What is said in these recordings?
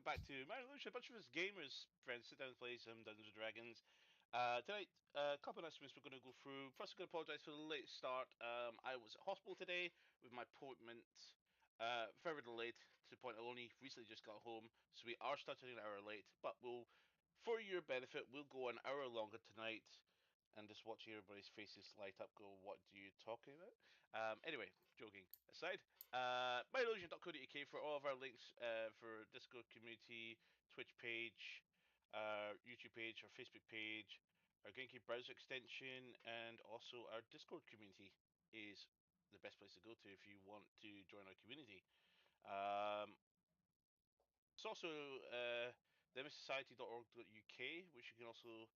welcome back to My Illusion. A bunch of us gamers friends sit down and play some Dungeons and Dragons. Tonight, a couple of announcements we're going to go through. First, I'm going to apologise for the late start. I was at hospital today with my appointment very delayed to the point I only recently just got home, so we are starting an hour late. But for your benefit, we'll go an hour longer tonight. And just watching everybody's faces light up, go, what are you talking about? Anyway, joking aside, myillusion.co.uk for all of our links for Discord community, Twitch page, YouTube page, our Facebook page, our GameCube browser extension, and also our Discord community is the best place to go to if you want to join our community. It's also themissociety.org.uk, which you can also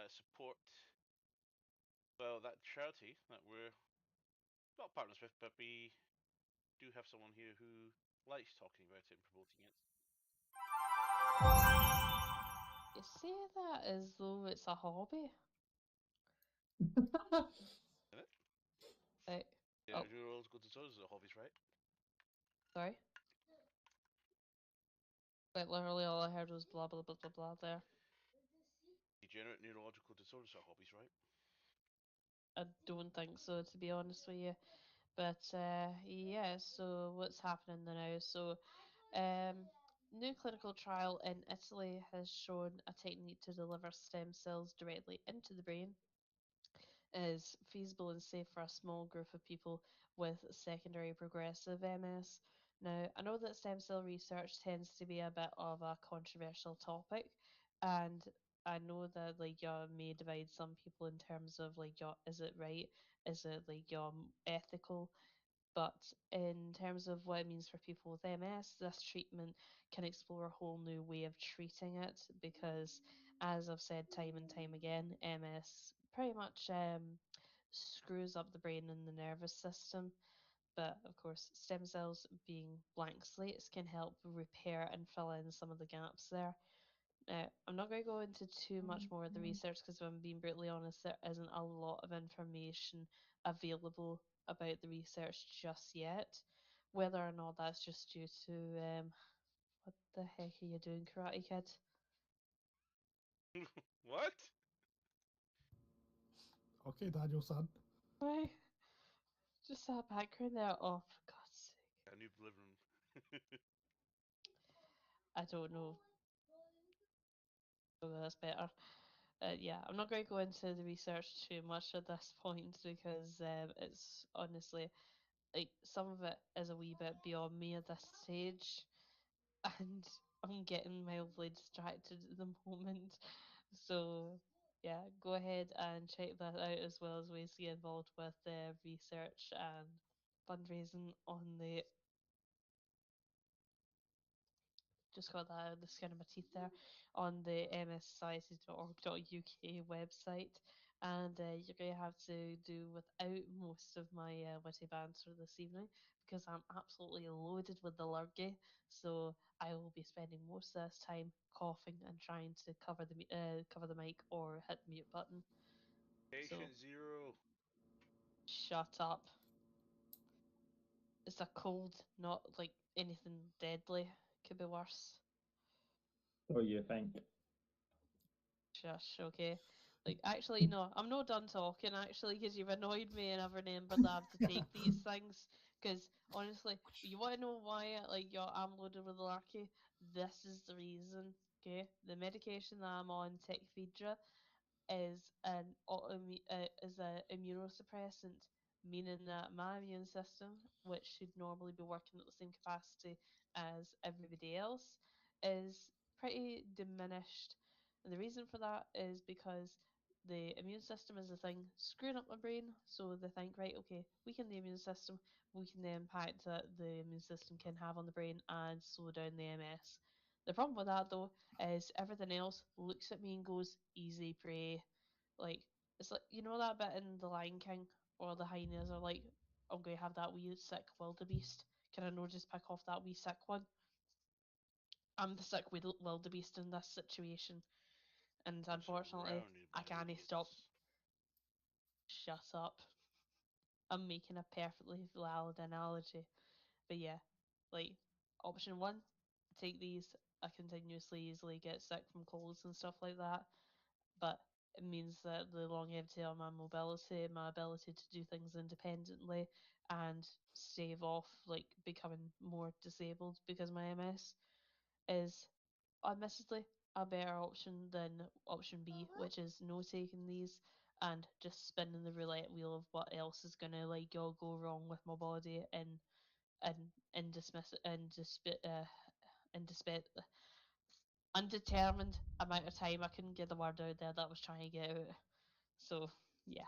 support. Well, that charity that we're not partners with, but we do have someone here who likes talking about it and promoting it. You say that as though it's a hobby. Isn't it? Right. Yeah, Oh. neurological disorders are hobbies, right? Sorry? Like, literally all I heard was blah blah blah blah blah there. Degenerate neurological disorders are hobbies, right? I don't think so, to be honest with you. But yeah, so what's happening now? So, new clinical trial in Italy has shown a technique to deliver stem cells directly into the brain is feasible and safe for a small group of people with secondary progressive MS. Now, I know that stem cell research tends to be a bit of a controversial topic, and I know that like you may divide some people in terms of like is it right, is it like ethical, but in terms of what it means for people with MS, this treatment can explore a whole new way of treating it because, as I've said time and time again, MS pretty much screws up the brain and the nervous system. But of course, stem cells being blank slates can help repair and fill in some of the gaps there. I'm not going to go into too much more of the research because, if I'm being brutally honest, there isn't a lot of information available about the research just yet. Whether or not that's just due to what the heck are you doing, Karate Kid? What? Okay, Daniel-san. Why? Just that background there. Oh, for God's sake! A new living room. I don't know. Oh, that's better. Yeah, I'm not going to go into the research too much at this point because it's honestly like some of it is a wee bit beyond me at this stage, and I'm getting mildly distracted at the moment. So yeah, go ahead and check that out as well as ways to get involved with the research and fundraising on the just got that out of the skin of my teeth there on the mssociety.org.uk website. And you're going to have to do without most of my witty banter this evening because I'm absolutely loaded with the lurgy. So I will be spending most of this time coughing and trying to cover the mic or hit the mute button. Patient zero. Shut up. It's a cold, not like anything deadly. Could be worse. What do you think? Shush, okay. Like, actually, no, I'm not done talking, actually, because you've annoyed me and I've remembered that I have to take these things. Because, honestly, you want to know why, like, I'm loaded with larky? This is the reason, okay? The medication that I'm on, Tecfidra, is is a immunosuppressant, meaning that my immune system, which should normally be working at the same capacity as everybody else, is pretty diminished. And the reason for that is because the immune system is the thing screwing up my brain. So they think, right, okay, weaken the immune system, weaken the impact that the immune system can have on the brain and slow down the MS. The problem with that though is everything else looks at me and goes, easy prey. Like, it's like, you know that bit in The Lion King or the hyenas are like, I'm going to have that wee sick wildebeest. Can I not just pick off that wee sick one? I'm the sick wildebeest in this situation. And I'm unfortunately, surrounded I by can't stop. idiots. Shut up. I'm making a perfectly valid analogy. But yeah, like, option one, take these. I continuously easily get sick from colds and stuff like that. But it means that the longevity of my mobility, my ability to do things independently, and stave off like becoming more disabled because of my MS is admittedly a better option than option B, which is no taking these and just spinning the roulette wheel of what else is gonna like all go wrong with my body and dismiss and undetermined amount of time. I couldn't get the word out there that I was trying to get out. So yeah,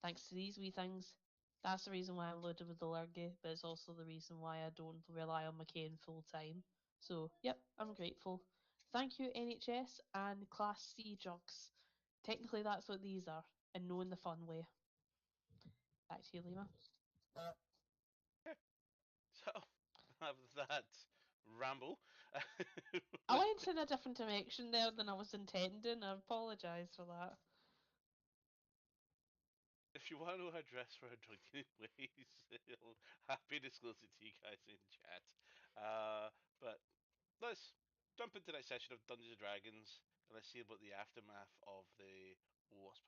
thanks to these wee things, that's the reason why I'm loaded with allergy, but it's also the reason why I don't rely on my cane full time. So yep, I'm grateful. Thank you NHS and Class C drugs. Technically, that's what these are, and no in the fun way. Back to you, Lima. So, after that ramble, I went in a different direction there than I was intending. I apologise for that. if you want to know how to dress for a drunken ways, happy disclosing to you guys in chat. But let's jump into that session of Dungeons and Dragons, and let's see about the aftermath of the Wasp.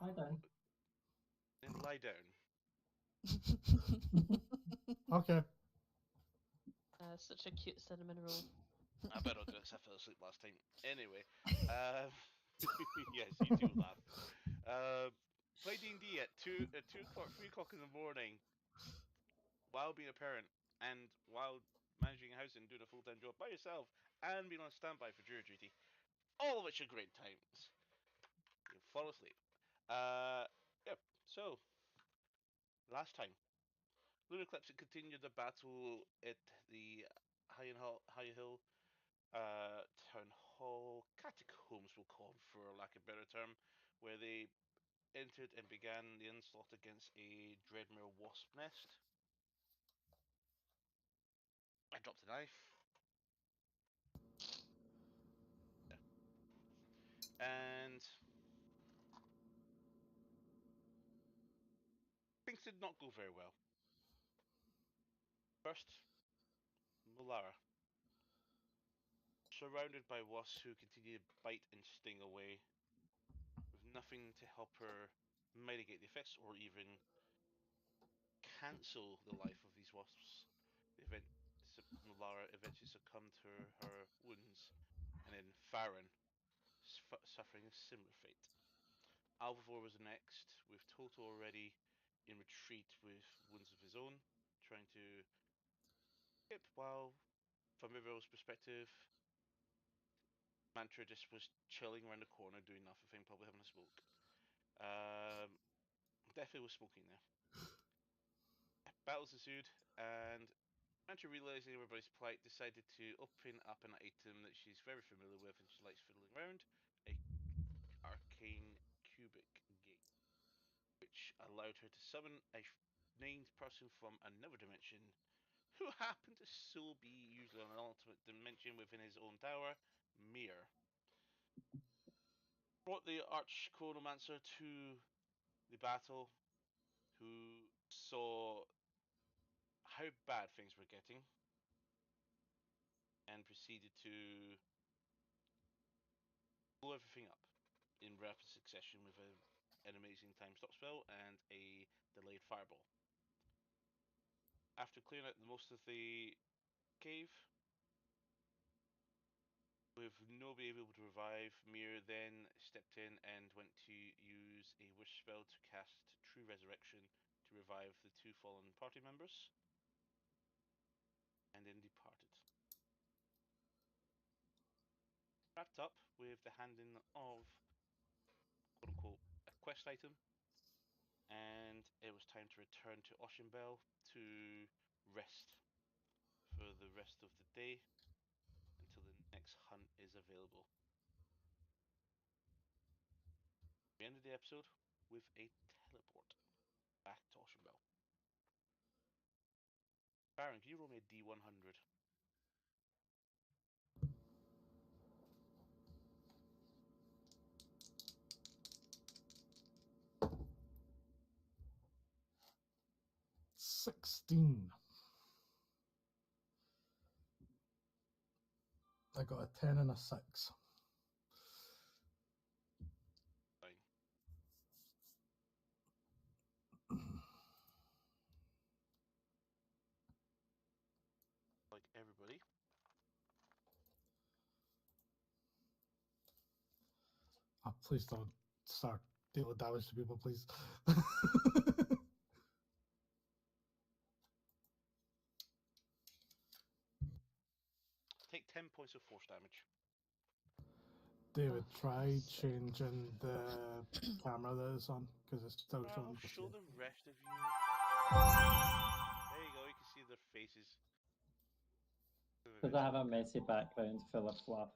Hi, Dan. And lie down. Okay. Such a cute cinnamon roll. I better do this. I fell asleep last time. Anyway, yes, you do laugh. Play D&D at 2 o'clock, 3 o'clock in the morning while being a parent and while managing a house and doing a full-time job by yourself and being on standby for jury duty. All of which are great times. You fall asleep. Yep. So last time, Lunar Eclipse had continued the battle at the High Hill Town Hall catacombs, we'll call them for lack of a better term, where they entered and began the onslaught against a Dreadmere wasp nest. I dropped a knife. And things did not go very well. First, Molara. Surrounded by wasps who continue to bite and sting away, with nothing to help her mitigate the effects or even cancel the life of these wasps. The event Molara eventually succumbed to her wounds, and then Farron suffering a similar fate. Alvivor was next, with Toto already in retreat with wounds of his own, trying to skip while, from River's perspective, Mantra just was chilling around the corner doing nothing, probably having a smoke. Definitely was smoking there. Battles ensued, and Mantra, realizing everybody's plight, decided to open up an item that she's very familiar with and she likes fiddling around, a arcane cubic gate, which allowed her to summon a named person from another dimension who happened to still be usually on an ultimate dimension within his own tower, Mir. Brought the Arch Chronomancer to the battle, who saw how bad things were getting and proceeded to blow everything up. in rapid succession with an amazing time stop spell and a delayed fireball. After clearing out most of the cave, with nobody able to revive, Mir then stepped in and went to use a wish spell to cast True Resurrection to revive the two fallen party members, and then departed. Wrapped up with the handing of quote unquote a quest item, and it was time to return to Oshenbell to rest for the rest of the day until the next hunt is available. We ended the episode with a teleport back to Oshenbell. Baron, can you roll me a D100? $16. I got a 10 and a 6. Fine. Like everybody. Oh, please don't start dealing damage to people, please. Take 10 points of force damage. David, Oh, try fuck's sake. changing the camera that it's on, because it's still I'll showing show just the you. rest of you. There you go, you can see their faces. Because I have a messy background full of fluff.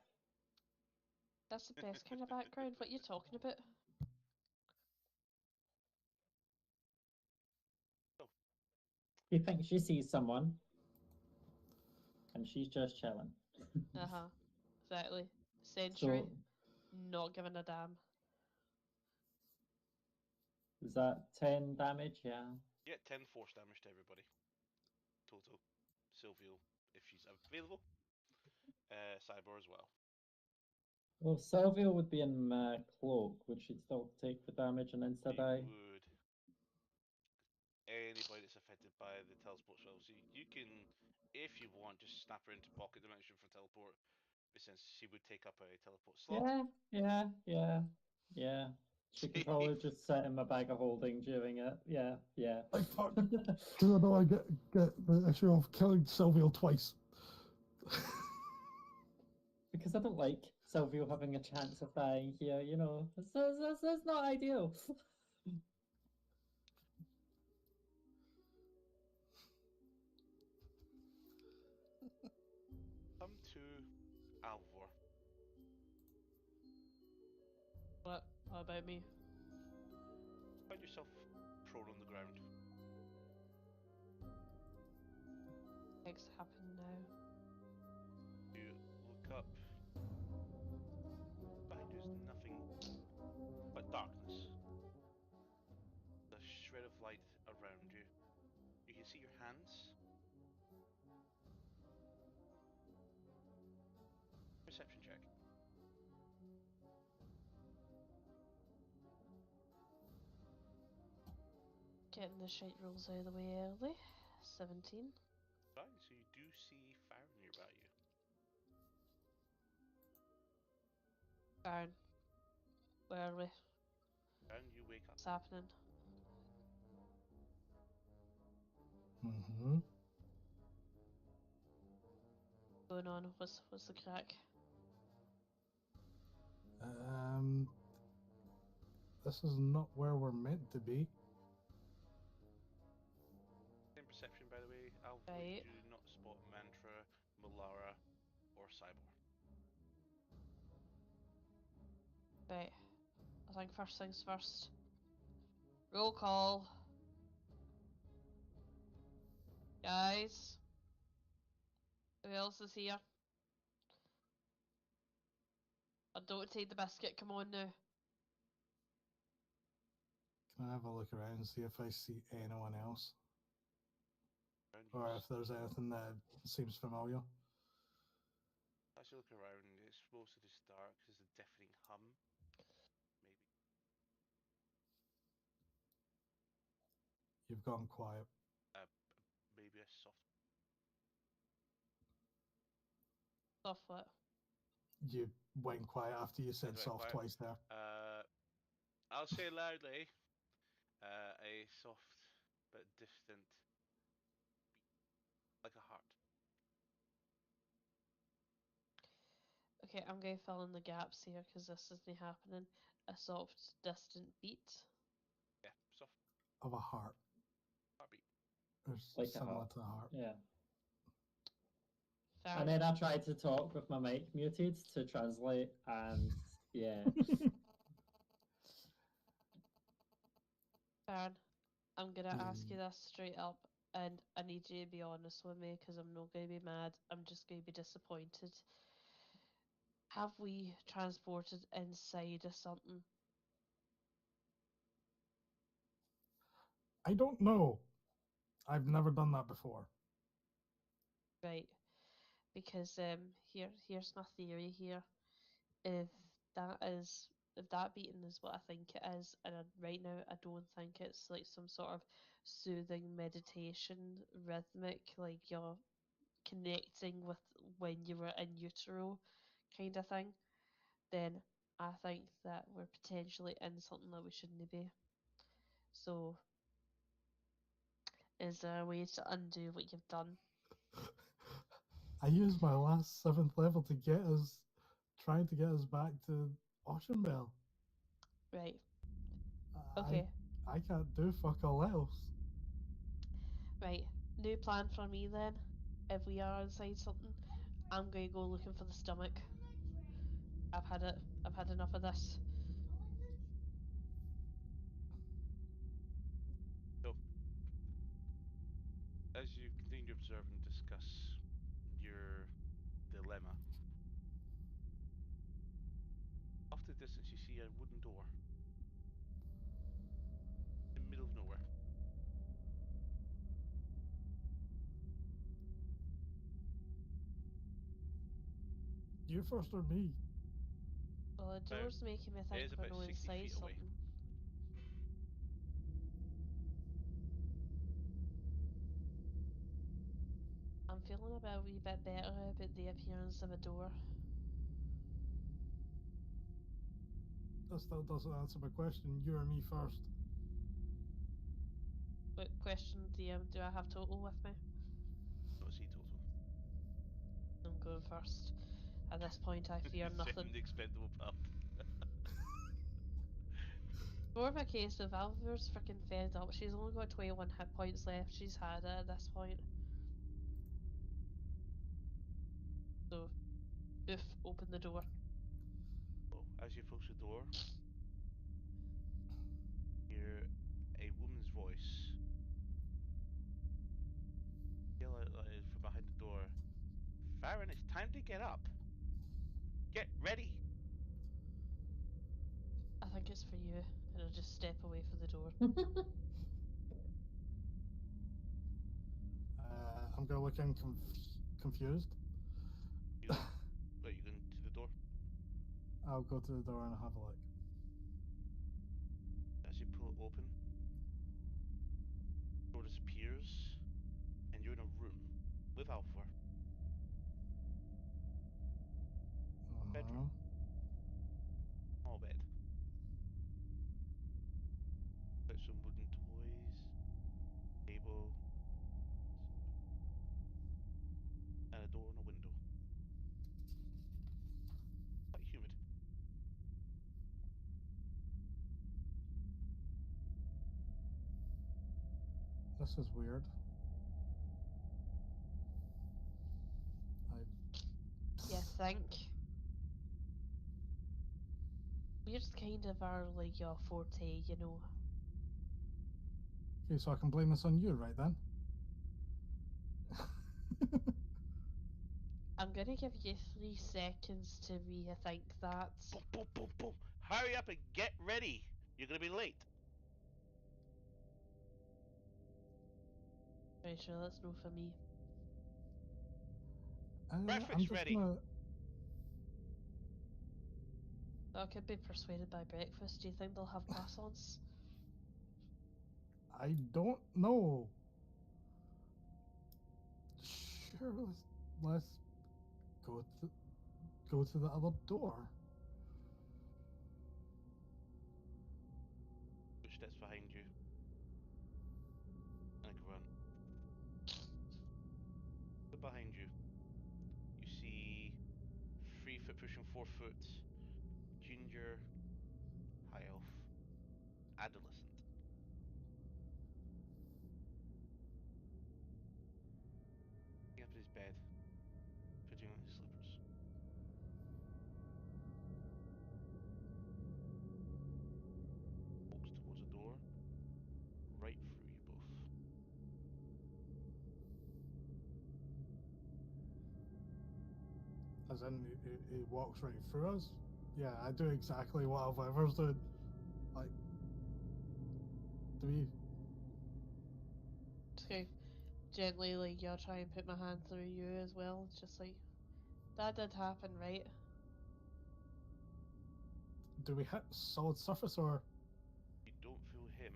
That's the best kind of background. What are you talking about? She thinks she sees someone, and she's just chilling. Uh huh. Exactly. Century. So, Not giving a damn. is that 10 damage? Yeah. Yeah, 10 force damage to everybody. Total. Sylvia, if she's available. Cyber as well. Well, Sylvia would be in my cloak. Would she still take the damage and insta She die? would. Anybody that's affected by the teleport spell. So you can, if you want, just snap her into pocket dimension for teleport. But since she would take up a teleport slot. Yeah. She could probably just sit in my bag of holding during it. Yeah. Like, fuck. Because I know I get the issue of killing Sylvia twice. Because I don't like Sylvia having a chance of dying here, you know. That's not ideal. Come to Alvor. What? What about me? Find yourself prone on the ground. What's happened now? You look up. Behind you is nothing but darkness. The shred of light around you. You can see your hands. Perception check. Getting the shite rolls out of the way early. 17. Right, so you do see fire nearby you. Baron. Where are we? And you wake up. What's happening? Mm-hmm. Going on? What's the crack? This is not where we're meant to be. In perception, by the way, Alvor, Right. you do not spot Mantra, Malara, or Cybor. Right. I think first things first. Roll call. Guys. Who else is here? I don't take the biscuit, come on now. Can I have a look around and see if I see anyone else? Around you, Or if there's anything that seems familiar? as you look around, it's mostly just dark. There's a deafening hum. You've gone quiet. Maybe a soft. Soft what? You went quiet after you said went soft quiet. twice there. I'll say loudly. A soft but distant beat, like a heart. Okay, I'm going to fill in the gaps here because this isn't happening. A soft, distant beat. Yeah, soft Of a heart. heartbeat. It's Like a similar heart. to a heart. Yeah. Fair. And then I tried to talk with my mic muted to translate, and yeah. Fair. I'm going to ask you Mm. this straight up, and I need you to be honest with me because I'm not going to be mad. I'm just going to be disappointed. Have we transported inside of something? I don't know. I've never done that before. Right. Because here's my theory here. If that beating is what I think it is, and right now I don't think it's like some sort of soothing meditation, rhythmic, like you're connecting with when you were in utero kind of thing, then I think that we're potentially in something that we shouldn't be. So, is there a way to undo what you've done? I used my last 7th level to get us, trying to get us back to Oceanbell. Right. I Okay. I can't do fuck all else. Right. New plan for me then. If we are inside something, I'm going to go looking for the stomach. I've had it. I've had enough of this. So, as you continue to observe and discuss your dilemma, off to the distance you see a wooden door in the middle of nowhere. You first or me? Well, the door's making me It think is we're about no 60 inside feet away. something. I'm feeling a wee bit better about the appearance of a door. That still doesn't answer my question. You or me first? But question DM, do I have total with me? Not see total. I'm going first. At this point, I fear Send nothing. the expendable pup. More of a case of Alvar's freaking fed up. She's only got 21 hit points left. She's had it at this point. So, oof, open the door. Well, as you approach the door, you hear a woman's voice yell out loud from behind the door. Farron, it's time to get up. Get ready. I think it's for you, and I'll just step away from the door. I'm gonna look in confused. You going, are you going to the door? I'll go to the door and have a look. As you pull it open, the door disappears, and you're in a room with Alpha. Bedroom. Small bed. Got some wooden toys, table, and a door and a window. Quite humid. This is weird. You think? Weird's kind of our, like, your forte, you know. Okay, so I can blame this on you, right then? I'm gonna give you 3 seconds to rethink that. Boom, boom, boom, boom. Hurry up and get ready. You're gonna be late. Very sure that's no for me. I'm Breakfast just ready. gonna. I could be persuaded by breakfast. Do you think they'll have croissants? I don't know. Sure, let's go to the other door. Footsteps behind you. And a grunt. But behind you, you see 3 foot pushing 4 foot, ginger, high elf, adolescent. Getting up in his bed, putting on his slippers. Walks towards a door, right through you both. As in, he walks right through us. Yeah, I do exactly what Elviver's doing. Like, do we? Okay, gently, like, I'll try and put my hand through you as well. It's just like, that did happen, right? Do we hit solid surface or? You don't feel him.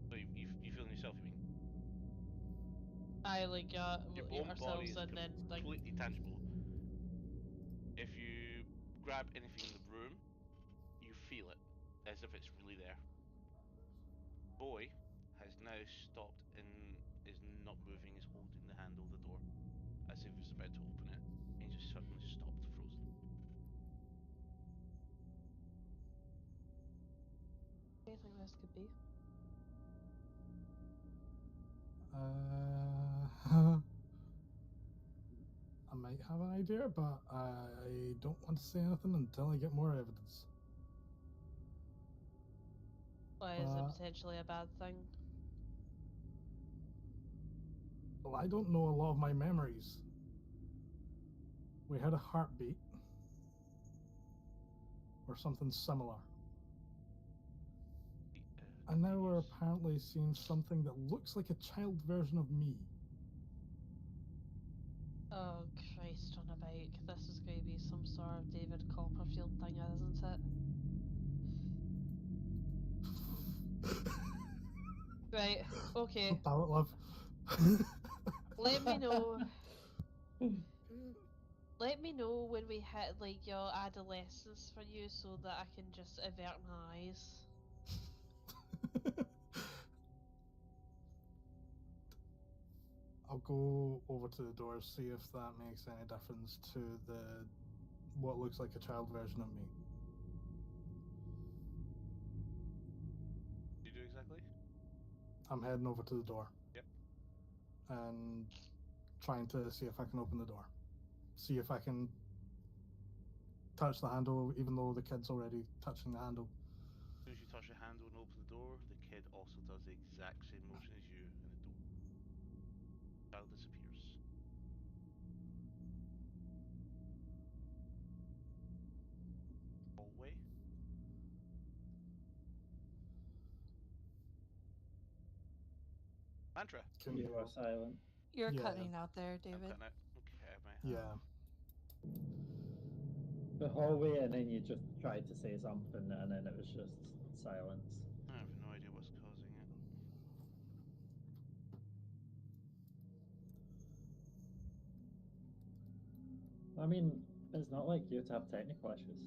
So you feel yourself, you mean? I like Your own body ourselves is and then like completely tangible. If you grab anything in the room, you feel it, as if it's really there. Boy has now stopped and is not moving, is holding the handle of the door, as if he's about to open it, and just suddenly stopped, frozen. what do you think this could be? I might have an idea, but I don't want to say anything until I get more evidence. Why is it potentially a bad thing? Well, I don't know a lot of my memories. We had a heartbeat or something similar. And now we're apparently seeing something that looks like a child version of me. Oh Christ on a bike. This is going to be some sort of David Copperfield thing, isn't it? Right, okay. Palette love. Let me know. Let me know when we hit like your adolescence for you so that I can just avert my eyes. I'll go over to the door, see if that makes any difference to the what looks like a child version of me. You do exactly? I'm heading over to the door. Yep. And trying to see if I can open the door. See if I can touch the handle, even though the kid's already touching the handle. As soon as you touch the handle and open the door, the kid also does the exact same motion as you in the door. Child disappears. Hallway. Mantra. You are silent. You're Yeah. cutting out there, I'm David. cutting out. Okay, I might have. Yeah. The hallway, and then you just tried to say something, and then it was just silence. I have no idea what's causing it. I mean, it's not like you have technical issues.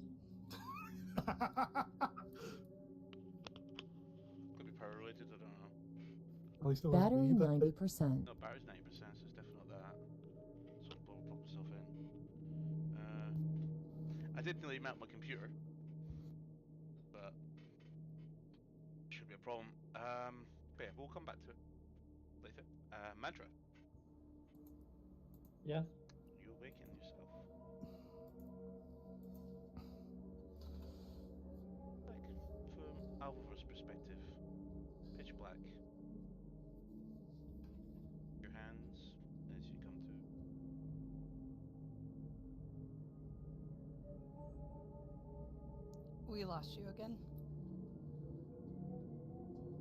Could be power related, I don't know. At least it was Battery me that 90%. No, battery's 90%, so it's definitely not that. So I'll plug myself in. I did nearly mount my computer, but should be a problem. But yeah, we'll come back to it later. Mantra. Yeah. You awaken yourself. Like, from Alva's perspective, pitch black. Your hands as you come to. We lost you again.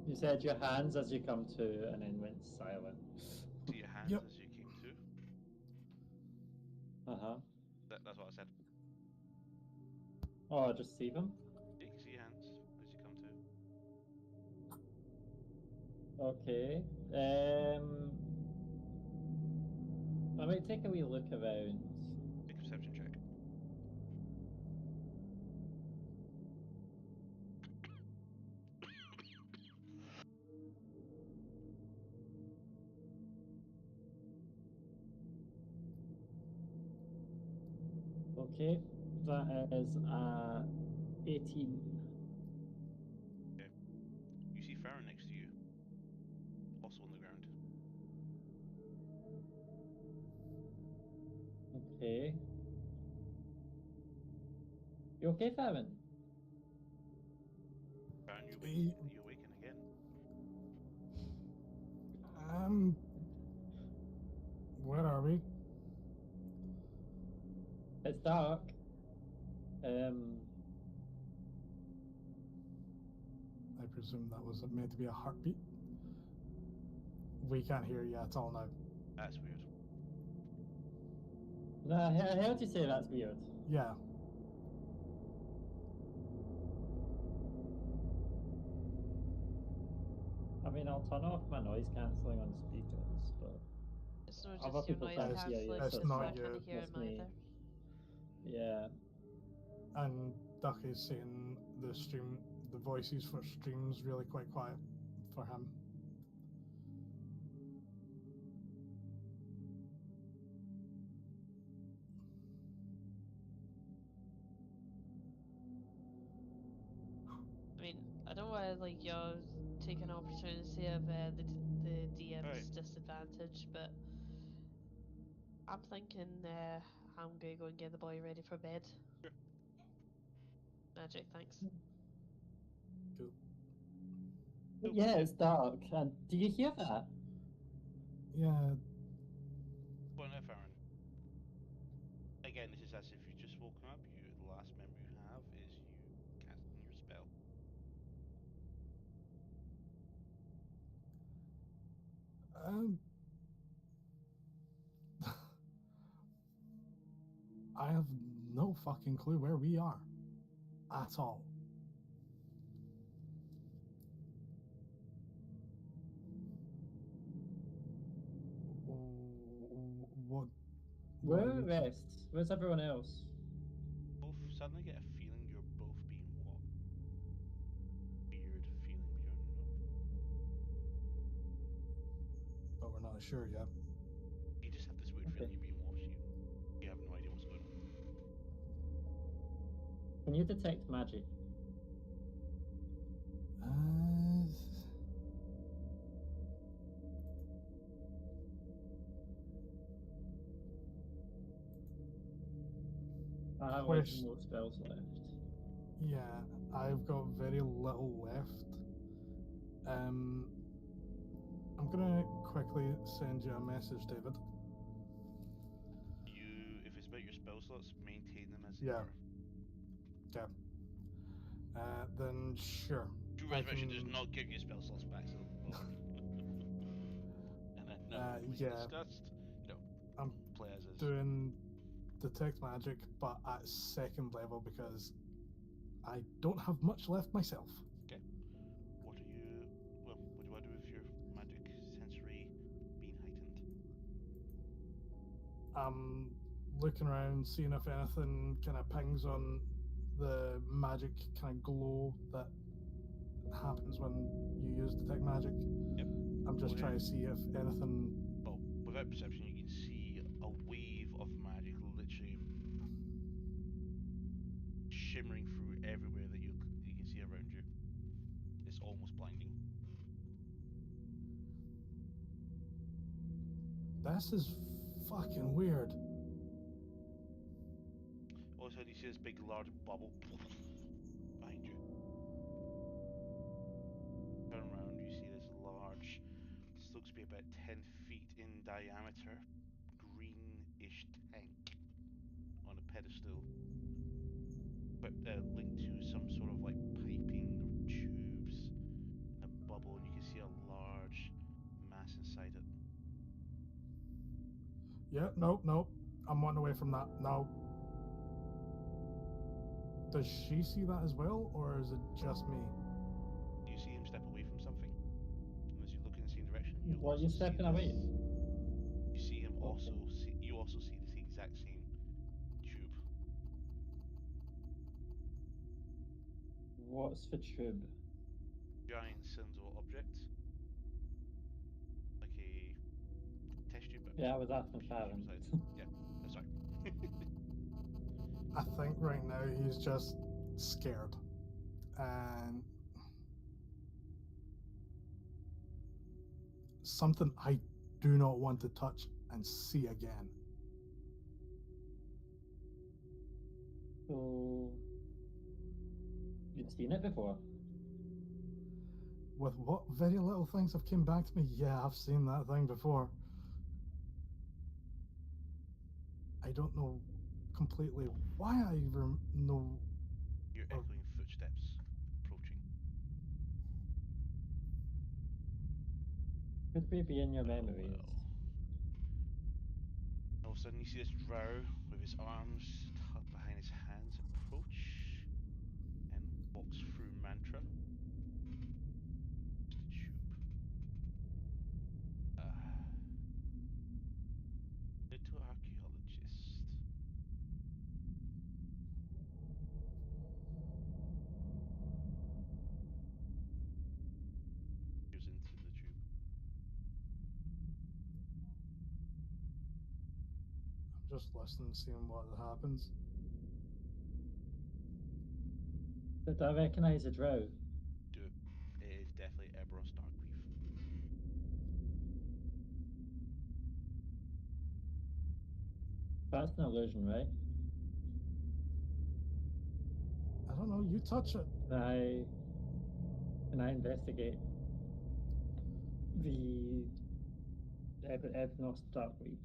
You said your hands as you come to, and then went silent. See your hands Yep. as you came to. Uh-huh. That's what I said. Oh, I just see them? You can see your hands as you come to. Okay. I might take a wee look around. Make a perception check. Okay, that is 18. You see Farron next to you, also on the ground. Okay. You okay, Farron? Farron, you awaken again. Where are we? It's dark. I presume that was meant to be a heartbeat. We can't hear you at all now. That's weird. No, I heard you say that's weird. Yeah. I mean, I'll turn off my noise cancelling on speakers, but It's not other just your people noise can't hear you, cancellation, It's so it's not I you, can't hear it's him me. either. Yeah. And Duck is saying the voices for streams really quite quiet for him. I mean, I don't want to like y'all take an opportunity of the DM's Right. disadvantage, but I'm thinking I'm gonna go and get the boy ready for bed. Sure. Magic, thanks. Cool. Cool. Yeah, it's dark. And do you hear that? Yeah, Go on there, Farron. Again, this is as if you've just woken up. The last memory you have is you casting your spell. I have no fucking clue where we are at all. What? Where what are the rest? Where's everyone else? Both suddenly get a feeling you're both being watched. Weird feeling beyond note. But we're not sure yet. You just have this weird feeling you're being watched. You have no idea what's going on. Can you detect magic? I have like Question. no spells left. Yeah, I've got very little left. I'm gonna quickly send you a message, David. If it's about your spell slots, maintain them as they Yeah. are. Okay. Then sure. True I Resurrection does can- not give you spell slots back, so and then we yeah. discussed, I'm play as is. doing detect magic, but at second level because I don't have much left myself. What do you want to do with your magic sensory being heightened? I'm looking around, seeing if anything kind of pings on the magic kind of glow that happens when you use detect magic. Yep. I'm just Okay. trying to see if anything. Well, without perception, you can see a wave of magic literally shimmering through everywhere that you can see around you. It's almost blinding. This is fucking weird. All of a sudden, you see this big, large bubble behind you. Turn around, you see this large, this looks to be about 10 feet in diameter, greenish tank on a pedestal, but linked to some sort of like piping or tubes in a bubble, and you can see a large mass inside it. Yeah, nope. I'm wanting away from that. No. Does she see that as well, or is it just me? You see him step away from something, and as you look What, also you're see stepping this. away? You see him also Okay. see. You also see this exact same tube. What's the tube? Giant cylindrical object, like a test tube. But Yeah, I was asking huge Farron. size. Yeah. Oh, sorry. I think right now he's just scared. And something I do not want to touch and see again. So, you've seen it before? With what very little things have come back to me, yeah, I've seen that thing before. I don't know completely why I know. You're echoing footsteps approaching. Could we be in your Oh, memories? well. All of a sudden, you see this drow with his arms tucked behind his hands approach and walks through mantra. Just a tube. Little archaeologist. Goes into the tube. I'm just listening, seeing what happens. Did I recognise a drow? Do it. It is definitely Eberros Darkleaf. That's an illusion, right? I don't know. You touch it. Can I investigate the Epnos Darkleaf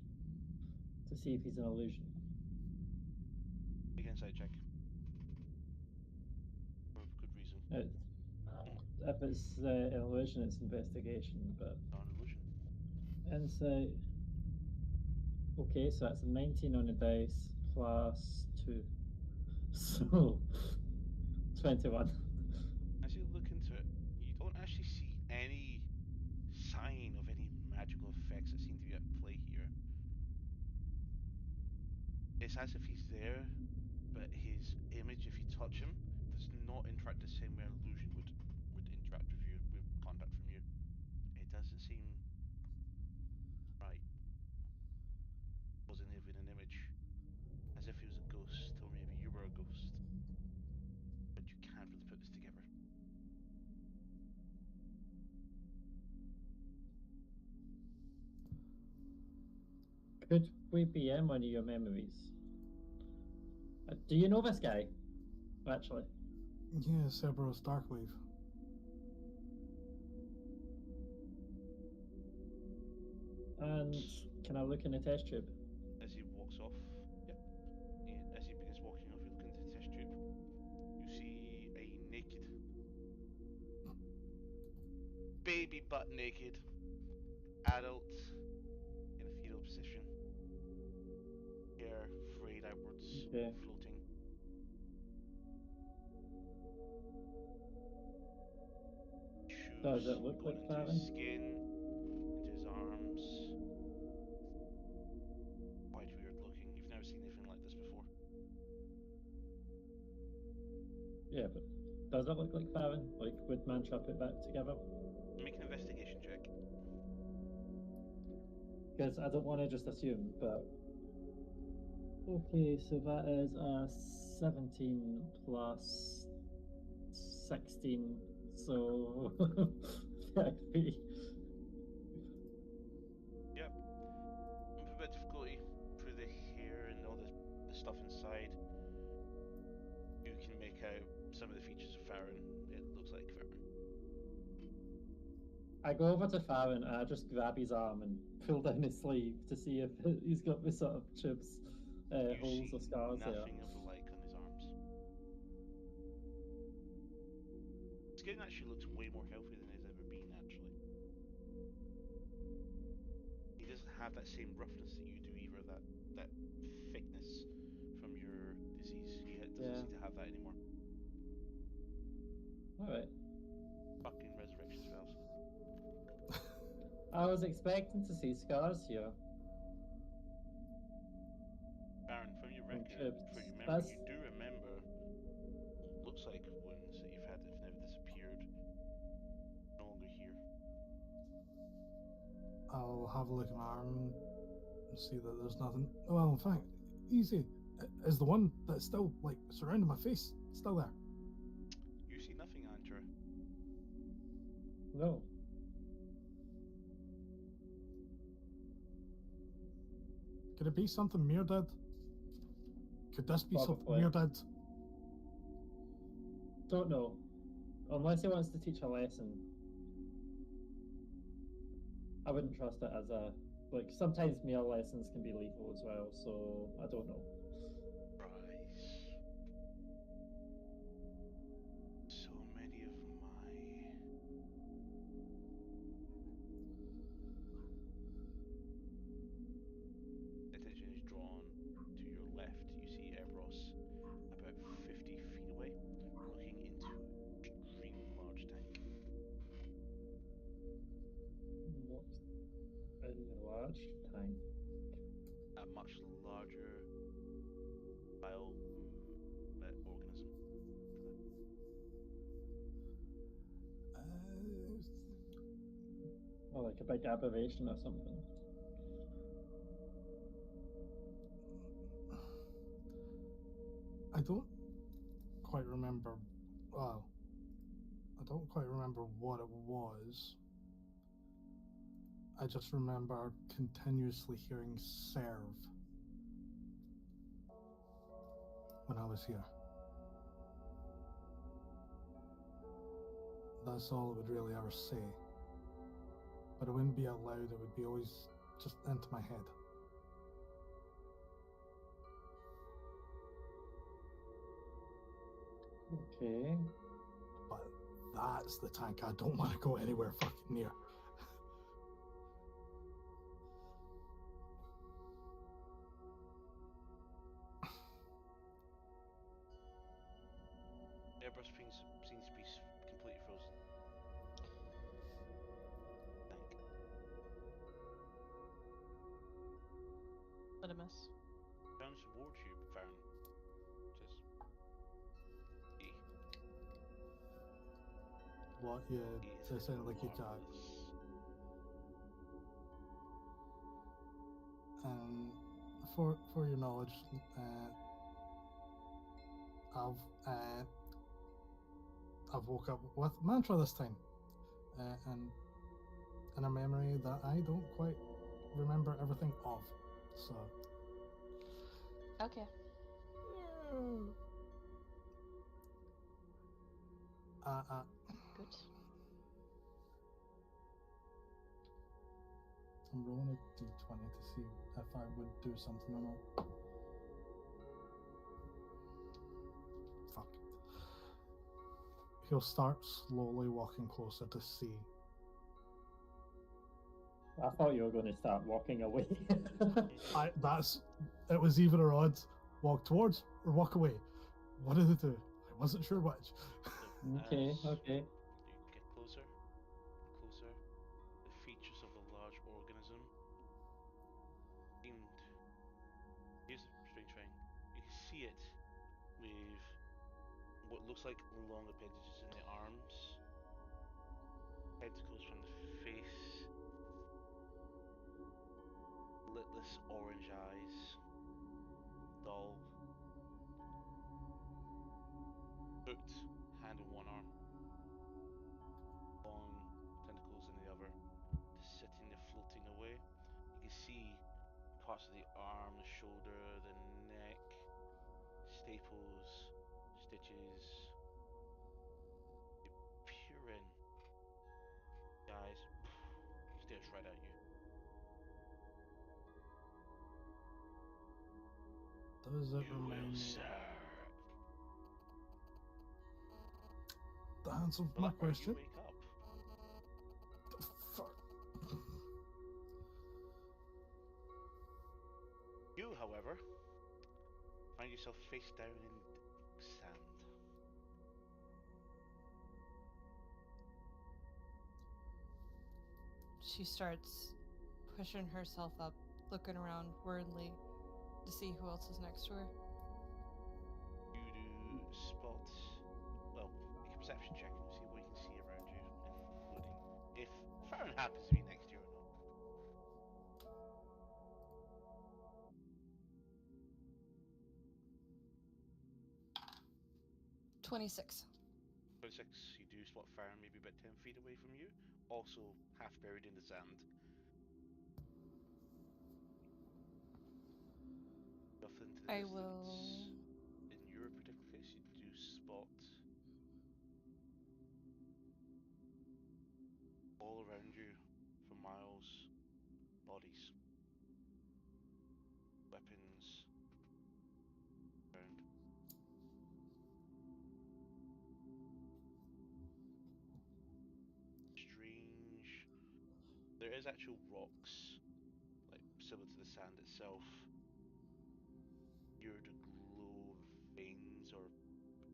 to see if he's an illusion? Make an insight check. For good reason. If it's an illusion, it's investigation, but Not an illusion. insight. Okay, so that's a 19 on the dice plus 2. So, 21. As you look into it, you don't actually see any sign of any magical effects that seem to be at play here. It's as if he's there, but his image, if you touch him, does not interact the same way an illusion would interact with you, with contact from you. It doesn't seem right. Wasn't even an image. As if he was a ghost, or maybe you were a ghost. But you can't really put this together. Could we be in one of your memories? Do you know this guy? Actually, Yeah, Cerberus Darkleaf. and can I look in the test tube? As he walks off, yep. As he begins walking off, you look into the test tube. You see a naked, baby butt naked, adult in a fetal position. Hair frayed outwards, Okay. floating. Does Shoes it look going like into Farron? his skin, into his arms. Quite weird looking. You've never seen anything like this before. Yeah, but does it look like Farron? Like, would Mantra put that together? Make an investigation check. Because I don't want to just assume, but... Okay, so that is a 17 plus 16, so... 30. Yep. With a bit of difficulty through the hair and all the stuff inside, you can make out some of the features of Farron. It looks like Farron. I go over to Farron and I just grab his arm and pull down his sleeve to see if he's got the sort of chips, You holes see or scars there. nothing of the like on his arms. Skin actually looks way more healthy than it's ever been, actually. He doesn't have that same roughness that you do either, that thickness from your disease. He doesn't seem to have that anymore. Alright. Fucking resurrection spells. I was expecting to see scars here. Baron, from your And record, chips. for your memory, That's- you do remember what looks like wounds that you've had that have never disappeared. No longer here. I'll have a look at my arm and see that there's nothing. Well, in fact, easy. Is the one that's still like surrounding my face still there? You see nothing, Andrew. No. Could it be something Mir did? Could this be something Probably. Mir did? Don't know. Unless he wants to teach a lesson. I wouldn't trust it as a... Like, sometimes meal lessons can be lethal as well, so I don't know. Rise. So many of my attention is drawn to your left. You see Evros about 50 feet away, looking into an extremely large tank. What's in the large tank? A much larger bile organism. Or like a big aberration or something. I don't quite remember. Well, I don't quite remember what it was. I just remember continuously hearing serve when I was here. That's all it would really ever say. But it wouldn't be out loud, it would be always just into my head. Okay. But that's the tank I don't want to go anywhere fucking near. Evros seems to be completely frozen. Tank. What a miss. Turns towards you, Baron. Says, "Hey, What? Yeah, he's it sounded like you got. marvelous." And for your knowledge, I've woke up with mantra this time, and in a memory that I don't quite remember everything of. So Okay. Good. I'm rolling a d20 to see if I would do something or not. Fuck. He'll start slowly walking closer to see. I thought you were going to start walking away. It was either or odds. Walk towards or walk away. What did it do? I wasn't sure which. Okay, As okay. you get closer and closer, the features of the large organism seemed. Here's the strange thing. You can see it with what looks like long appendages in the arms, tentacles from the face, litless orange eyes, dull, hooked hand on one arm, long tentacles in the other, just sitting there floating away. You can see parts of the arm, the shoulder, the neck, staples, stitches, peer in. The eyes stares right at you. Does it You remind will me serve. the answer of my Blackbird, you question? wake up. The fuck? You, however, find yourself face down in sand. She starts pushing herself up, looking around worriedly to see who else is next to her. You do spot. Well, make a perception check and see what you can see around you, including if Farron happens to be next to you or not. 26. 26, you do spot Farron maybe about 10 feet away from you, also half buried in the sand. Off into the I distance, will. in your particular case, you do spot all around you for miles bodies, weapons around. Strange. There is actual rocks, like similar to the sand itself. Here the glow veins or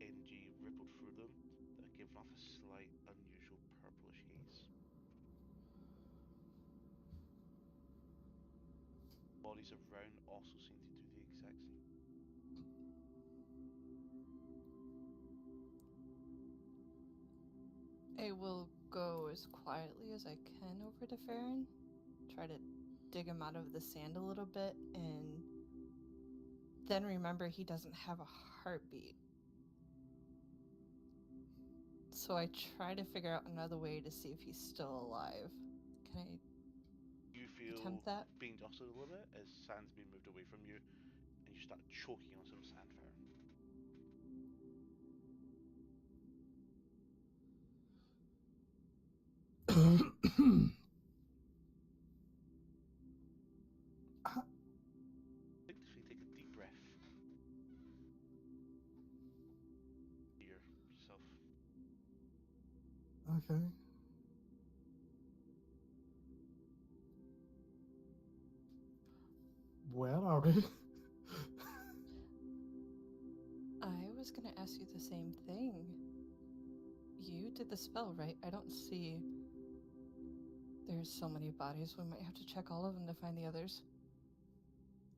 energy rippled through them that are giving off a slight, unusual purplish haze. Bodies around also seem to do the exact same. I will go as quietly as I can over to Farron, try to dig him out of the sand a little bit, and then remember he doesn't have a heartbeat. So I try to figure out another way to see if he's still alive. Can I You feel attempt that? being dusted a little bit as sand's being moved away from you, and you start choking on some sand fire. Take a deep breath. Yourself. Okay. Where are we? I was gonna ask you the same thing. You did the spell, right? I don't see. There's so many bodies, we might have to check all of them to find the others.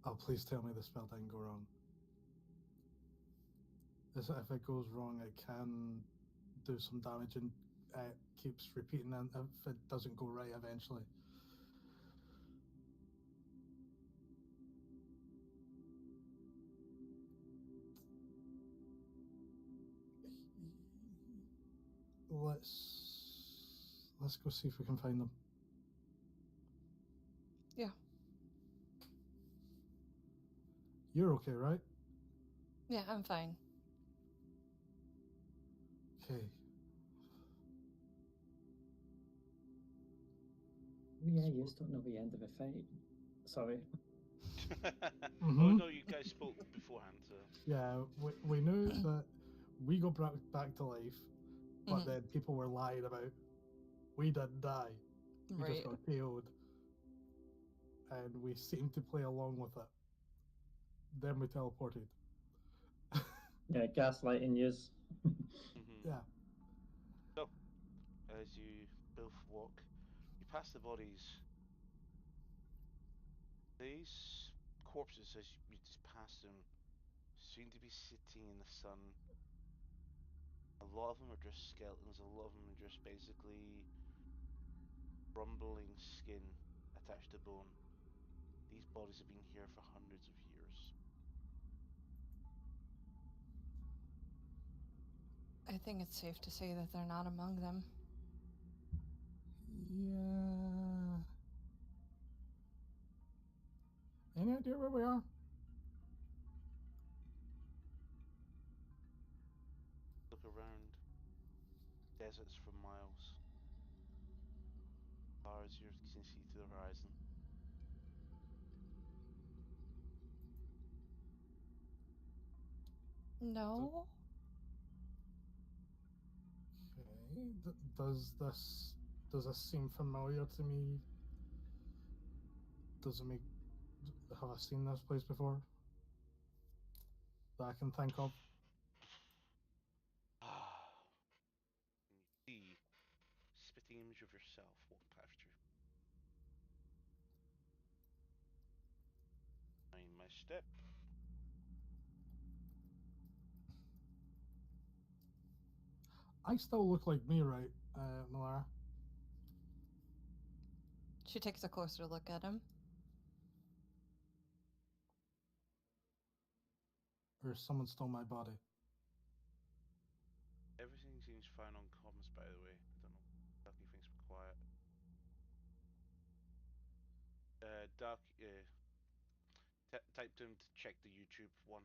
Oh, please tell me the spell didn't go wrong. If it goes wrong, it can do some damage and it keeps repeating, and if it doesn't go right eventually. Let's go see if we can find them. Yeah. You're okay, right? Yeah, I'm fine. Okay. Yeah, you just don't know the end of a fight. Sorry. Oh no, you guys spoke beforehand, so. Yeah, we knew that we got brought back to life, but then people were lying about we didn't die. We just got killed. And we seemed to play along with it. Then we teleported. Yeah, gaslighting yous. Yeah. So, as you both walk, you pass the bodies. These corpses, as you just pass them, seem to be sitting in the sun. A lot of them are just skeletons, a lot of them are just basically crumbling skin attached to bone. These bodies have been here for hundreds of years. I think it's safe to say that they're not among them. Yeah. Any idea where we are? Look around. Deserts for miles. Far as you can see to the horizon. No. Okay. Does this seem familiar to me? Does it make? Have I seen this place before? That I can think of. You see spitting image of yourself walk past you. step. I still look like me, right, Melara? She takes a closer look at him. Or someone stole my body? Everything seems fine on comms, by the way. I don't know. Ducky thinks we're quiet. Duck, type to him to check the YouTube one.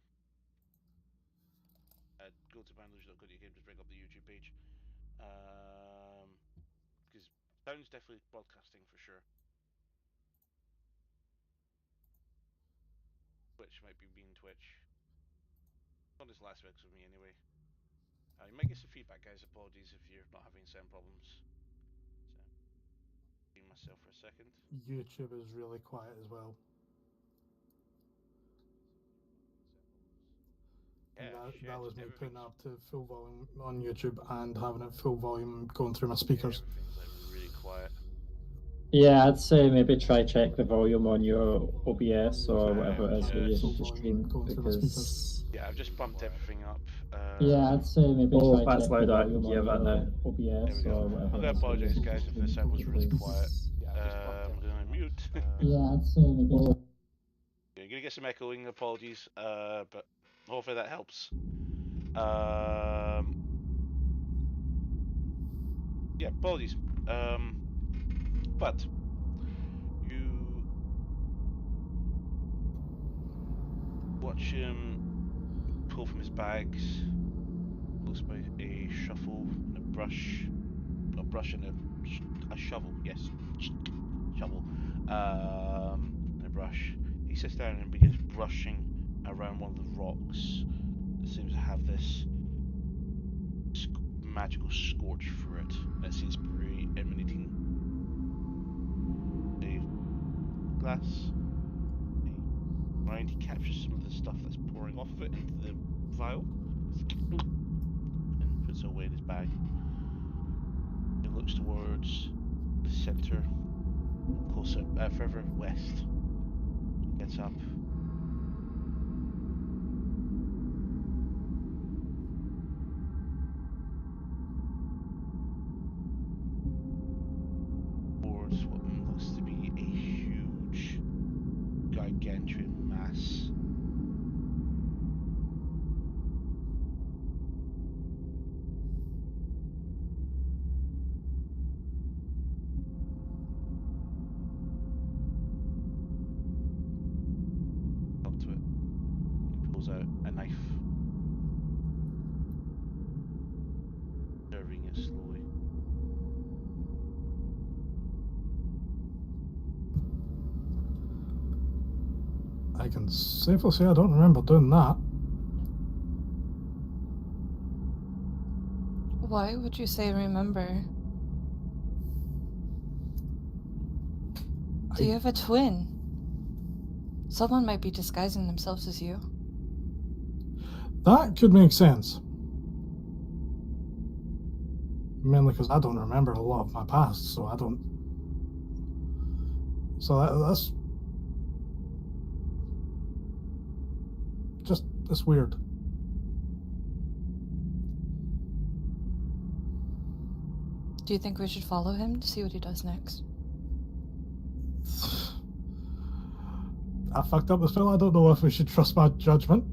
Go to bandluge.co.uk, just bring up the YouTube page. Because sound's definitely broadcasting for sure. Twitch might be being Twitch. On this last week's with me anyway. You might get some feedback, guys. Apologies if you're not having sound problems. So, being myself for a second. YouTube is really quiet as well. Yeah, that was me putting everything's up to full volume on YouTube and having it full volume going through my speakers. everything's like really quiet. Yeah, I'd say maybe try check the volume on your OBS or whatever it is you're using to stream, because... Yeah, I've just bumped everything up. Yeah, I'd say maybe try check the volume on your OBS or whatever. I'm gonna apologise, guys, if the sound was really quiet. I'm gonna mute. Yeah, I'd say maybe... You're gonna get some echoing, apologies, but hopefully that helps. Yeah, apologies. But you watch him pull from his bags, close by a shuffle and a brush, a brush and a shovel. Yes, shovel. And a brush. He sits down and begins brushing around one of the rocks that seems to have this magical scorch through it. That seems to be emanating a glass. He captures some of the stuff that's pouring off of it into the vial and puts it away in his bag. He looks towards the center, closer, further west. He gets up. Towards what looks to be a huge, gargantuan mass. Up to it. He pulls out a knife. Serving it slowly. I can safely say I don't remember doing that. Why would you say remember? Do you have a twin? Someone might be disguising themselves as you. That could make sense. Mainly because I don't remember a lot of my past, so I don't... So that's... just... it's weird. Do you think we should follow him to see what he does next? I fucked up the spell. I don't know if we should trust my judgment.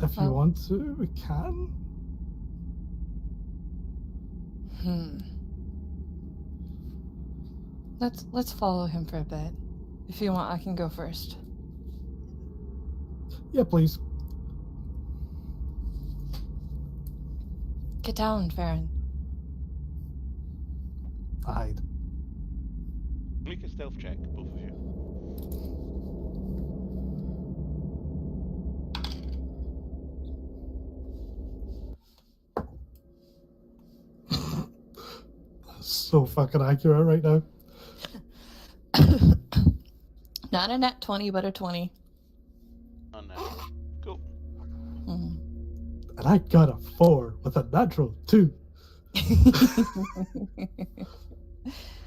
If you want to, we can. Let's follow him for a bit. If you want, I can go first. Yeah, please. Get down, Farron. I hide. Make a stealth check, both of you. So fucking accurate right now. Not a nat 20, but a 20. Oh no. Cool. And I got a 4 with a natural 2.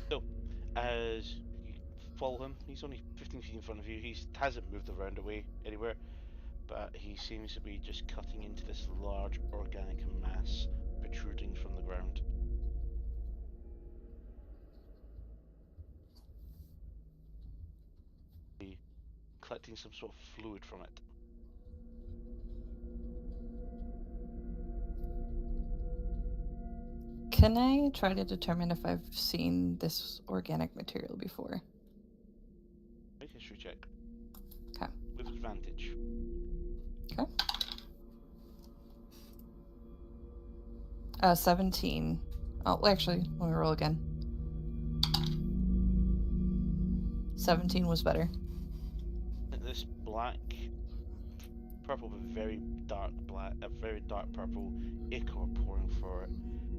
So, as you follow him, he's only 15 feet in front of you. He hasn't moved around away anywhere, but he seems to be just cutting into this large organic mass protruding from the ground. He's collecting some sort of fluid from it. Can I try to determine if I've seen this organic material before? Make a history check. Okay. With advantage. Okay. 17. Oh, actually, let me roll again. 17 was better. This black, purple, but very dark black, a very dark purple ichor pouring for it.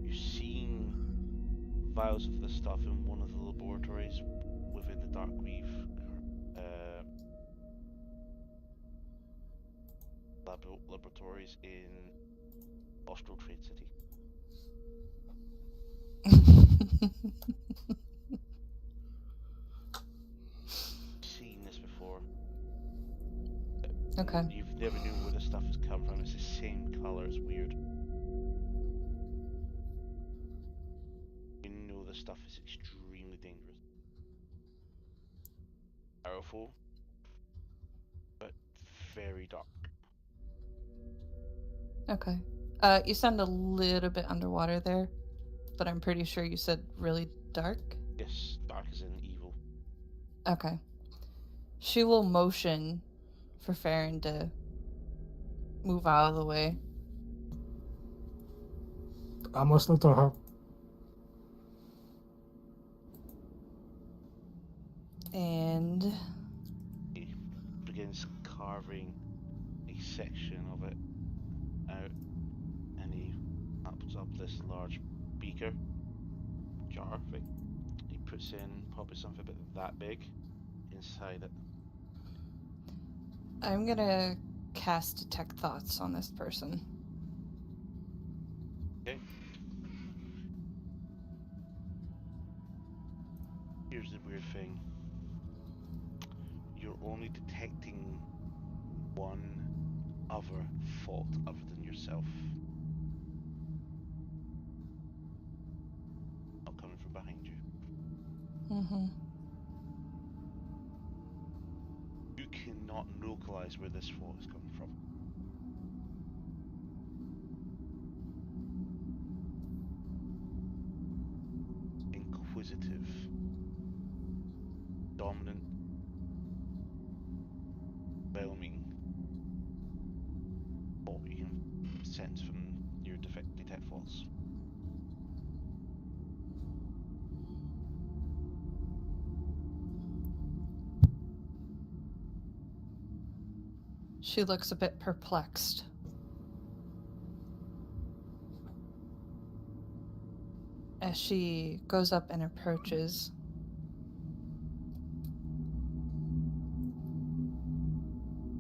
You've seen vials of this stuff in one of the laboratories within the Darkweave laboratories in Austral Trade City. Seen this before. Okay. You've never known where this stuff has come from. It's the same color. It's weird. You know this stuff is extremely dangerous. Powerful, but very dark. Okay. You sound a little bit underwater there, but I'm pretty sure you said really dark? Yes, dark as in evil. Okay. She will motion for Farron to move out of the way. I'm listening to her. And He begins carving a section of it out, and he opens up this large beaker, jar thing. He puts in probably something about that big inside it. I'm gonna cast Detect Thoughts on this person. Okay. Here's the weird thing. You're only detecting one other fault other than yourself. Not coming from behind you. Mm-hmm. You cannot localize where this fault is coming from. Inquisitive, dominant, overwhelming fault you can sense from your detect faults. She looks a bit perplexed. As she goes up and approaches.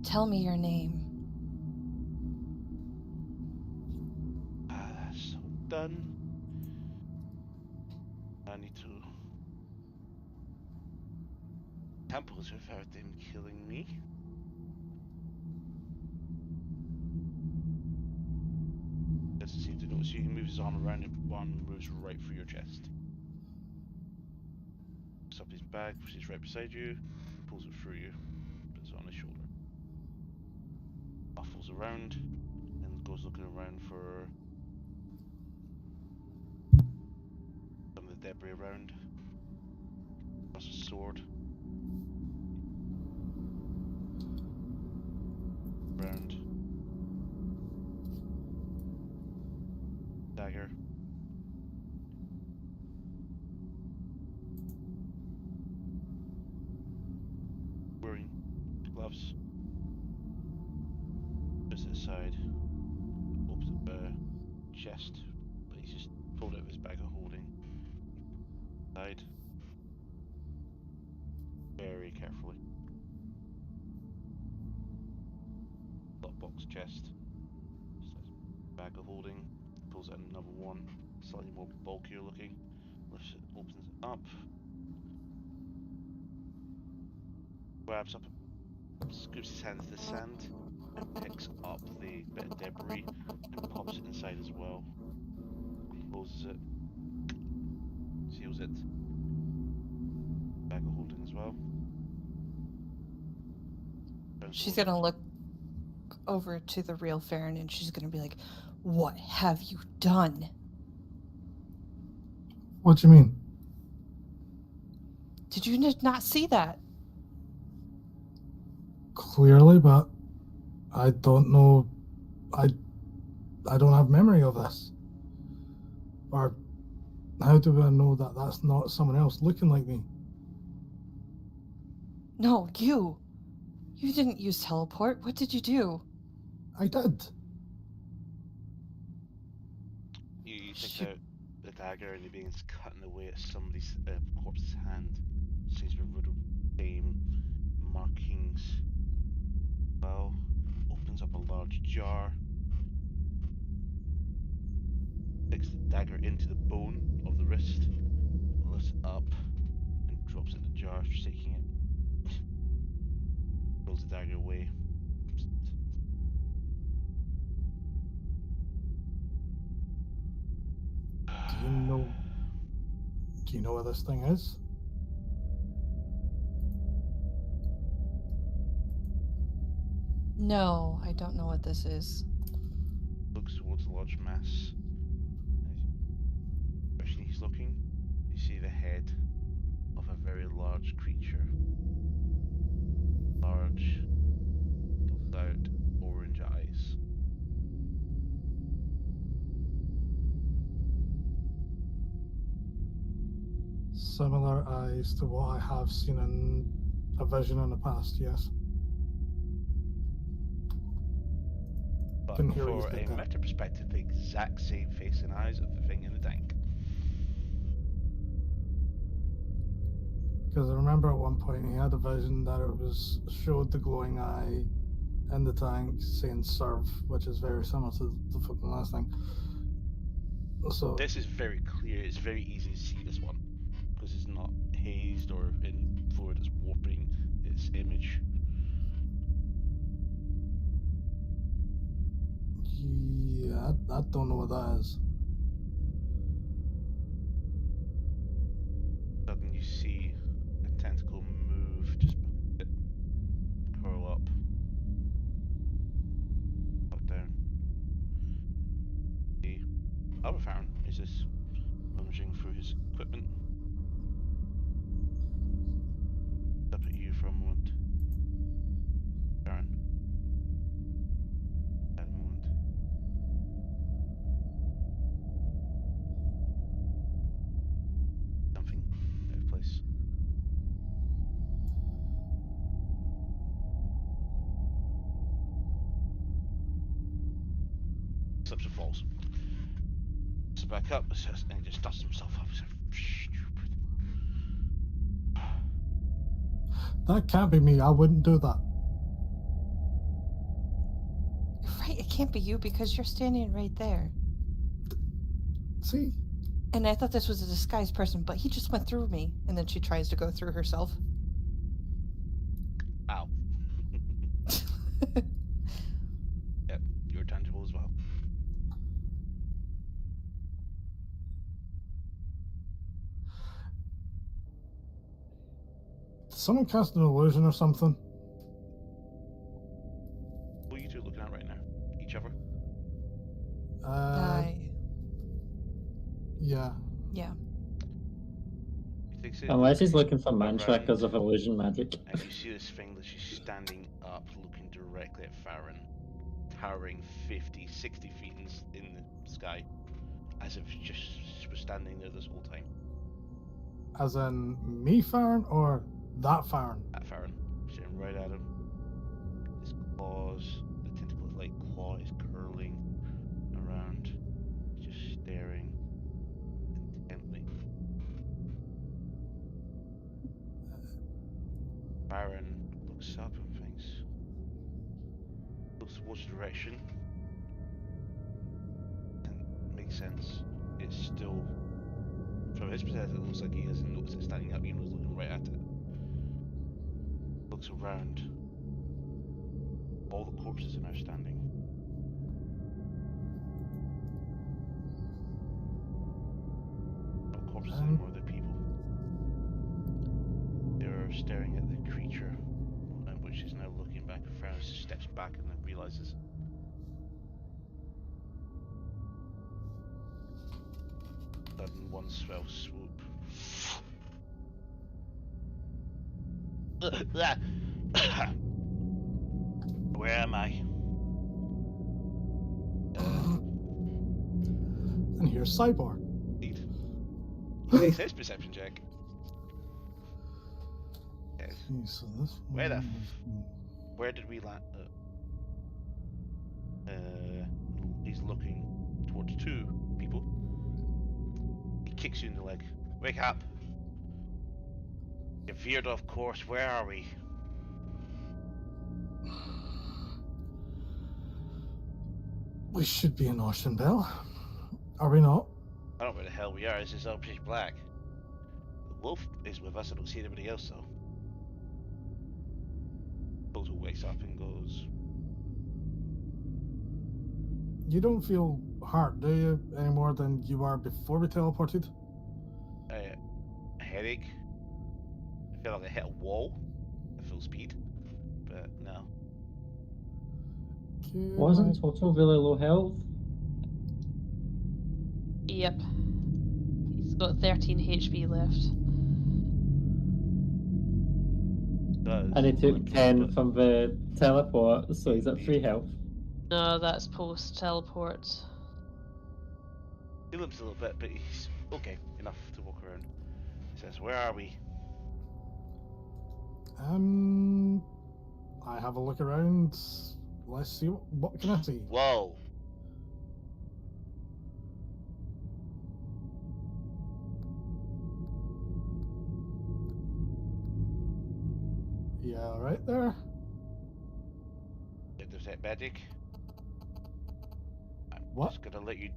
Tell me your name. That's all done. I need to. Temples without them killing me. Doesn't seem to notice you. He moves his arm around and one moves right through your chest. Picks up his bag, which is right beside you, pulls it through you, puts it on his shoulder. Buffles around and goes looking around for some of the debris around. Plus a sword. Around. Dagger. Wearing gloves. Puts it aside. Opens up the chest. But he's just pulled out of his bag of holding. Side. Very carefully. Lockbox chest. Bag of holding. pulls out another one, slightly more bulkier looking. Lifts it, opens it up, grabs up, scoops his hand to the sand, and picks up the bit of debris and pops it inside as well. Closes it, seals it. Bag of holding as well. She's gonna look over to the real Farron and she's gonna be like, "What have you done?" What do you mean? Did you not see that? Clearly, but I don't know. I don't have memory of this. Or how do I know that that's not someone else looking like me? No, you. You didn't use teleport. What did you do? I did. You take out the dagger and it begins cutting away at somebody's corpse's hand. Seems to be riddled with same markings. Well, opens up a large jar. Sticks the dagger into the bone of the wrist. Lifts it up and drops it in the jar, shaking it. Pulls the dagger away. Do you know? Do you know where this thing is? No, I don't know what this is. Looks towards the large mass. As he's looking, you see the head of a very large creature. Large, dulled out orange eyes. Similar eyes to what I have seen in a vision in the past, yes. But Didn't hear what you for said a there. meta perspective, the exact same face and eyes of the thing in the tank. Because I remember at one point he had a vision that it was showed the glowing eye in the tank saying serve, which is very similar to the fucking last thing. So This is very clear, it's very easy to see this one. Because it's not hazed or in fluid that's warping its image. yeah, I don't know what that is. Suddenly you see a tentacle move just behind it, curl up down. The other Farron is just rummaging through his equipment. Up at you for a moment. Farron. At a moment. Something out of place. Slips and falls. So back up and he just dusts himself up. That can't be me. I wouldn't do that. Right, it can't be you because you're standing right there. See? And I thought this was a disguised person, but he just went through me. And then she tries to go through herself. Ow. Yep, you're tangible as well. Did someone cast an illusion or something? What are you two looking at right now? Each other? Yeah. Yeah. He takes it. Unless he's looking for man around, trackers of illusion magic. And you see this thing that she's standing up, looking directly at Farron, towering 50, 60 feet in the sky, as if she just was standing there this whole time. As in me, Farron, or that Farron? At Farron, staring right at him. His claws, the tentacle-like claw is curling around, just staring intently. Farron looks up and thinks, looks towards the direction, and makes sense. It's still, from his perspective, it looks like he hasn't noticed it standing up, even though he's looking right at it. Looks around. All the corpses are now standing. Not corpses anymore, they're people. They're staring at the creature, which is now looking back and frowns, steps back and then realizes. Sudden one swell swoop. Where am I? And here's Cyborg. Indeed. He makes his perception check. Yes. Okay, so this Where the one Where did we land? He's looking towards two people. He kicks you in the leg. Wake up! You veered off course. Where are we? we should be in Ocean Bell. Are we not? I don't know where the hell we are. This is all pitch black. The wolf is with us. I don't see anybody else though. Bozo wakes up and goes, You don't feel hurt, do you, any more than you were before we teleported? a headache. I feel like I hit a wall at full speed, but no. Okay, Wasn't Toto really low health? Yep. He's got 13 HP left. Does And he took look 10 but from the teleport, so he's at 3 health. No, that's post teleport. he limps a little bit, but he's okay enough to walk around. He says, "Where are we?" I have a look around. Let's see what can I see. Whoa! Yeah, right there. Did detect magic? I'm What? just gonna let you.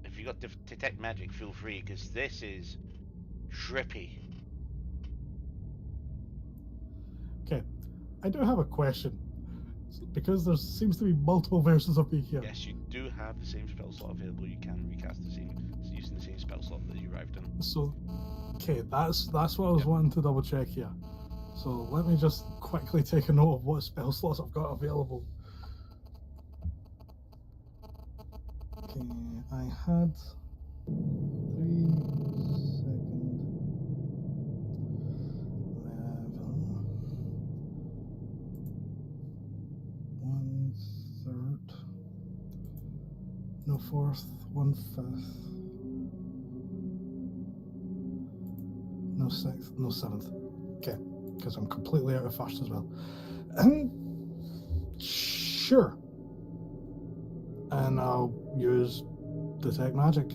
If you got detect magic, feel free, because this is trippy. Okay, I do have a question. Because there seems to be multiple versions of me here. Yes, you do have the same spell slot available. You can recast the same using the same spell slot that you arrived in. So, okay, that's what I was wanting to double check here. So let me just quickly take a note of what spell slots I've got available. Okay, I had 3 second 11 1/3 no 4th 1/5 no 6th no 7th. Okay, because I'm completely out of first as well. Sure. And I'll use detect magic.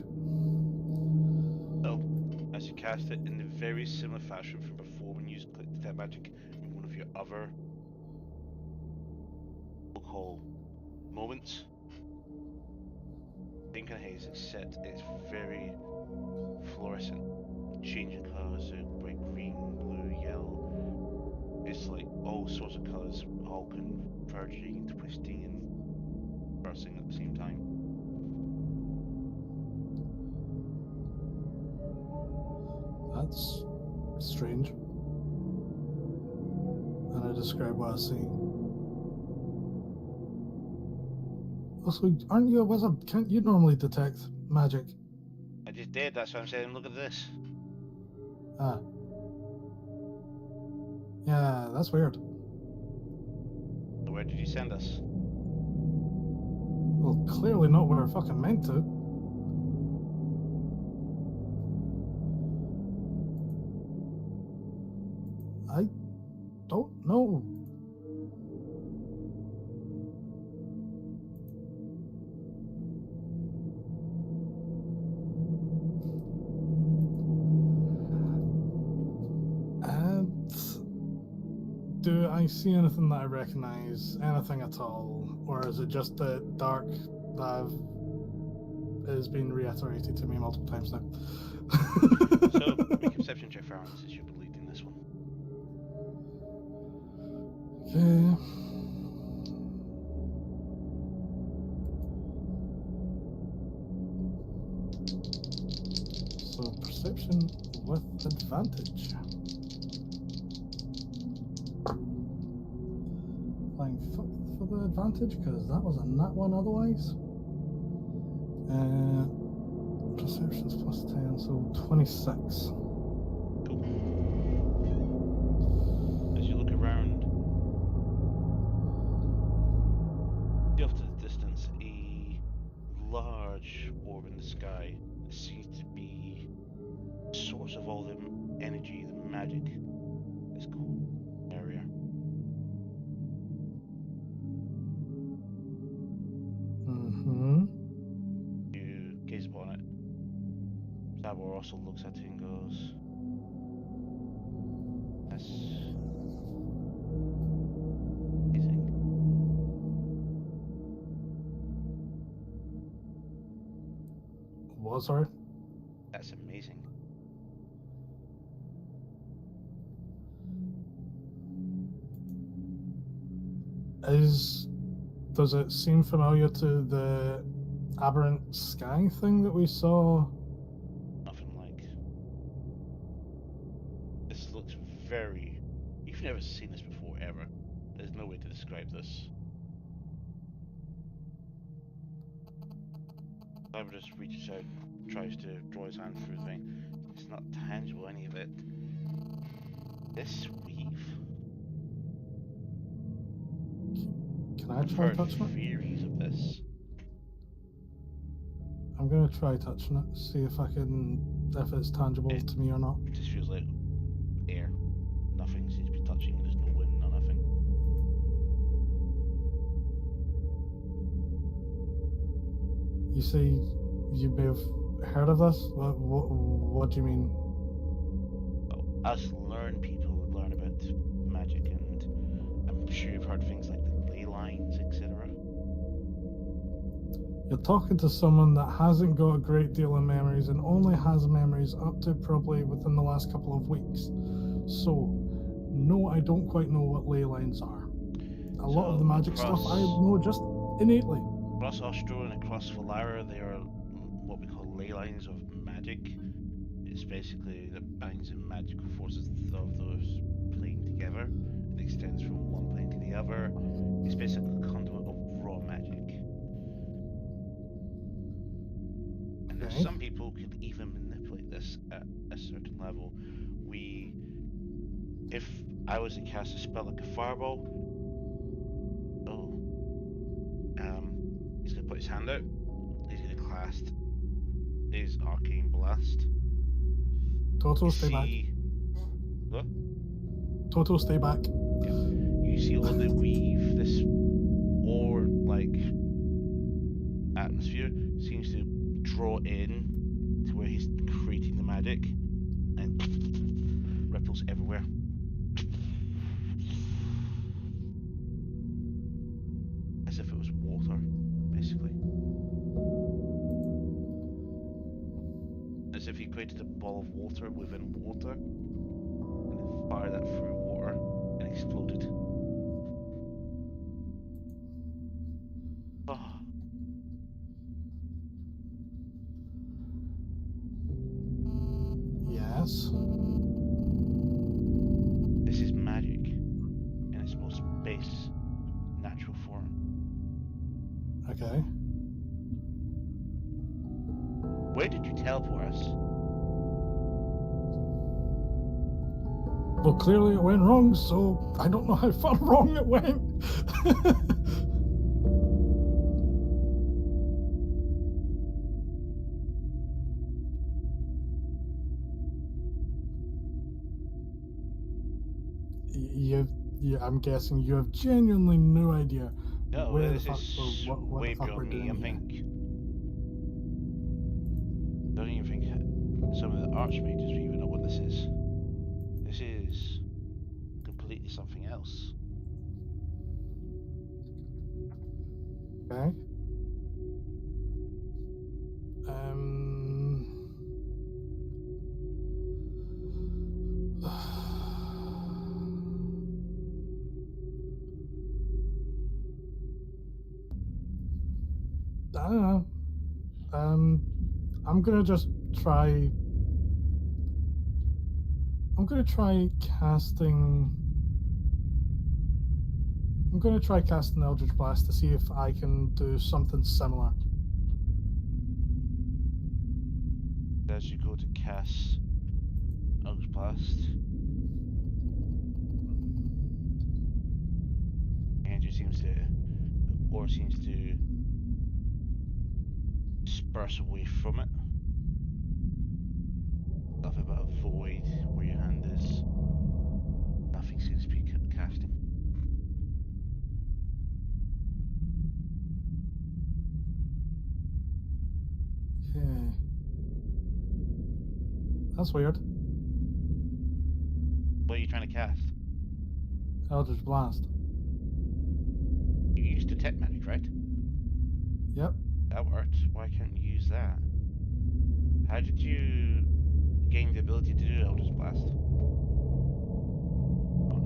So, as you cast it in a very similar fashion from before when you used detect magic in one of your other, we'll call moments. Same kind of haze, except it's very fluorescent, changing colours, bright green, blue, yellow. It's like all sorts of colours, all converging and twisting and bursting at the same time. That's strange. And I describe what I see. Also, aren't you a wizard? Can't you normally detect magic? I just did, that's what I'm saying. Look at this. Ah. Yeah, that's weird. So where did you send us? Well, clearly not where we're fucking meant to. I don't know. Do I see anything that I recognise? Anything at all? Or is it just the dark that has been reiterated to me multiple times now. So, make a perception check for Aaron since you'll be leading this one. Okay. So perception with advantage. Flying for the advantage because that was a nat one otherwise. Perception's plus 10, so 26. Cool. As you look around, see off to the distance a large orb in the sky that seems to be the source of all the energy, the magic that's called area. Mm-hmm. You gaze upon it. Sabor also looks at it and goes, "That's amazing." What, sorry? That's amazing. Does it seem familiar to the aberrant sky thing that we saw? Nothing like. This looks very. You've never seen this before, ever. There's no way to describe this. Cyber just reaches out, tries to draw his hand through the thing. It's not tangible, any of it. This weave. Can I I've try heard touching it? theories of this. I'm gonna try touching it, see if it's tangible to me or not. It just feels like air. Nothing seems to be touching. There's no wind, no nothing. You say you may have heard of this? What do you mean? Well, us learned people would learn about magic, and I'm sure you've heard things like the ley lines, etc. You're talking to someone that hasn't got a great deal of memories and only has memories up to probably within the last couple of weeks. So, no, I don't quite know what ley lines are. A lot of the magic stuff I know just innately. Across Austro and across Valara, they are what we call ley lines of magic. It's basically the binds and magical forces of those playing together. It extends from one plane to the other. It's basically a conduit of raw magic. And there's some people who can even manipulate this at a certain level. If I was to cast a spell like a fireball, he's gonna put his hand out. He's gonna cast his arcane blast. Total, stay back. What? Total, stay back. Yeah. You see all the weave, this ore-like atmosphere seems to draw in to where he's creating the magic, and ripples everywhere. As if it was water, basically. As if he created a ball of water within water, and then fired that through water, and exploded. Oh. Yes. This is magic in its most base, natural form. Okay. Where did you teleport us? Well, clearly it went wrong, so I don't know how far wrong it went. I'm guessing you have genuinely no idea where the this fuck is or what way the fuck we're beyond me. doing I here. think. Don't even think some of the archmages even know what this is. This is completely something else. Okay. I'm gonna just try. I'm gonna try casting. I'm gonna try casting Eldritch Blast to see if I can do something similar. As you go to cast Eldritch Blast, Andrew seems to disperse away from it. Nothing but a void where your hand is. Nothing seems to be casting. Okay. That's weird. What are you trying to cast? Eldritch Blast. You used Detect Magic, right? Yep. That worked. Why can't you use that? How did you gain the ability to do Eldritch Blast?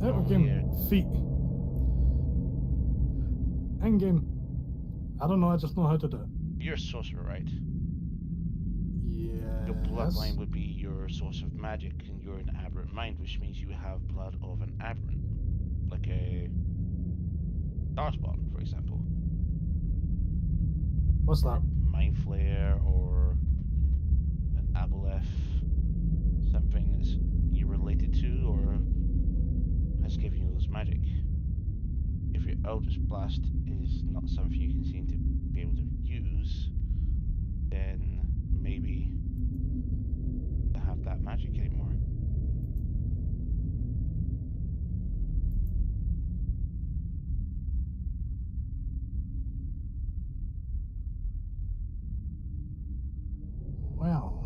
In-game feat. In-game. I don't know, I just know how to do it. You're a sorcerer, right? Yes. Your bloodline would be your source of magic, and you're an aberrant mind, which means you have blood of an aberrant. Like a Starspawn, for example. What's or that? Mind Flayer, or an Aboleth. Something that's you're related to, or has given you this magic. If your Eldritch Blast is not something you can seem to be able to use, then maybe to have that magic anymore. Well.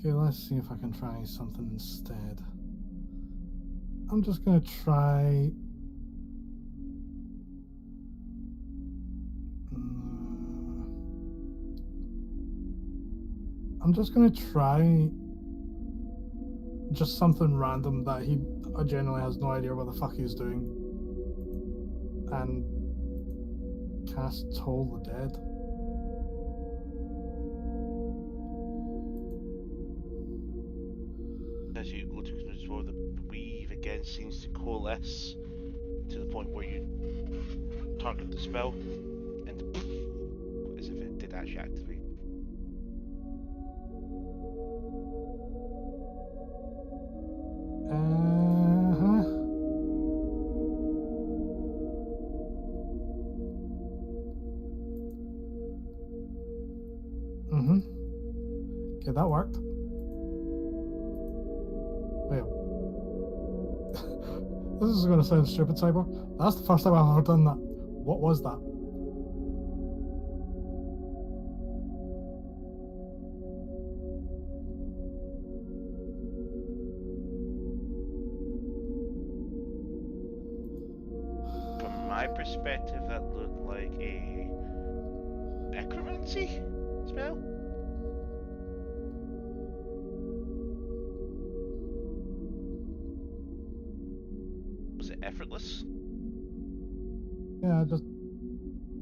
Okay, let's see if I can try something instead. I'm just gonna try. I'm just gonna try just something random that he generally has no idea what the fuck he's doing, and cast Toll the Dead. As you go to control, the weave again seems to coalesce to the point where you target the spell, and as if it did actually activate. Okay, that worked. Wait. This is going to sound stupid, Cyber. That's the first time I've ever done that. What was that? From my perspective, that looked like a necromancy spell. Was it effortless? Yeah, I did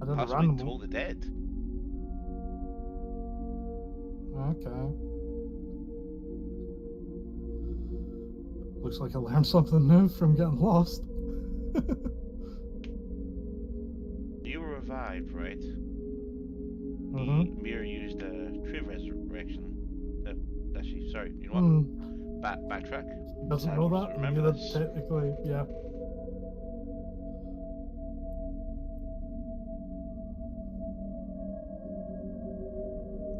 a Possibly random Toll the Dead. Okay. Looks like I learned something new from getting lost. You were revived, right? Mm-hmm. Mir used a true resurrection. Actually, sorry, you know what? Backtrack. Doesn't know that. Remember Neither this. technically, yeah.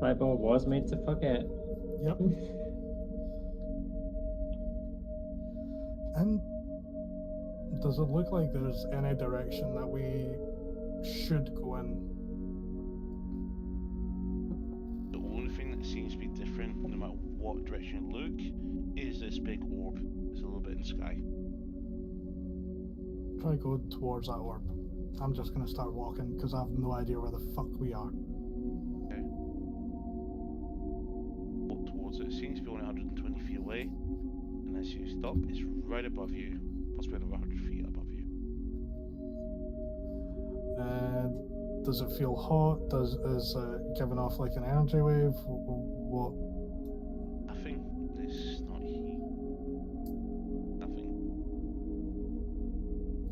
Cyborg was made to forget. Yep. And does it look like there's any direction that we should go in? The only thing that seems to be different, no matter what direction you look, is this big orb. It's a little bit in the sky. Try go towards that orb. I'm just gonna start walking because I have no idea where the fuck we are. Okay. Walk towards it. It seems to be only 120 feet away. And as you stop, it's right above you. Possibly another 100 feet above you. Does it feel hot? Is giving off like an energy wave? What? Nothing. It's not heat. Nothing.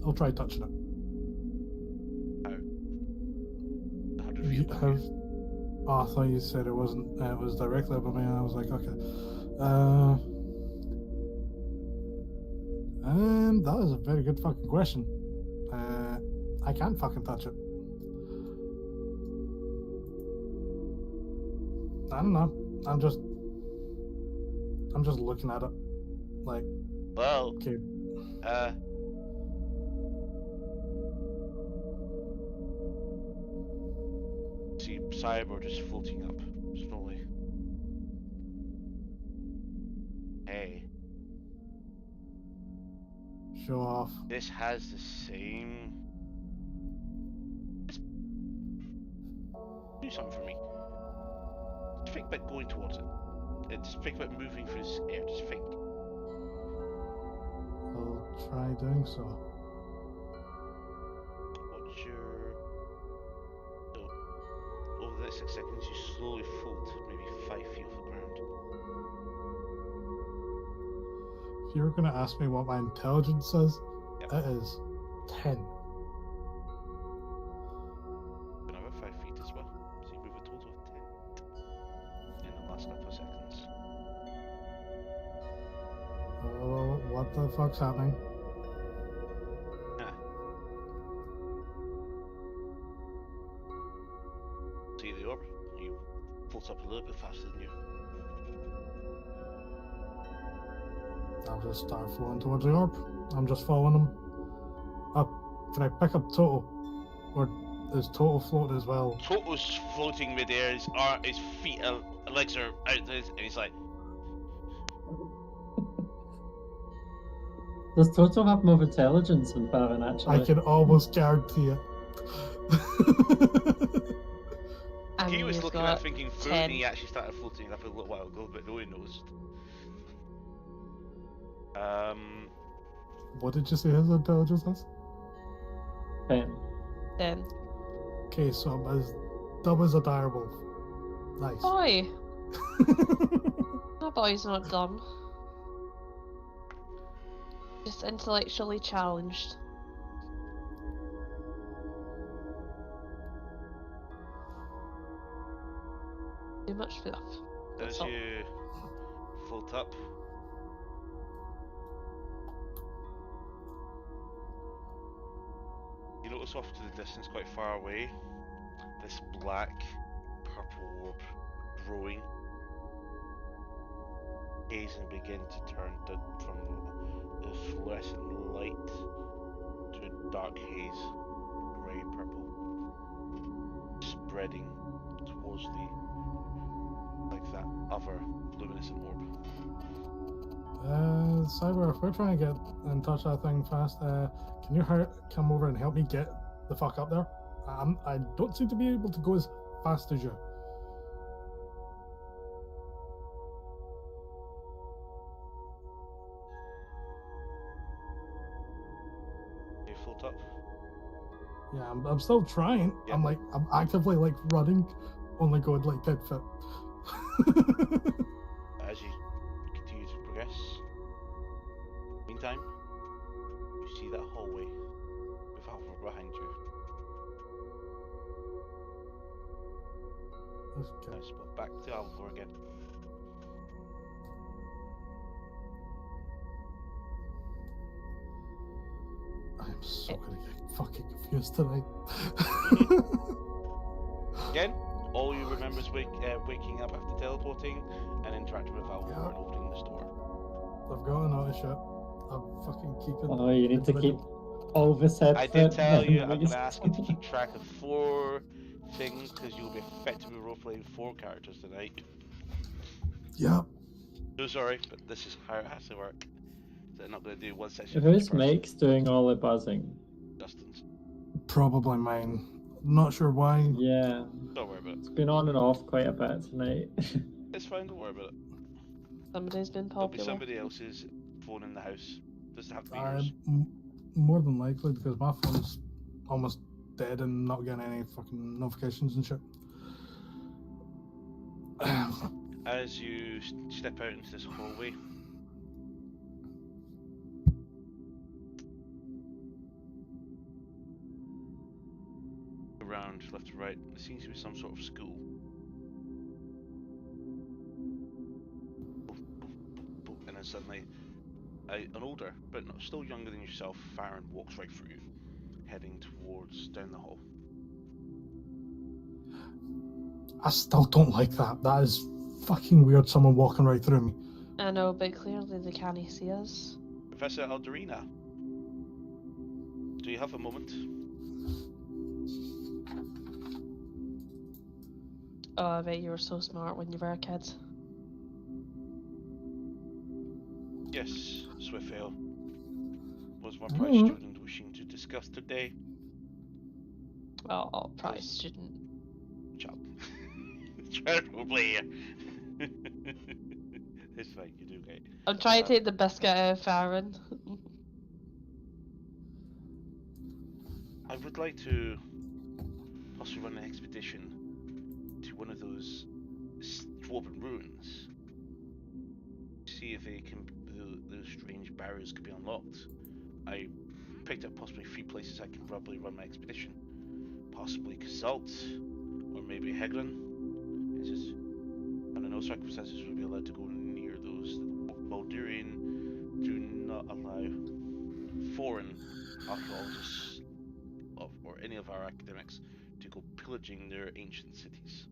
I'll try touching it. How do you feel? Oh, I thought you said it wasn't. It was directly above me. And I was like, okay. That is a very good fucking question. I can't fucking touch it. I don't know. I'm just looking at it. Like, Well, okay. See Cyber just floating up slowly. Hey, Show off. this has the same. Do something for me. Just think about going towards it. Just think about moving through this air. Just think. I'll try doing so. What's your? So, over the next 6 seconds, you slowly float maybe 5 feet off the ground. If you were going to ask me what my intelligence is, Yep. it is 10. Another 5 feet as well. So you move a total of 10 in the last couple of seconds. Oh, what the fuck's happening? See the orb? You float up a little bit faster than you. I'll just start floating towards the orb. I'm just following him. Up. Can I pick up Toto? Or is Toto floating as well? Toto's floating midair. His feet, legs are out, and he's like, Does Toto have more intelligence than Farron, actually? I can almost guarantee it. I he mean, was he's looking got at thinking through, 10. and he actually started floating up a little while ago, but no one knows. What did you say his intelligence is? 10. 10. Okay, so I'm as dumb as a direwolf. Nice. Boy! That boy's not dumb. Just intellectually challenged. Too much fluff. As That's all. you float up, you notice off to the distance, quite far away, this black, purple orb growing. Haze and begin to turn from the fluorescent light to a dark haze, grey purple, spreading towards that other luminescent orb. Cyber, if we're trying to get in touch with that thing fast, can you come over and help me get the fuck up there? I don't seem to be able to go as fast as you. You float up. Yeah, I'm still trying. Yeah. I'm actively running, only going 10 foot. As you continue to progress, meantime, you see that hallway with Alvar behind you. Okay. Nice, but back to Alvar again. I'm so gonna get fucking confused tonight. Again, all you remember is waking up after teleporting and interacting with Alvar Yeah. and opening this door. I've got an auto shot. I'm fucking keeping. Oh, you need to keep individual- all the separate I did tell you I'm going memories. to ask you to keep track of 4 things because you'll be effectively role-playing 4 characters tonight. Yeah. So sorry, but this is how it has to work. So I'm not going to do one session. for Who's each person. Mike's doing all the buzzing? Justin's. Probably mine. Not sure why. Yeah, Don't worry about it. it's been on and off quite a bit tonight. It's fine, don't worry about it. Somebody's been There'll be popular. somebody else's phone in the house. Doesn't have to be I'm yours. more than likely because my phone's almost dead and not getting any fucking notifications and shit. As you step out into this hallway, around left to right, there seems to be some sort of school. And then suddenly, an older, but not, still younger than yourself, Farron walks right through you, heading towards down the hall. I still don't like that. That is fucking weird, someone walking right through me. I know, but clearly they can't see us. Professor Alderina, do you have a moment? Oh, I bet you were so smart when you were a kid. Yes, Swiftale was my Mhm. prize student wishing to discuss today. Oh, prize student. Chop. Charitable player. It's fine, you do great. I'm trying to take the biscuit out of Farron. I would like to possibly run an expedition to one of those dwarven ruins. See if they can, those strange barriers could be unlocked. I picked up possibly 3 places I can probably run my expedition. Possibly Kazalt, or maybe Heglen. It's just, under no circumstances would be allowed to go near those. The Baldurian do not allow foreign archaeologists or any of our academics to go pillaging their ancient cities,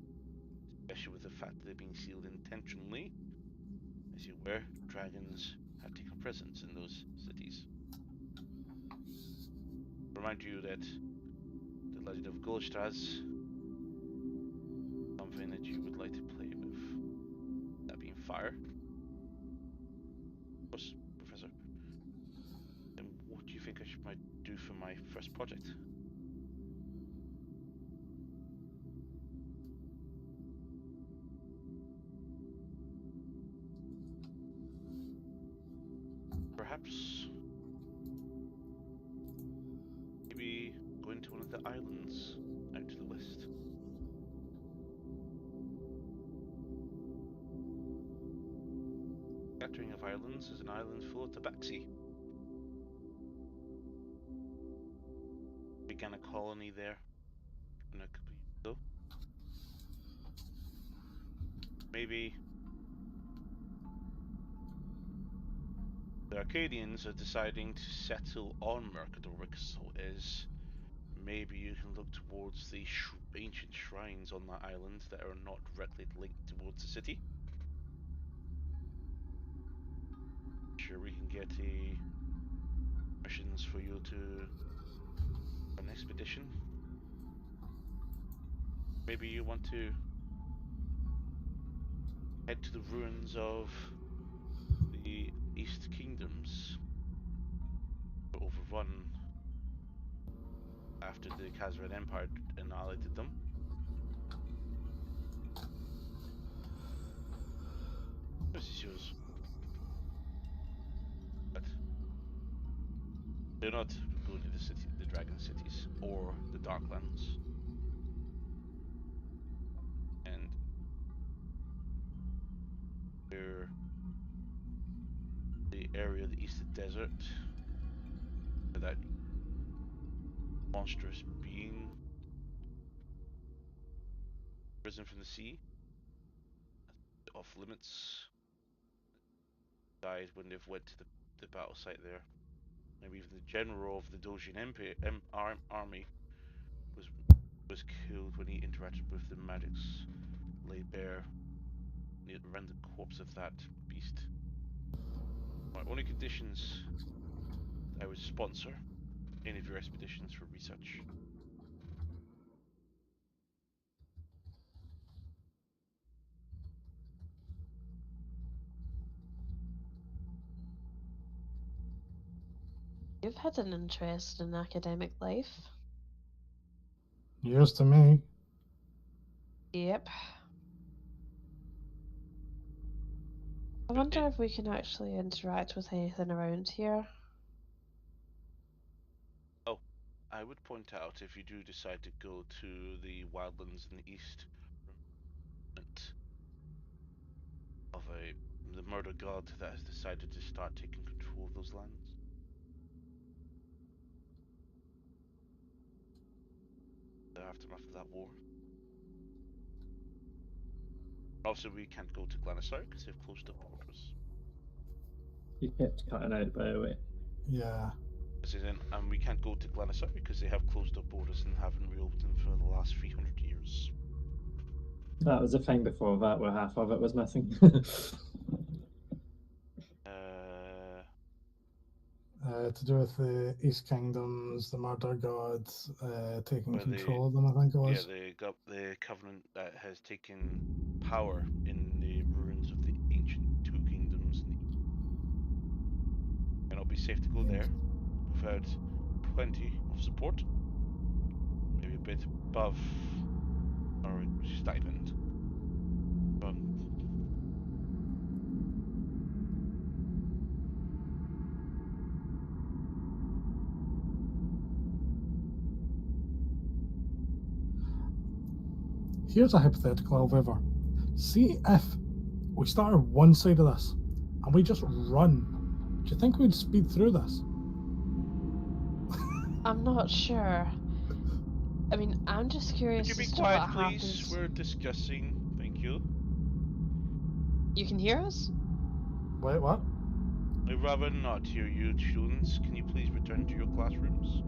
especially with the fact that they're being sealed intentionally. As you're aware, dragons have taken presence in those cities. Remind you that the legend of Golstraz, something that you would like to play with, that being fire. Of course, Professor. And what do you think I might do for my first project? Perhaps maybe going to one of the islands out to the west. Scattering of islands is an island full of tabaxi. Began a colony there in a couple of years ago. Maybe the Arcadians are deciding to settle on Mercadoric, so is maybe you can look towards the ancient shrines on that island that are not directly linked towards the city. Sure, we can get a missions for you to an expedition. Maybe you want to head to the ruins of the East Kingdoms, overrun after the Khazred Empire annihilated them. This is yours. But they're not going to the city, the Dragon Cities, or the Darklands. And they're the area of the Eastern Desert, that monstrous being risen from the sea, off limits, died when they've went to the battle site there. Maybe even the general of the Dojian army was killed when he interacted with the magics laid bare around the corpse of that beast. My only conditions, I would sponsor any of your expeditions for research. You've had an interest in academic life. Years to me. Yep. I wonder if we can actually interact with anything around here. I would point out if you do decide to go to the wildlands in the east, of the murder god that has decided to start taking control of those lands. The aftermath of that war. Also, we can't go to Galanasari because they've closed up borders. You kept cutting out, by the way. Yeah. And we can't go to Galanasari because they have closed up borders and haven't reopened for the last 300 years. That was a thing before that where half of it was missing. To do with the East Kingdoms, the Murder Gods, taking Where control of them, I think it Yeah, was. the covenant that has taken power in the ruins of the ancient two kingdoms. May not be safe to go there. We've had plenty of support. Maybe a bit above our stipend. Here's a hypothetical, however. See if we started one side of this and we just run. Do you think we'd speed through this? I'm not sure. I mean, I'm just curious Could you be as to quiet, what please? happens. We're discussing. Thank you. You can hear us? Wait, what? I'd rather not hear you, students. Can you please return to your classrooms?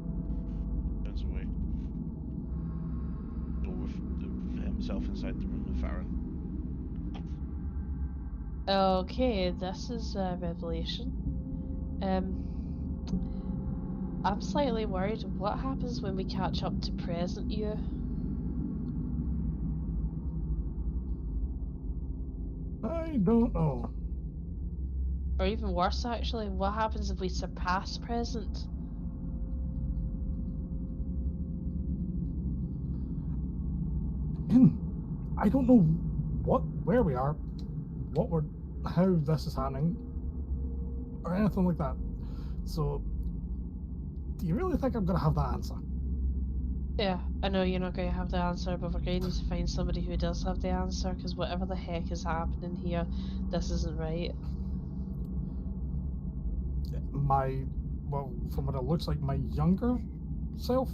Turns away. Go with himself inside the room with Farron. Okay, this is a revelation. I'm slightly worried. What happens when we catch up to present you? I don't know. Or even worse, actually, what happens if we surpass present? I don't know where we are, how this is happening, or anything like that. So, do you really think I'm going to have that answer? Yeah, I know you're not going to have the answer, but we're going to need to find somebody who does have the answer, because whatever the heck is happening here, this isn't right. From what it looks like, my younger self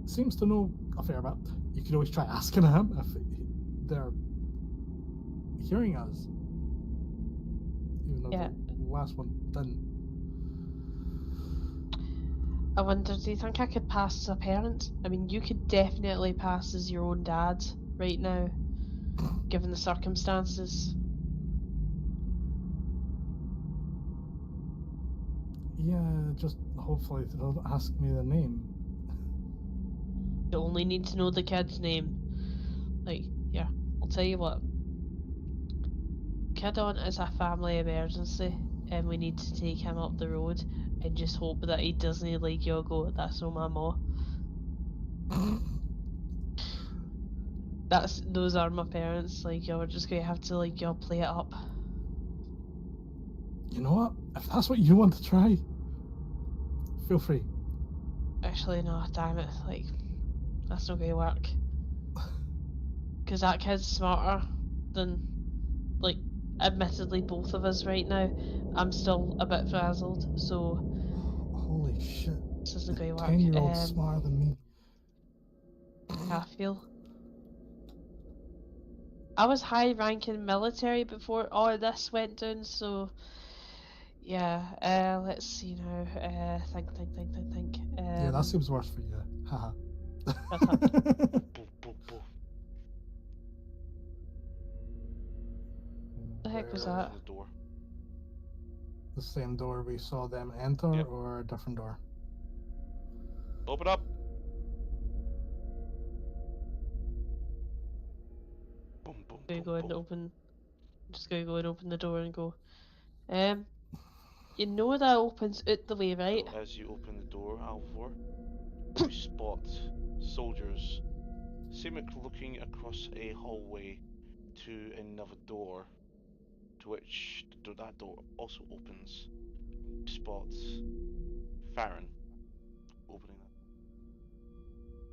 seems to know a fair bit. You could always try asking him if they're hearing us, even though Yeah. the last one didn't. I wonder, do you think I could pass as a parent? I mean, you could definitely pass as your own dad right now, given the circumstances. Yeah, just hopefully they don't ask me the name. You only need to know the kid's name. Like, yeah, I'll tell you what. Kid on is a family emergency, and we need to take him up the road and just hope that he doesn't like you go, that's no mama. Those are my parents, like you're just gonna have to like y'all play it up. You know what? If that's what you want to try, feel free. Actually no, damn it, like that's not gonna work. Cause that kid's smarter than like admittedly both of us right now. I'm still a bit frazzled, so Holy shit. this isn't gonna work. 10-year-old smarter than me. I feel I was high ranking military before all this went down, so yeah, let's see now. Think. Yeah, that seems worse for you. Haha. Shut up. Boo, boo, boo. The heck was Where- that? The door. The same door we saw them enter, Yep. or a different door? Open up. Boom, boom, Gonna boom, go and boom. open. Just gonna go and open the door and go. You know that opens out the way, right? So as you open the door, Alvor, you spot soldiers looking across a hallway to another door, to which that door also opens. You spot Farron opening that.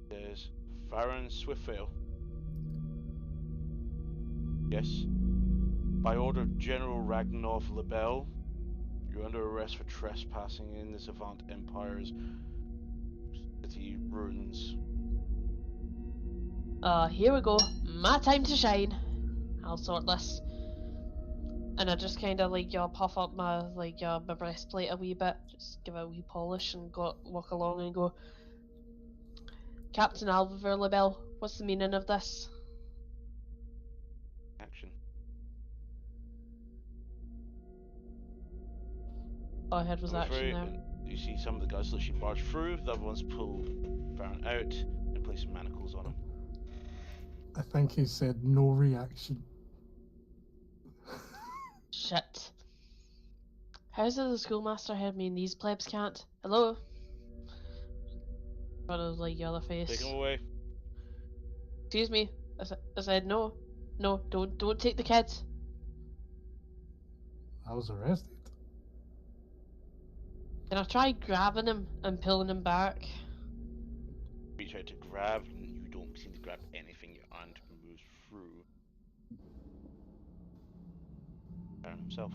Says Farron Swiftfail. Yes. By order of General Ragnov Lebel, you're under arrest for trespassing in the Savant Empire's city ruins. Here we go. My time to shine. I'll sort this. And I just kind of like puff up my my breastplate a wee bit, just give it a wee polish and walk along and go, Captain Alviver Lebel, what's the meaning of this? Action. All I had was Go action through, there. and you see some of the guys literally barge through, the other ones pull Farron out and place manacles on him. I think he said no reaction. Shit. How's it the schoolmaster heard me and these plebs can't? Hello? Got a yellow face. Take him away. Excuse me. I said no. No, don't take the kids. I was arrested. Can I try grabbing him and pulling him back? Reach out to grab, and you don't seem to grab anything. Your hand moves through Farron himself.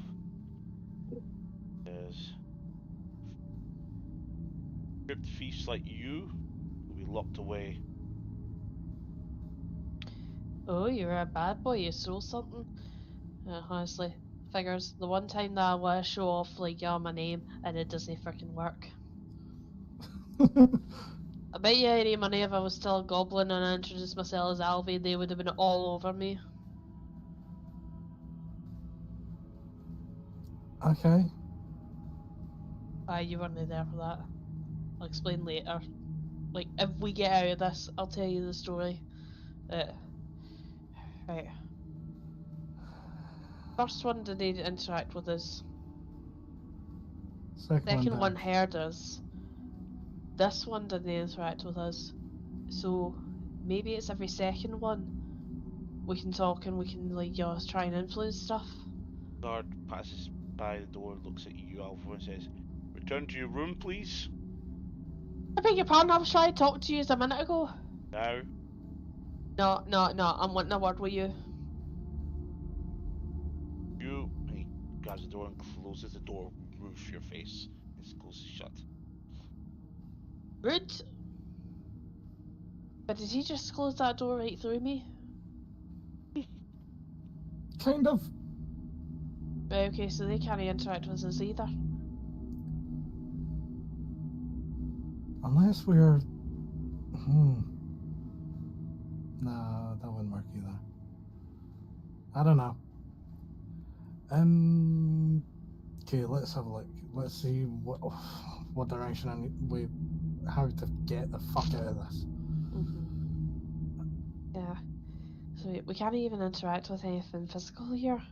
Says, crypt thieves like you will be locked away. Oh, you're a bad boy, you stole something? Honestly, figures the one time that I want to show off my name and it doesn't freaking work. I bet you any money if I was still a goblin and I introduced myself as Alvy, they would have been all over me. Okay. You weren't there for that. I'll explain later. Like, if we get out of this, I'll tell you the story. Right. First one didn't interact with us. Second one did. heard us. This one didn't interact with us. So maybe it's every second one we can talk and we can try and influence stuff. Guard passes by the door, looks at you, Alpha, and says, "Return to your room, please." I beg your pardon, I was trying to talk to you a minute ago. Now. No, I'm wanting a word with you. You. And he grabs the door and closes the door, roof your face. It's closes shut. Rude. But did he just close that door right through me? Kind of. Right, okay, so they can't interact with us either. Unless we're... Nah, that wouldn't work either. I don't know. Okay, let's have a look. Let's see what direction how to get the fuck out of this. Yeah. So we can't even interact with anything physical here.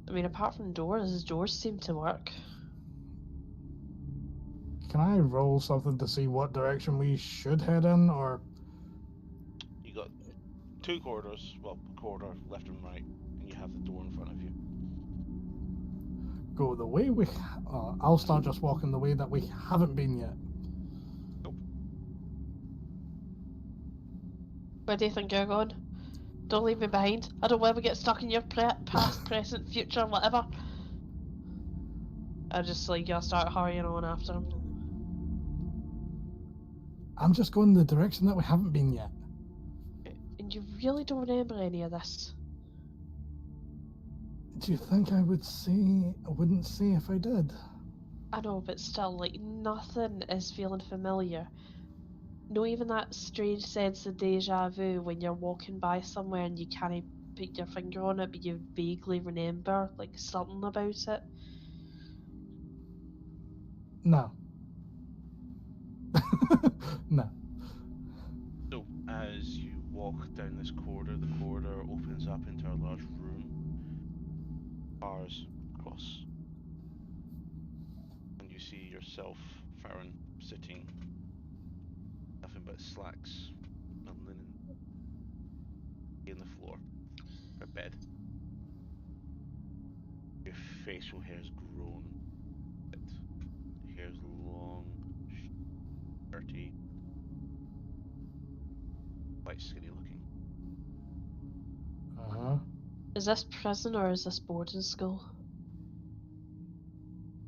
I mean, apart from doors seem to work. Can I roll something to see what direction we should head in, or... You got two corridors, well, a corridor left and right, and you have the door in front of you. Go the way we... I'll start just walking the way that we haven't been yet. Nope. Where do you think you're going? Don't leave me behind. I don't want to get stuck in your past, present, future, whatever. I just I'll start hurrying on after him. I'm just going the direction that we haven't been yet. And you really don't remember any of this? Do you think I wouldn't say if I did? I know, but still, nothing is feeling familiar. No, even that strange sense of deja vu when you're walking by somewhere and you can't put your finger on it, but you vaguely remember, something about it. No. No. So, as you walk down this corridor, the corridor opens up into a large room. Bars across. And you see yourself, Farron, sitting. Nothing but slacks and linen. On the floor. Her bed. Your facial hair has grown. Your hair is long, dirty, quite skinny looking. Is this prison or is this boarding school?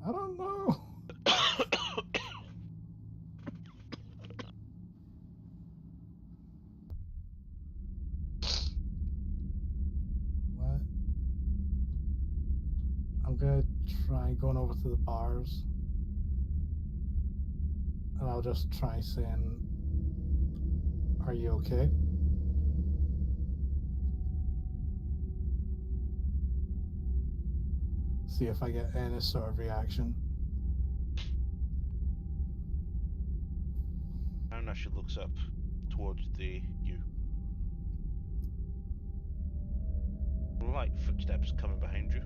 I don't know. What? I'm gonna try going over to the bars. And I'll just try saying, "Are you okay?" See if I get any sort of reaction. And as she looks up towards you. Light footsteps coming behind you.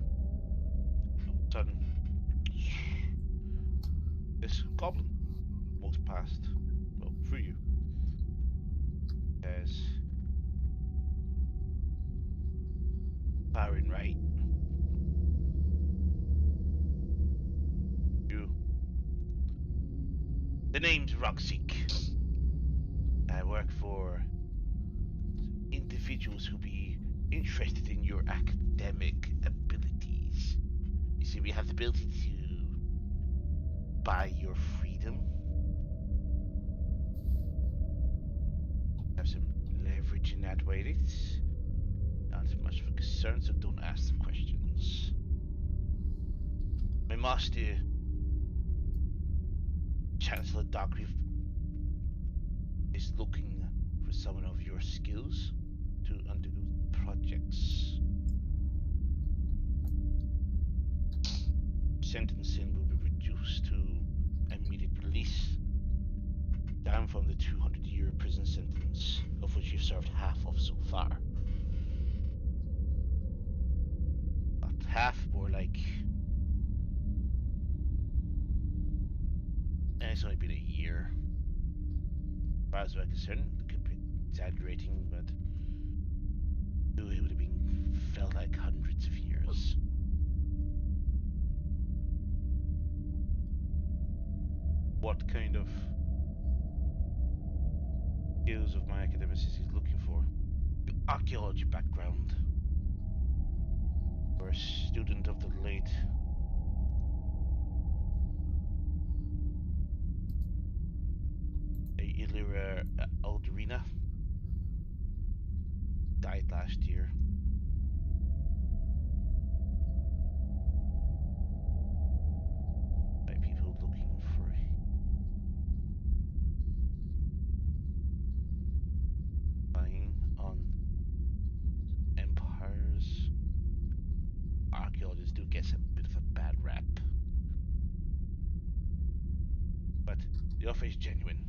All of a sudden, this goblin walks past, well, through you. Says, firing right. You. The name's Roxic. I work for individuals who be interested in your academic abilities. You see, we have the ability to buy your freedom. Have some leverage in that way. It's not much of a concern, so don't ask the questions. My master, Chancellor Darkreef, is looking for someone of your skills to undergo projects. Sentencing will be reduced to immediate release, down from the 200-year prison sentence, of which you've served half of so far. Not half, more like... it's only been a year. As far as I'm concerned, I could be exaggerating, but it would have been felt like hundreds of years. What kind of skills of my academics is he looking for? Archaeology background. Or a student of the late Illyria Alderina. Died last year. By people looking for spying on empires. Archaeologists do get a bit of a bad rap. But the offer is genuine.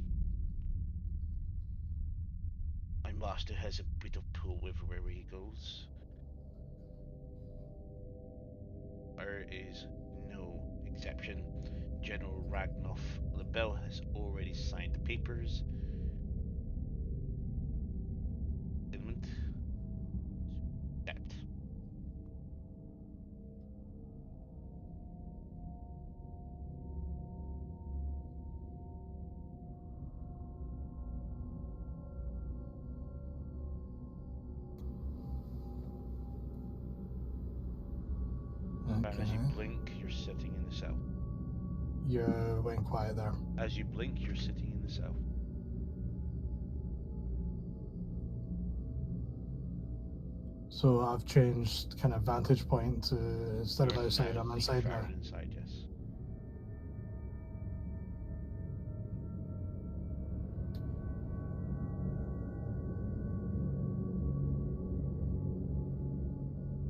My master has a bit of pull everywhere he goes. There is no exception. General Ragnoff Lebel has already signed the papers. Settlement. That. And as you blink, you're sitting in the cell. You went quiet there. As you blink, you're sitting in the cell. So I've changed kind of vantage point to instead of You're outside, now I'm being inside now. found inside, yes.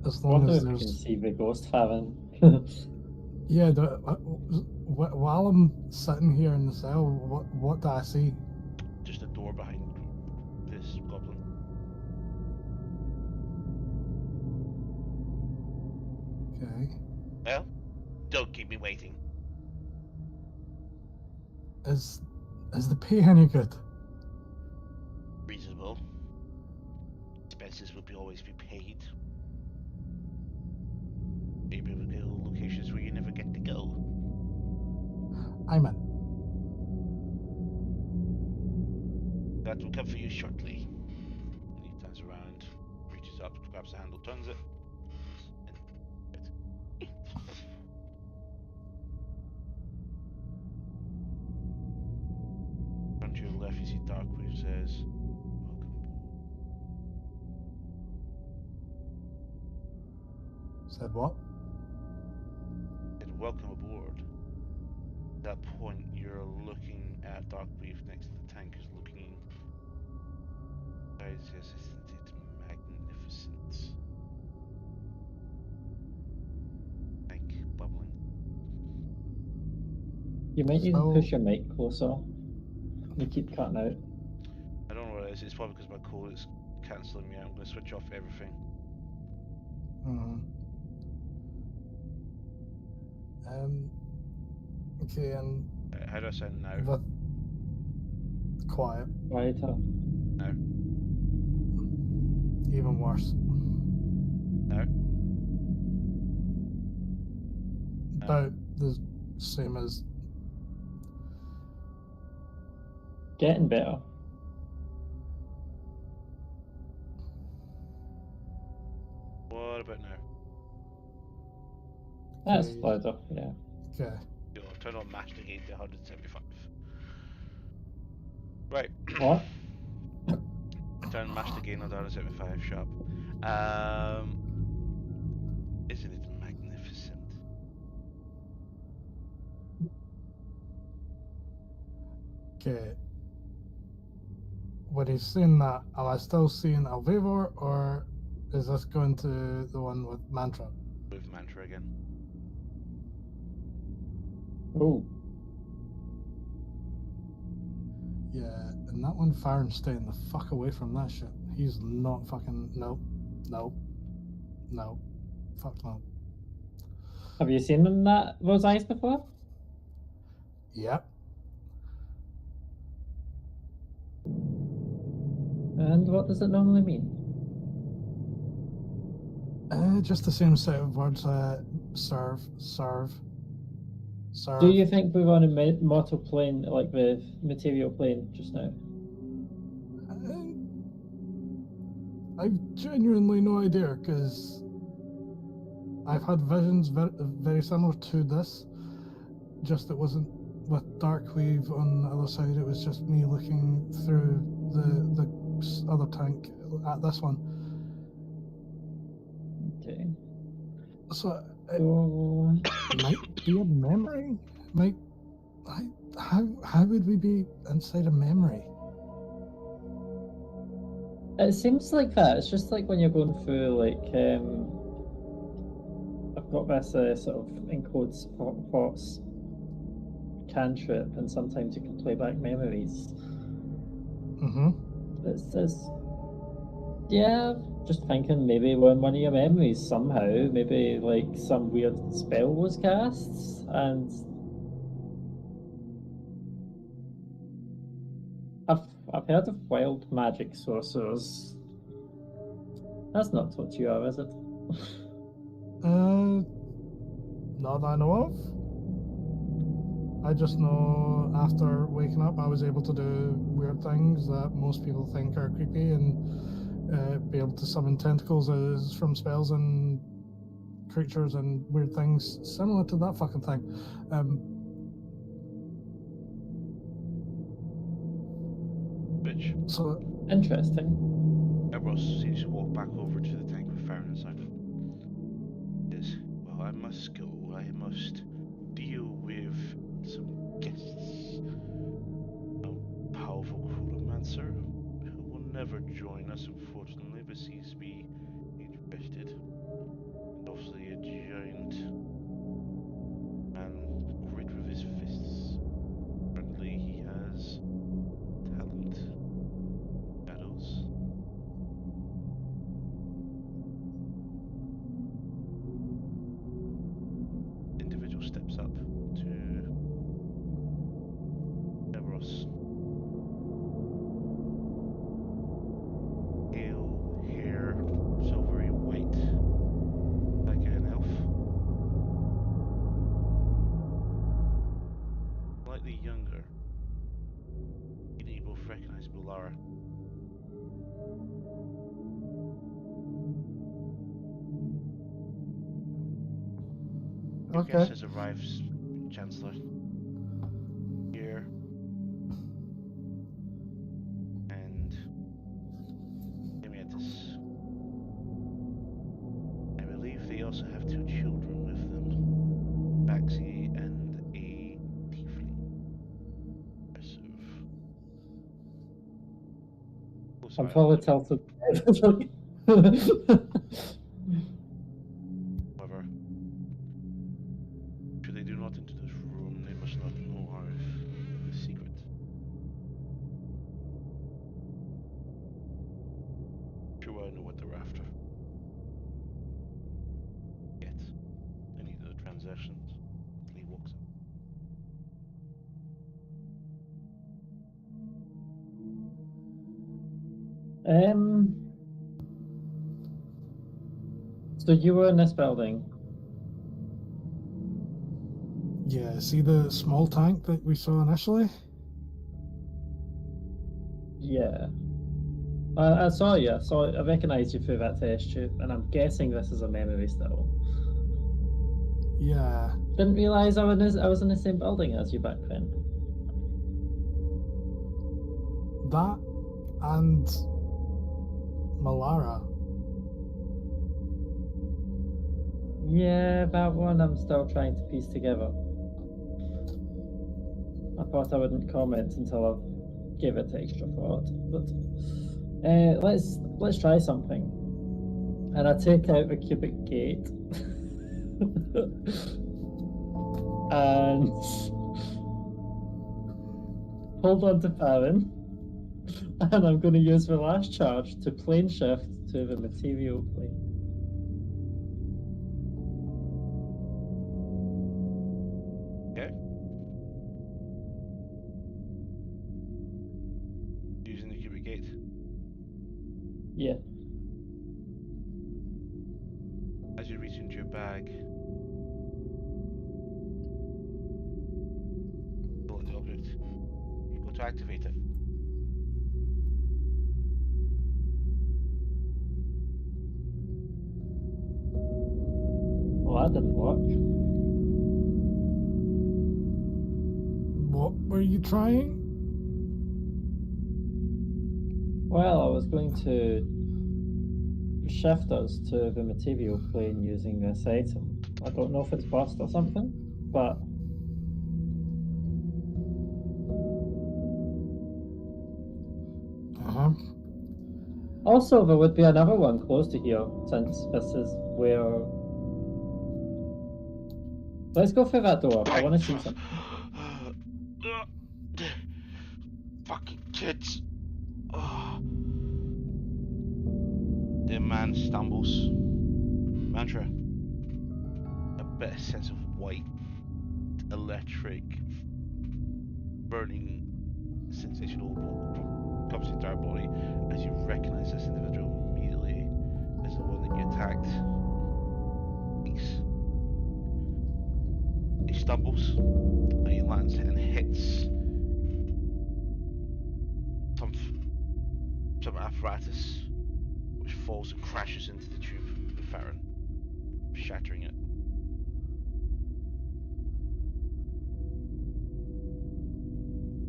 As I long wonder as if we can there's see the ghost having. yeah. While I'm sitting here in the cell, what do I see? Just a door behind this goblin. Okay. Well, don't keep me waiting. Is the pay any good? Reasonable. Expenses will always be paid. Maybe we'll go locations where you never get to go. I'm in. That will come for you shortly. around, reaches up, grabs the handle, turns it. Turn to your left, you see Darkweave says, "Welcome aboard." Said what? Said, "Welcome aboard." At that point, you're looking at Darkweave next to the tank, who's looking. Guys, says, "Isn't it magnificent?" Tank bubbling. You might need to So- push your mic closer. You keep cutting out. I don't know what it is. It's probably because my code is cancelling me out. I'm going to switch off everything. Okay, and How do I sound now? with quiet, Quieter. No. even worse. No. About the same as Getting better. What about now? That's Okay. louder, yeah. Okay. Yo, turn on matched again to 175. Right. What? Turn matched again on to 175 sharp. Isn't it magnificent? Okay. When he's saying that, am I still seeing Alvivor, or is this going to the one with Mantra? With mantra again. Oh, Yeah, and that one, Farron's staying the fuck away from that shit. He's not fucking. No. Fuck no. have you seen them those eyes before? Yep. And what does it normally mean? Just the same set of words. Serve. Do you think we're on a mortal plane, like the material plane, just now? I've genuinely no idea, because I've had visions very similar to this, just it wasn't with Darkweave on the other side, it was just me looking through the other tank at this one. Okay. So it So, might be a memory. How would we be inside a memory? it seems like that. It's just like when you're going through, like, I've got this sort of encode spots cantrip, and sometimes you can play back memories. It's yeah, just thinking maybe when one of your memories somehow, maybe like some weird spell was cast, and I've heard of wild magic sorcerers. That's not what you are, is it? Not that I know of. I just know after waking up, I was able to do weird things that most people think are creepy, and be able to summon tentacles from spells and creatures and weird things similar to that fucking thing. Bitch. So Interesting. Evros seems to walk back over to the tank with Farron inside. Yes. Well, I must go. I must deal with some guests. A powerful chronomancer who will never join us, unfortunately, but seems to be interested. And obviously a giant man great with his fists. Apparently he has talent. Shadows. Individual steps up to Evros. Pale hair, Your Okay. guest has arrived, Chancellor. Here. And Emeritus. I believe they also have 2 children with them. Baxi and a tiefling. I'm probably tilted. However, should they do not enter this room, they must not know our secret. Sure, I know what they're after. Yet, I need the transactions. He walks up. So you were in this building? Yeah, see the small tank that we saw initially? Yeah. I saw you. I recognized you through that test tube, and I'm guessing this is a memory still. Yeah. Didn't realize I was in the same building as you back then. That and Malara. Yeah, that one I'm still trying to piece together. I thought I wouldn't comment until I gave it extra thought, but let's try something. And I take out the cubic gate and hold on to Farron, and I'm going to use the last charge to plane shift to the material plane. Okay. Using the cubic gate. Yeah. As you reach into your bag, pull out the object. You go to activate it. Well, that didn't work. What were you trying? Well, I was going to shift us to the material plane using this item. I don't know if it's bust or something, but also there would be another one close to here, since this is where... Let's go through that door. I want to see something. Fucking kids. The man stumbles. Mantra. A better sense of white, electric, burning sensation comes into our body as you recognize this individual immediately as the one that you attacked. He stumbles and he lands and hits some apparatus which falls and crashes into the tube with Farron, shattering it.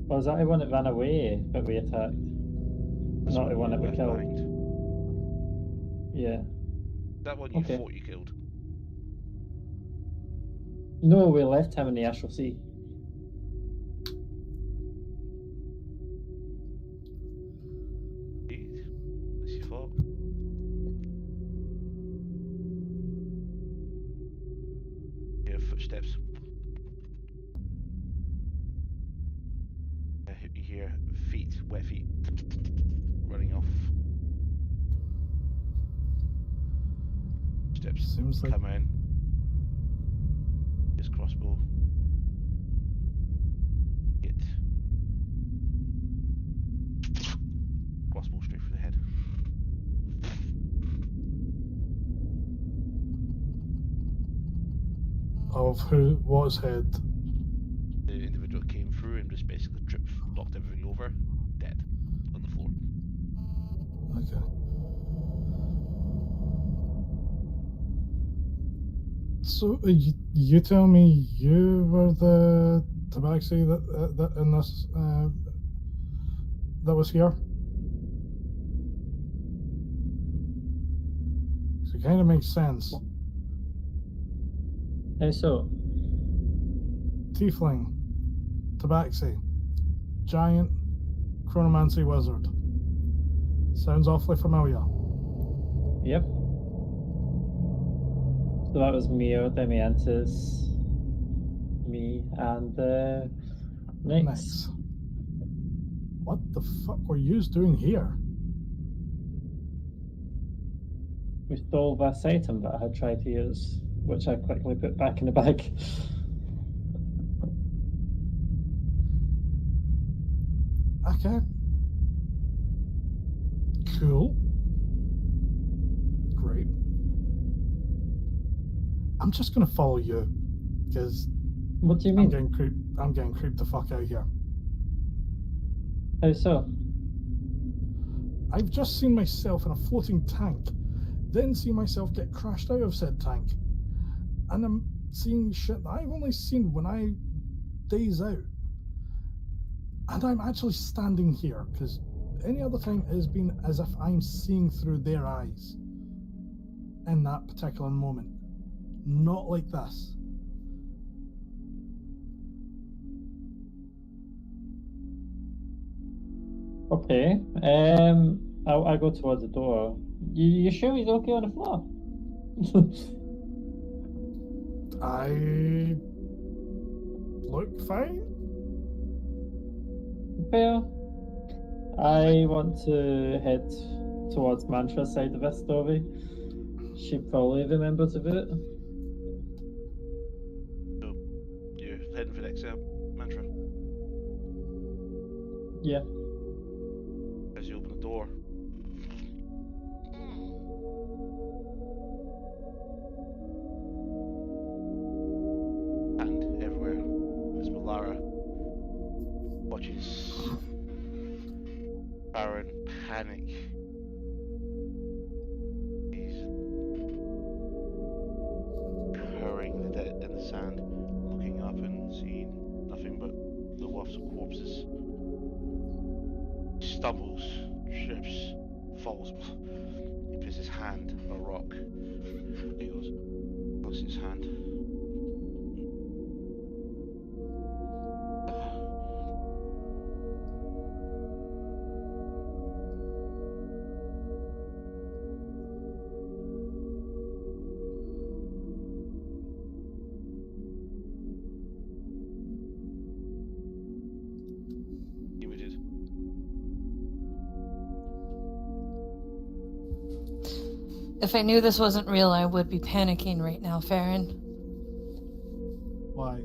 Was that the one that ran away that we attacked? That's Not the one you that we left killed. behind. Yeah. That one you Okay. thought you killed. No, we left him in the Astral Sea. Indeed. As you thought. You hear footsteps. You hear feet, wet feet, running off. Steps Seems like come in. His crossbow. Hit. Crossbow straight for the head. of who was head. The individual came through and just basically tripped, knocked everything over, dead on the floor. Okay. So you tell me you were the tabaxi that in this that was here? So it kind of makes sense. How so? Tiefling, tabaxi, giant, chronomancy wizard. Sounds awfully familiar. Yep. So that was Mio, Demiantis, me, and Nix. Nix. What the fuck were yous doing here? We stole this item that I had tried to use, which I quickly put back in the bag. Okay. Cool. Great. I'm just gonna follow you, because What do you I'm mean? getting creeped the fuck out here. How so? I've just seen myself in a floating tank, then see myself get crashed out of said tank. And I'm seeing shit that I've only seen when I daze out. And I'm actually standing here, because any other time it has been as if I'm seeing through their eyes in that particular moment. Not like this. Okay. I go towards the door. You sure he's okay on the floor? I look fine. Fair. I want to head towards Mantra's side of this story. She probably remembers of it. So you're heading for the next mantra. Yeah. As you open the door. And everywhere is Malara watches Baron panic. He's hurrying in the sand, looking up and seeing nothing but the wafts of corpses. He stumbles, trips, falls. He puts his hand on a rock. He goes, puts his hand. He did. If I knew this wasn't real, I would be panicking right now, Farron. Why?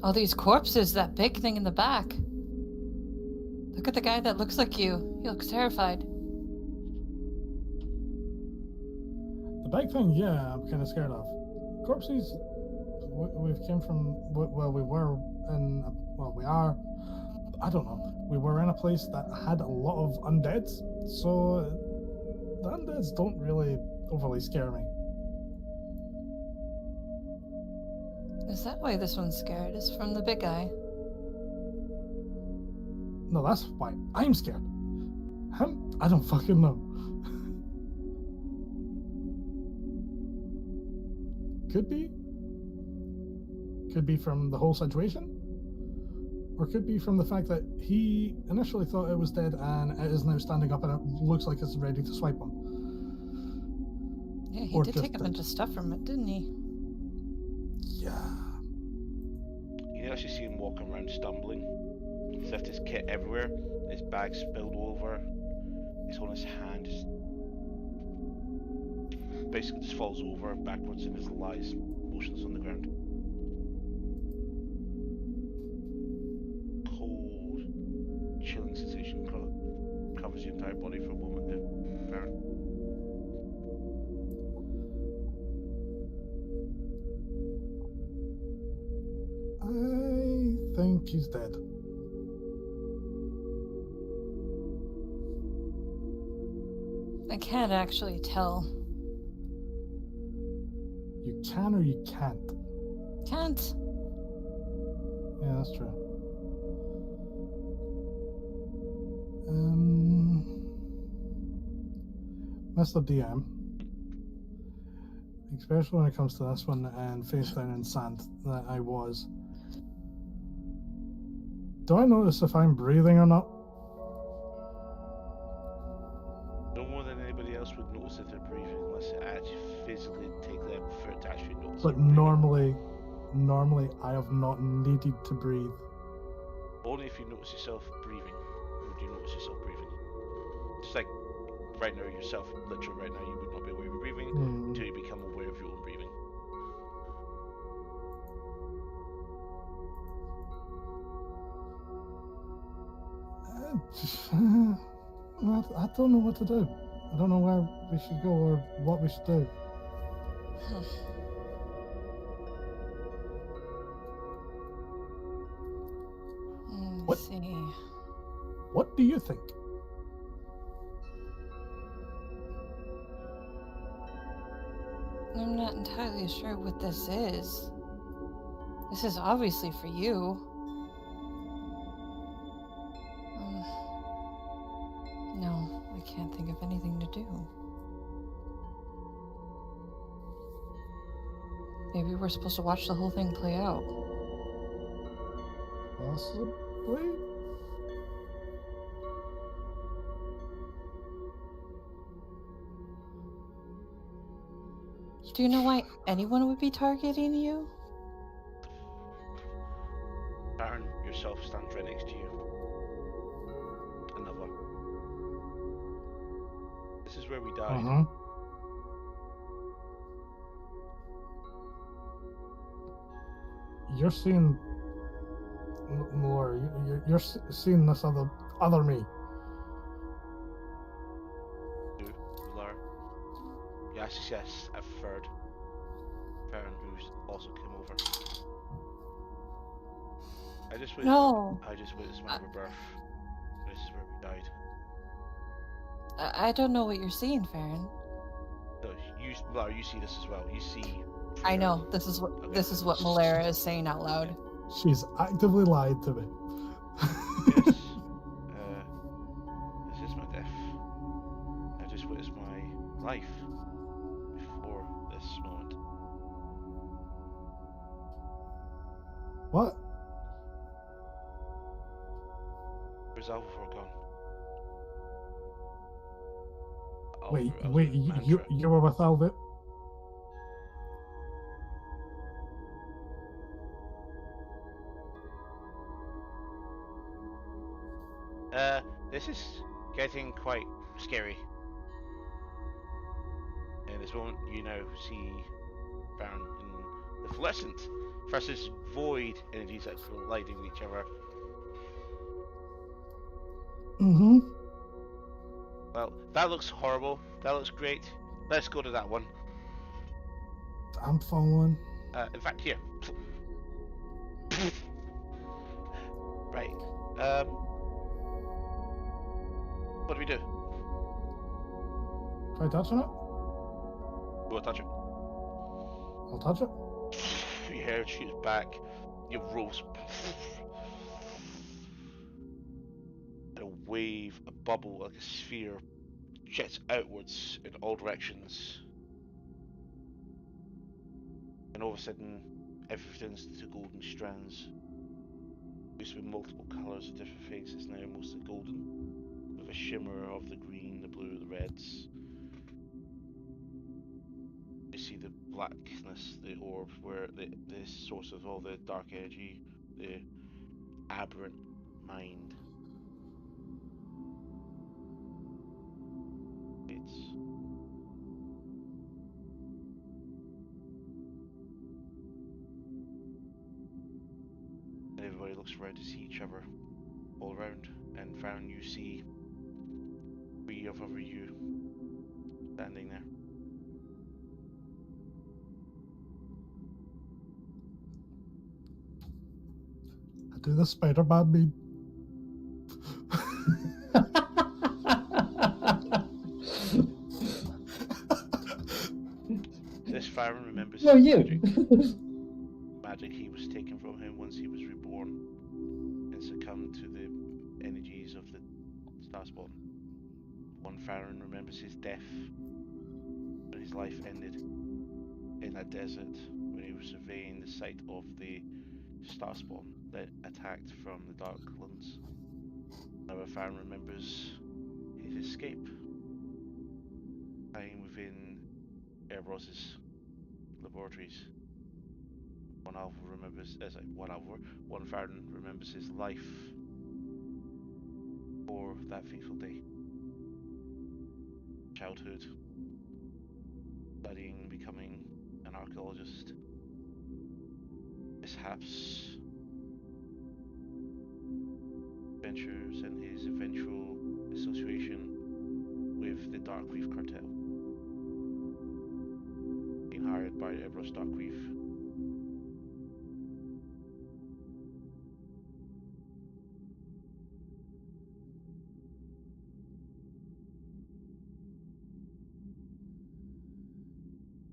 All these corpses, that big thing in the back. Look at the guy that looks like you. He looks terrified. The big thing, yeah, I'm kind of scared of. Corpses, we've came from, well, we were in, well, we are, I don't know, we were in a place that had a lot of undeads, so the undeads don't really overly scare me. Is that why this one's scared? Is from the big guy? No, that's why I'm scared. Him? I don't fucking know. Could be. Could be from the whole situation. Or could be from the fact that he initially thought it was dead and it is now standing up and it looks like it's ready to swipe him. Yeah, he Or did just take a bunch of stuff from it, didn't he? Yeah. You can actually see him walking around stumbling. He's left his kit everywhere. His bag spilled over. He's holding his hand. Just basically just falls over backwards and just lies motionless on the ground. Cold, chilling sensation covers your entire body for a moment there, Baron. I think he's dead. I can't actually tell. You can or you can't? Can't. Yeah, that's true. Mr. DM, especially when it comes to this one and face down in sand that I was. Do I notice if I'm breathing or not? No more than anybody else would notice if they're breathing unless it actually physically take them for it to actually notice. But they're breathing. normally I have not needed to breathe. Only if you notice yourself breathing would you notice yourself breathing. Just like right now yourself, literally right now, you would not be aware of breathing until you become aware of your own breathing. I don't know what to do. I don't know where we should go or what we should do. Let's see. What do you think? I'm not entirely sure what this is. This is obviously for you. No, I can't think of anything to do. Maybe we're supposed to watch the whole thing play out. Possibly? Do you know why anyone would be targeting you? Aaron yourself stands right next to you. Another. This is where we died. You're seeing more. You're seeing this other me. Blur. Yes, a third. Farron, who's also came over. I just witnessed my rebirth. This is where we died. I don't know what you're seeing, Farron. No, you see this as well. You see. I know. This is what Malera is saying out loud. She's actively lied to me. Yes. This is my death. I just witnessed my life before this moment. What? Where's Alvor gone? Wait, you were with Alvor? This is getting quite scary. In this moment, you now see Baron in the fluorescent versus void energies that are colliding with each other. Well, that looks horrible. That looks great. Let's go to that one. I'm following. In fact, here. Right. What do we do? Try touching it? You want to touch it? I'll touch it. Your hair shoots back. Your robes. And a wave, a bubble, like a sphere, jets outwards in all directions. And all of a sudden, everything's to golden strands. Used to be multiple colours of different things, it's now mostly golden. With a shimmer of the green, the blue, the reds. You see the blackness, the orb, where the source of all the dark energy, the aberrant mind. And everybody looks around to see each other all around, and Farron, you see 3 of you standing there. I do the Spider-Man meme. This Farron remembers No, his you. magic he was taken from him once he was reborn and succumbed to the energies of the Starspawn. One Farron remembers his death when his life ended in a desert when he was surveying the site of the Starspawn that attacked from the Darklands. Another Farron remembers his escape, time within Erebos's laboratories. One Farron remembers his life for that fateful day. Childhood, studying, becoming an archaeologist. Mishaps, adventures, and his eventual association with the Darkreef cartel. Being hired by Erebos Darkreef.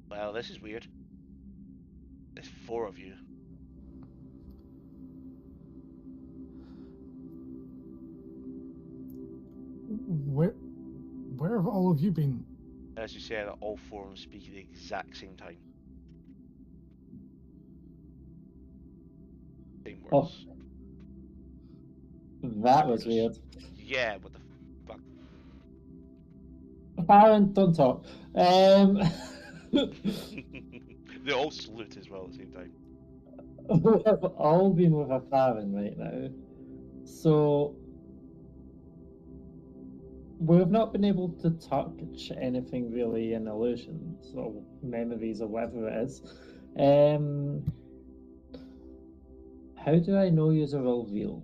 Well, this is weird. There's 4 of you. Where have all of you been? As you said, all 4 of them speak at the exact same time. Same words. That was weird. Yeah, what the fuck? Farron, don't talk. They all salute as well at the same time. We've all been with a Farron right now. So we've not been able to touch anything really in illusions or memories or whatever it is. How do I know yous are all real?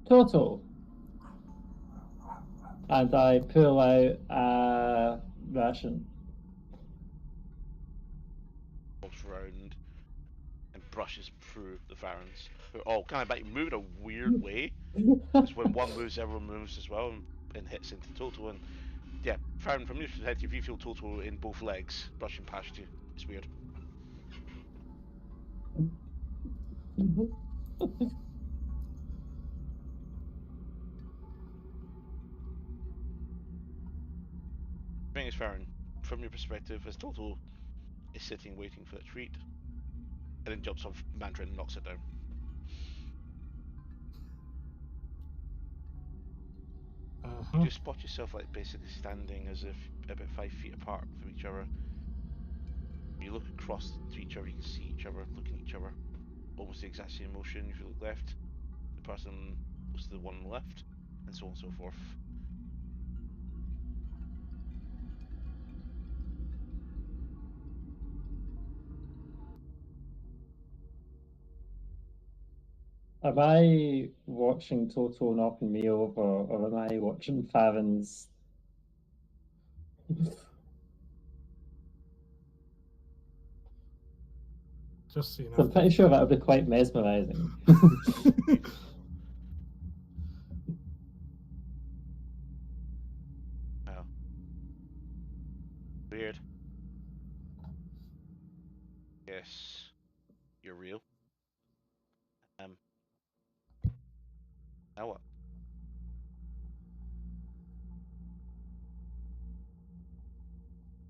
Toto. And I pull out a ration. Walks around and brushes through the Farrons, who are all kind of like move in a weird way. Because when one moves, everyone moves as well and hits into Toto. And yeah, Farron, from your perspective, you feel Toto in both legs brushing past you. It's weird. The thing is, Farron, from your perspective, as Toto is sitting waiting for the treat, and then jumps off Mantra and knocks it down. You just spot yourself like basically standing as if about 5 feet apart from each other. You look across to each other, you can see each other, looking at each other, almost the exact same motion. If you look left, the person was the one on the left, and so on and so forth. Am I watching Toto knocking me over, or am I watching Farron's? Just so you know. I'm pretty sure that would be quite mesmerizing. Wow. Weird. Yes. You're real. Now what?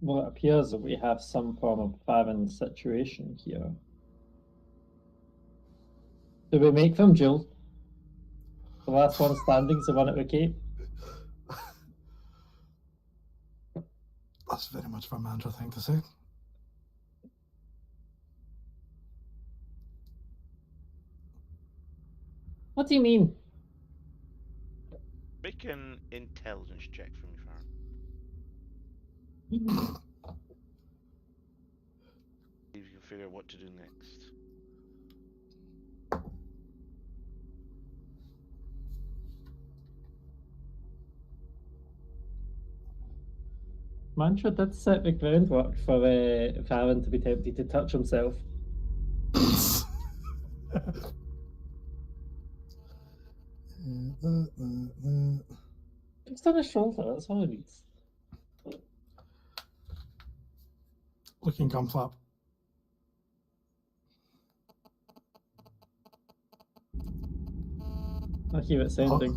Well, it appears that we have some form of Farron situation here. Do we make them, Jill? The last one standing's the one at the gate. That's very much of a Mantra thing to say. What do you mean? Make an intelligence check for me, Farron. See if you can figure out what to do next. Mantra did set the groundwork for Farron to be tempted to touch himself. Just on his shoulder, that's all it needs. Looking gum flap. I hear it sounding.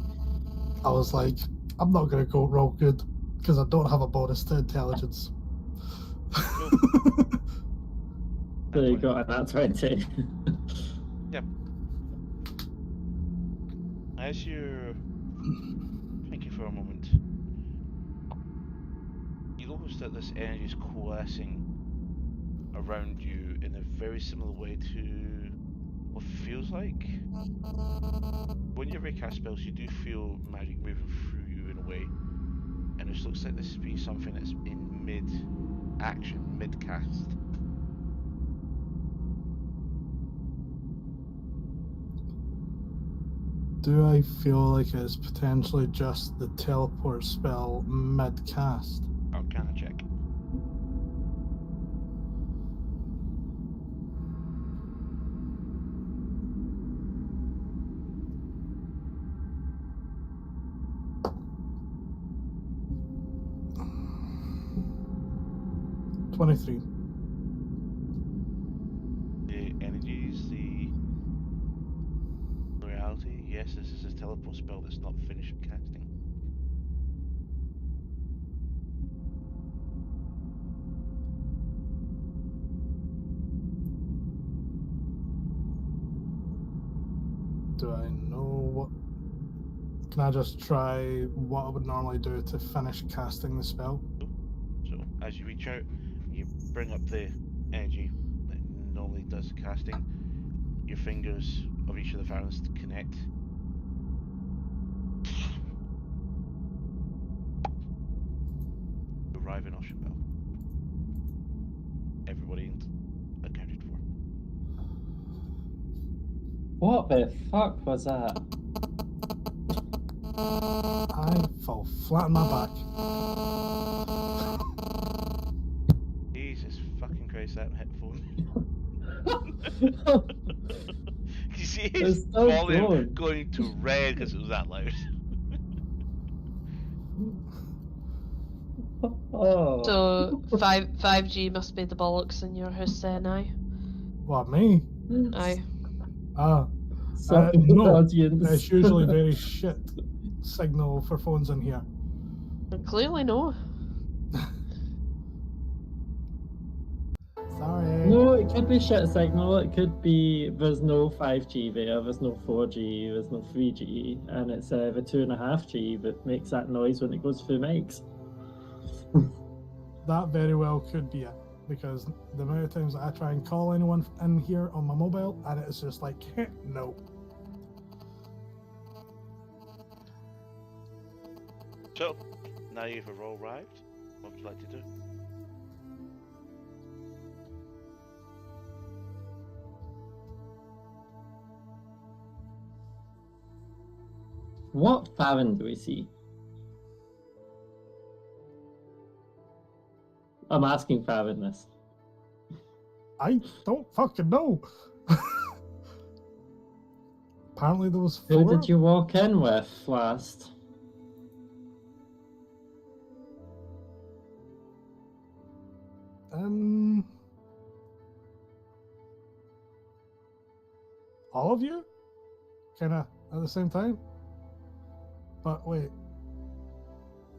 I was like, I'm not going to go roll good because I don't have a bonus to intelligence. So you got an at 20. Yep. As you're thinking for a moment, you notice that this energy is coalescing around you in a very similar way to what feels like when you recast spells, you do feel magic moving through you in a way, and it looks like this is being something that's in mid-action, mid-cast. Do I feel like it's potentially just the teleport spell mid-cast? Arcana check. $23. The energies, the reality. Yes, this is a teleport spell that's not finished casting. Do I know what? Can I just try what I would normally do to finish casting the spell? So as you reach out, you bring up the energy that normally does the casting. Your fingers of each of the varans connect. Arrive in Ocean Bell. Everybody accounted for. What the fuck was that? I fall flat on my back. Jesus fucking Christ, that headphone. You see It's his still volume going. going to red because it was that loud. Oh. So 5G must be the bollocks in your house then, aye? What, me? Aye. Sorry, No, audience. it's usually very shit signal for phones in here. Clearly no. Sorry. No, it could be shit signal. It could be there's no 5G there's no 4G, there's no 3G, and it's the 2.5G that makes that noise when it goes through mics. That very well could be it, because the amount of times that I try and call anyone in here on my mobile, and it's just like, no. So, now you've all arrived. What would you like to do? What Farron do we see? I'm asking Farron this. I don't fucking know. Apparently there was 4. Who did you walk in with last? All of you? Kinda at the same time? But wait.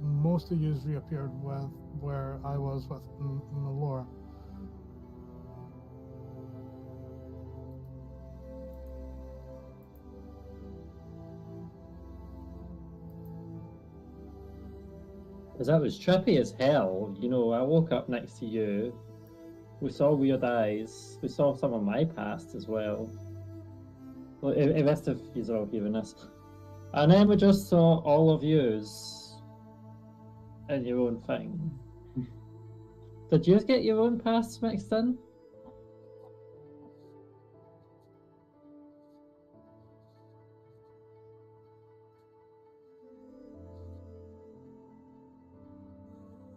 Most of yous reappeared with where I was with Melora. Because that was trippy as hell. You know, I woke up next to you. We saw weird eyes. We saw some of my past as well. Well, the rest of you are all hearing this. And then we just saw all of yous in your own thing. Did you get your own pasts mixed in?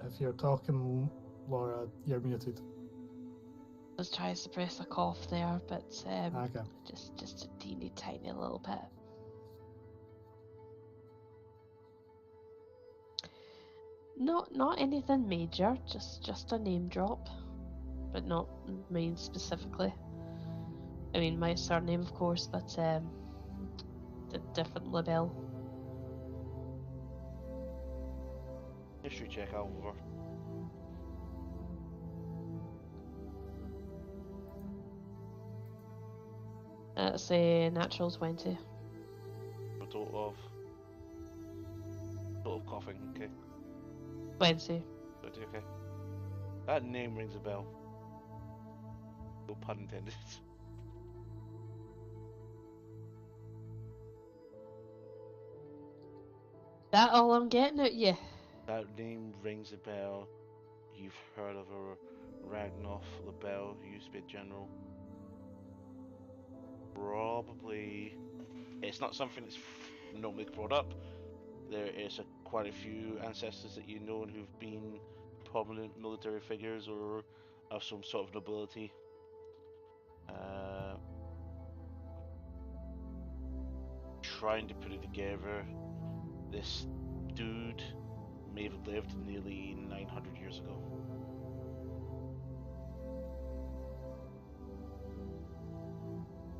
If you're talking, Laura, you're muted. I was trying to suppress a cough there, but Okay. just a teeny tiny little bit. Not anything major, just a name drop, but not mine specifically. I mean, my surname, of course, but the different label. History check, Oliver. It's a natural 20. A total of coughing. Okay. 20. 20, okay. That name rings a bell. No pun intended. That all I'm getting at you? That name rings a bell. You've heard of a Ragnoff Labelle who used to be a general. Probably. It's not something that's normally brought up. There is quite a few ancestors that you know who've been prominent military figures or of some sort of nobility. Trying to put it together, this dude may have lived nearly 900 years ago.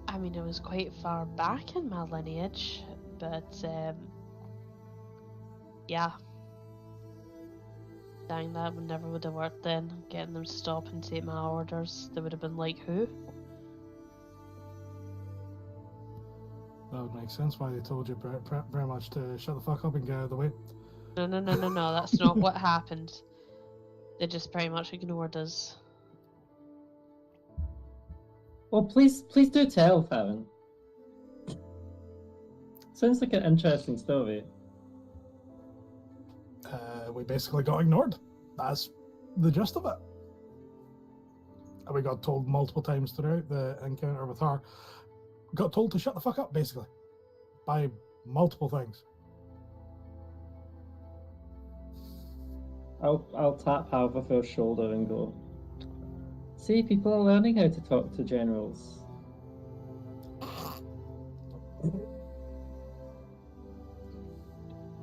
I mean, it was quite far back in my lineage, but yeah. Dang, that never would have worked then. Getting them to stop and take my orders, they would have been like, who? That would make sense why they told you very much to shut the fuck up and get out of the way. No, that's not what happened. They just pretty much ignored us. Well, please do tell, Farron. Sounds like an interesting story. We basically got ignored. That's the gist of it. And we got told multiple times throughout the encounter with her. Got told to shut the fuck up, basically. By multiple things. I'll tap Halverfell's shoulder and go, see, people are learning how to talk to generals.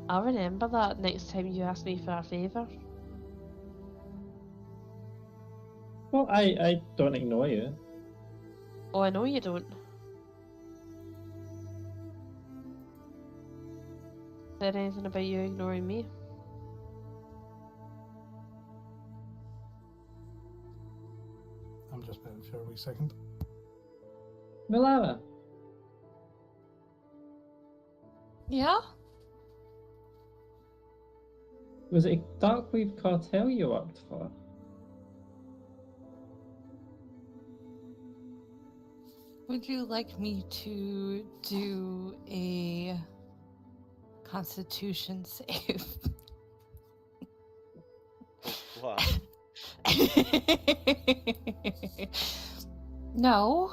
I'll remember that next time you ask me for a favour. Well, I don't ignore you. Oh, I know you don't. Said anything about you ignoring me? I'm just making sure a wee second. Milara, Yeah? was it a Darkweave cartel you worked for? Would you like me to do a Constitution save? What? No.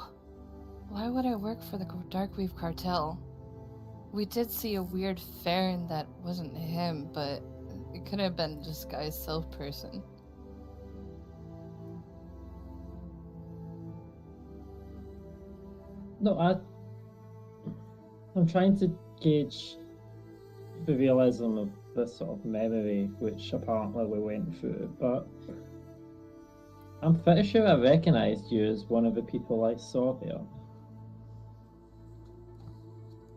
Why would I work for the Darkweave cartel? We did see a weird Farron that wasn't him, but it could have been just Guy's self-person. No, I'm trying to gauge the realism of this sort of memory, which apparently we went through, but I'm pretty sure I recognised you as one of the people I saw there.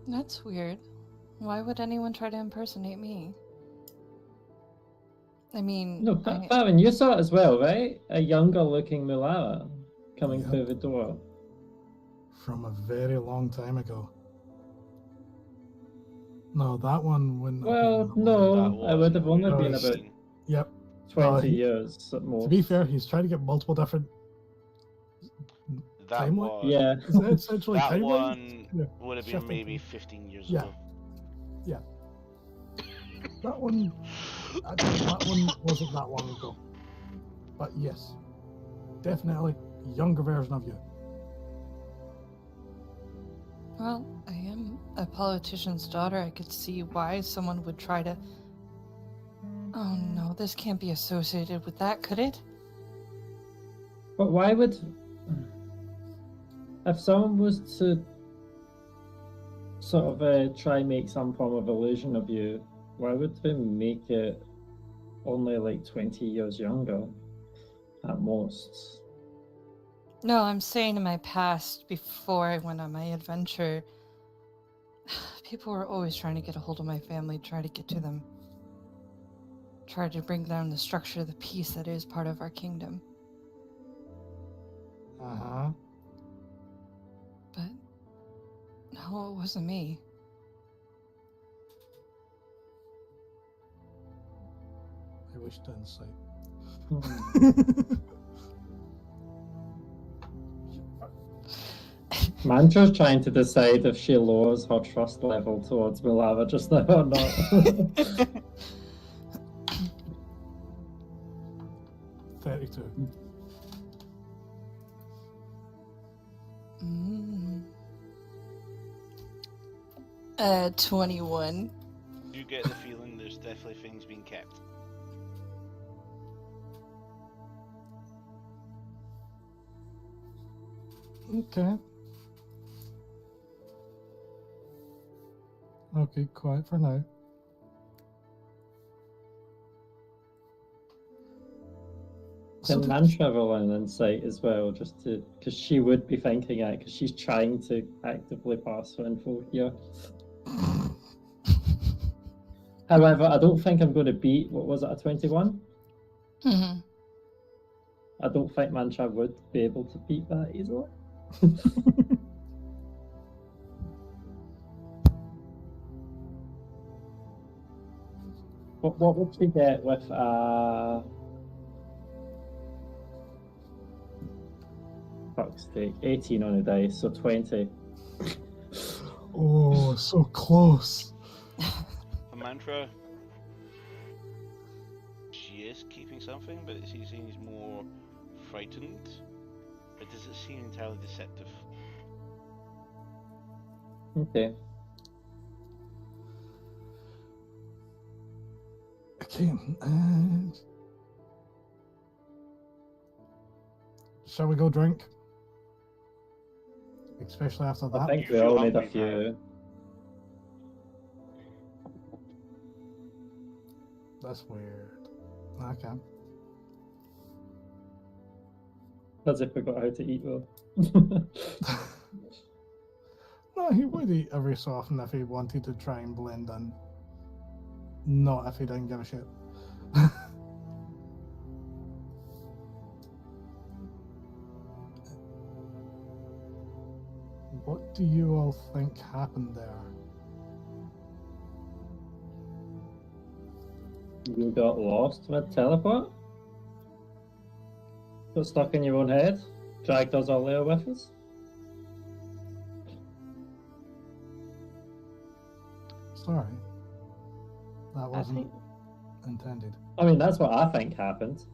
That's weird. Why would anyone try to impersonate me? I mean... No, Farron, you saw it as well, right? A younger-looking Milara coming Yep. through the door. From a very long time ago. No, that one wouldn't have Well, been. no, I would have only No, been it's- about Yep. 20 he- years at most. To be fair, he's trying to get multiple different. That Timeline? one. Yeah. Is that essentially That timelines? one Yeah, would have been shifting maybe things. 15 years Yeah. ago. That one. Actually, that one wasn't that long ago. But yes, definitely a younger version of you. Well, I am a politician's daughter. I could see why someone would try to... Oh no, this can't be associated with that, could it? But why would... If someone was to sort of try and make some form of illusion of you, why would they make it only like 20 years younger at most. No, I'm saying in my past, before I went on my adventure, people were always trying to get a hold of my family, try to get to them. Try to bring down the structure of the peace that is part of our kingdom. Uh-huh. But no, it wasn't me. I wish to insight. Mantra's trying to decide if she lowers her trust level towards Milava just now or not. 32. Mm. 21. You get the feeling there's definitely things being kept. Okay. Okay, quiet for now. Can Mantra roll an insight as well, just to, because she would be thinking it, because she's trying to actively pass her info here. However, I don't think I'm going to beat, what was it, a 21? Mm-hmm. I don't think Mantra would be able to beat that easily. What would she get with fuck's sake, 18 on a dice, so 20. Oh, so close. A mantra. She is keeping something, but it seems more frightened. But does it seem entirely deceptive? Okay. Okay, and shall we go drink? Especially after that. I think You we feel all need a hungry, few. That's weird. Okay. As if we got how to eat though. No, he would eat every so often if he wanted to try and blend in. Not if he didn't give a shit. What do you all think happened there? You got lost with teleport? Got stuck in your own head? Dragged us all there with us? Sorry. That I wasn't think intended. I mean, that's what I think happened.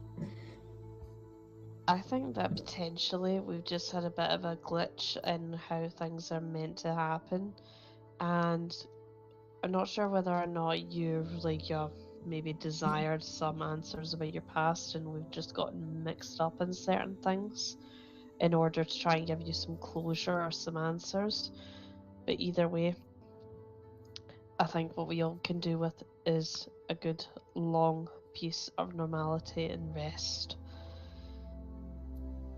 that potentially we've just had a bit of a glitch in how things are meant to happen, and I'm not sure whether or not you've maybe desired some answers about your past, and we've just gotten mixed up in certain things in order to try and give you some closure or some answers. But either way, I think what we all can do with is a good long piece of normality and rest.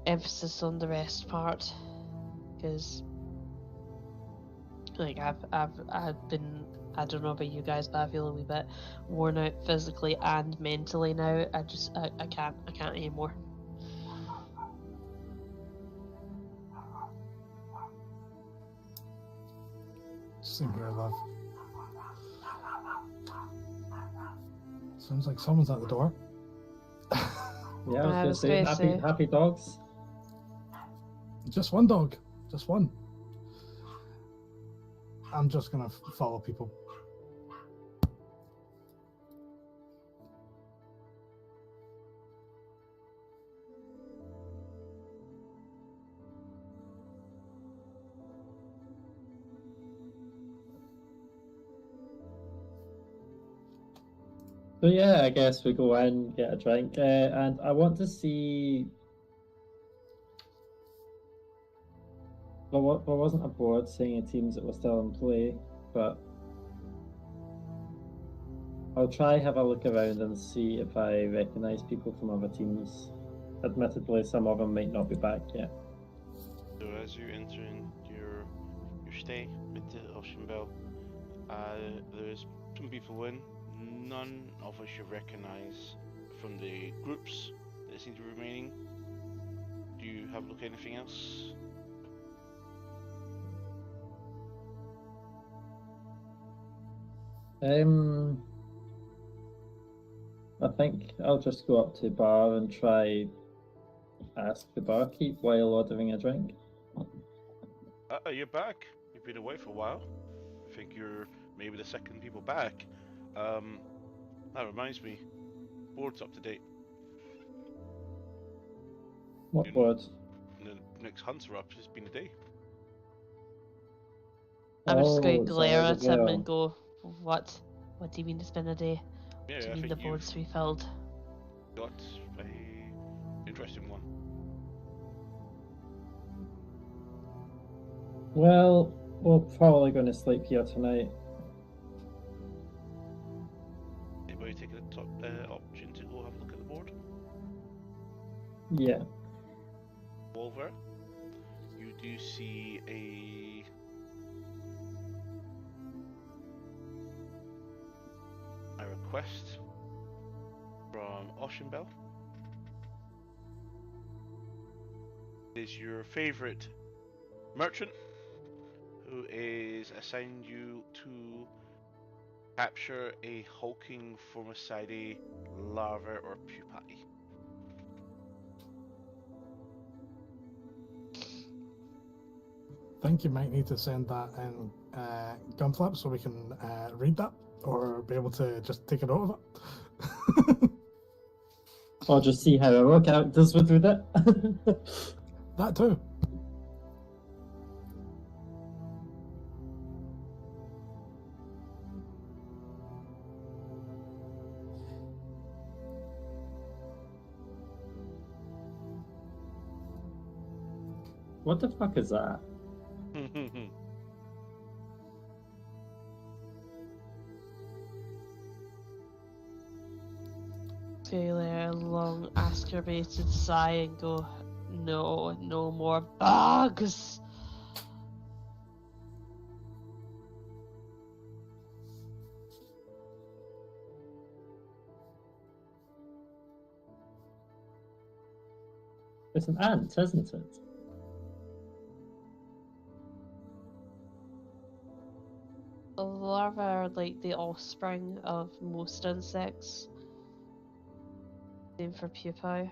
Emphasis on the rest part, because I've been, I don't know about you guys, but I feel a wee bit worn out physically and mentally now. I can't anymore. Same here, love. Sounds like someone's at the door. Yeah, I I was was going to gonna say, say. happy dogs. Just one dog. Just one. I'm just gonna follow people. So yeah, I guess we go in, get a drink, and I want to see. Well, there wasn't a board saying teams that were still in play, but I'll try have a look around and see if I recognise people from other teams. Admittedly, some of them might not be back yet. So as you enter in your stay with the Ocean Bell, there's some people in. None of us you recognise from the groups that seem to be remaining. Do you have a look at anything else? I think I'll just go up to the bar and try ask the barkeep while ordering a drink. You're back. You've been away for a while. I think you're maybe the second people back. That reminds me, board's up to date. What You know, board? the next hunter up has been a day. I'm just going to it's glare already at him there. and go, what? What do you mean it's been a day? Yeah, Do you I mean think the you've board's refilled? got a interesting one. Well, we're probably going to sleep here tonight. Anybody take the top option to go have a look at the board? Yeah. Wolver, you do see a request from Oceanbell. It is your favorite merchant who is assigned you to capture a hulking Formicide larva or pupae. I think you might need to send that in Gunflip so we can read that or be able to just take a note of it. Or just see how our characters would do that. That too. What the fuck is that? Feel a long aspirated sigh and go, no, no more bugs! It's an ant, isn't it? The larvae are like the offspring of most insects. Same for pupae.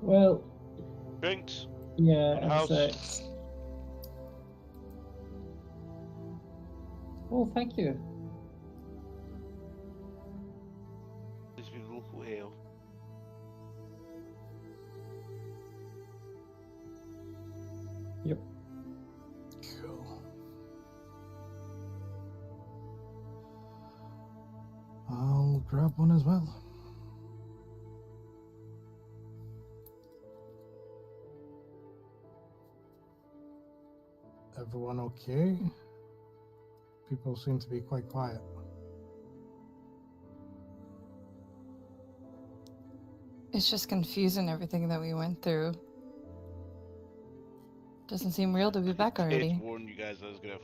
Well, Drinks. yeah, On house. insects. Oh, thank you. This will be local ale. Yep. Cool. I'll grab one as well. Everyone okay? People seem to be quite quiet. It's just confusing everything that we went through. Doesn't seem real to be back I already. did warn you guys I was gonna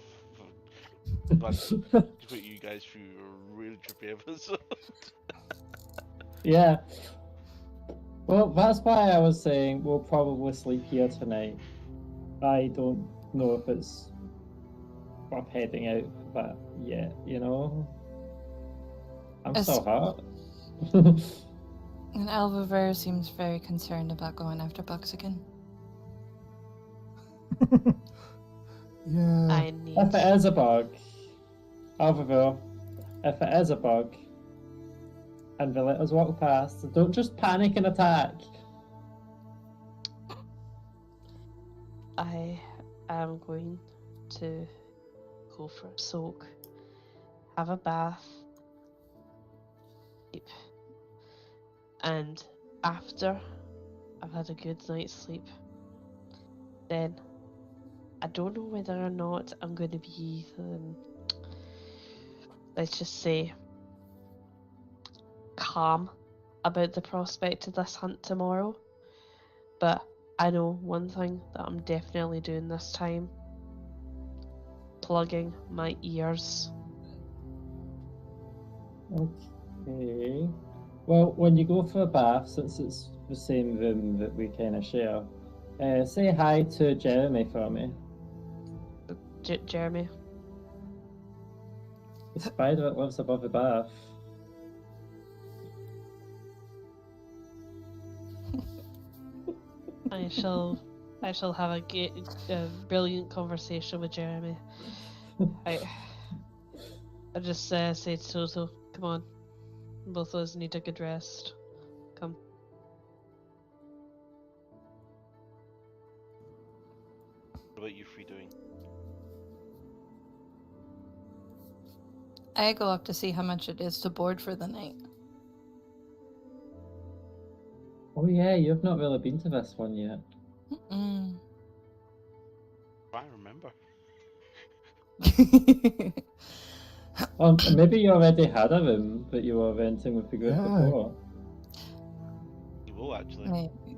put you guys through a really trippy episode. Yeah. Well, that's why I was saying we'll probably sleep here tonight. I don't know if it's worth heading out for that yet, you know? I'm As- so hot. And Alvaver seems very concerned about going after bugs again. Yeah. I need. If it is a bug, Alvaville, if it is a bug, and they let us walk past, don't just panic and attack. I am going to go for a soak, have a bath, and after I've had a good night's sleep, then I don't know whether or not I'm going to be, let's just say, calm about the prospect of this hunt tomorrow. But I know one thing that I'm definitely doing this time: plugging my ears. Okay. Well, when you go for a bath, since it's the same room that we kind of share, say hi to Jeremy for me. Jeremy. The spider that lives above the bath. I shall have a brilliant conversation with Jeremy. I just say to Toto, come on, both of us need a good rest. Come. What about you three doing? I go up to see how much it is to board for the night. Oh yeah, you've not really been to this one yet. I remember. Well, maybe you already had a room that you were renting with the group Yeah. before. You will actually. Maybe.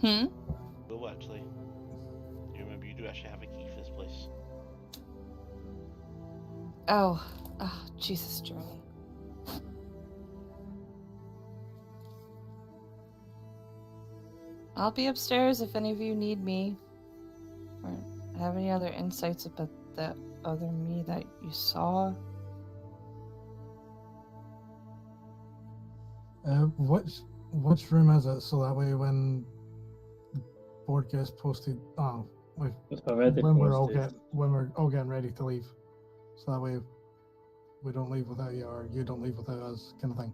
You will actually. You remember you do actually have a key for this place. Oh, Jesus, Jeremy. I'll be upstairs if any of you need me, or have any other insights about the other me that you saw. Which room is it? So that way when the board gets posted, It's already when we're posted. all getting ready to leave, so that way we don't leave without you, or you don't leave without us, kind of thing.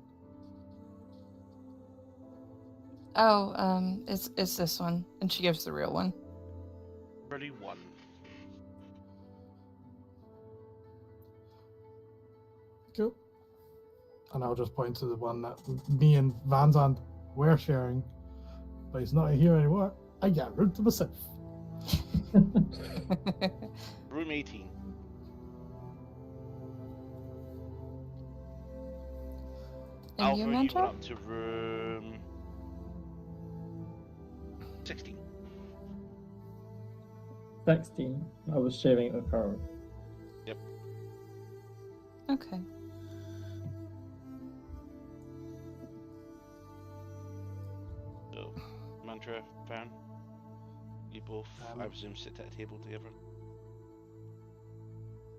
Oh, it's this one, and she gives the real one. 31. Cool. And I'll just point to the one that me and Van Zandt were sharing, but he's not here anymore. I got a room to myself. Room 18. And Alpha, you, you went Mantra? up to room 16. 16. I was sharing it with her. Yep. Okay. So, Mantra, Fan, you both, I presume, sit at a table together.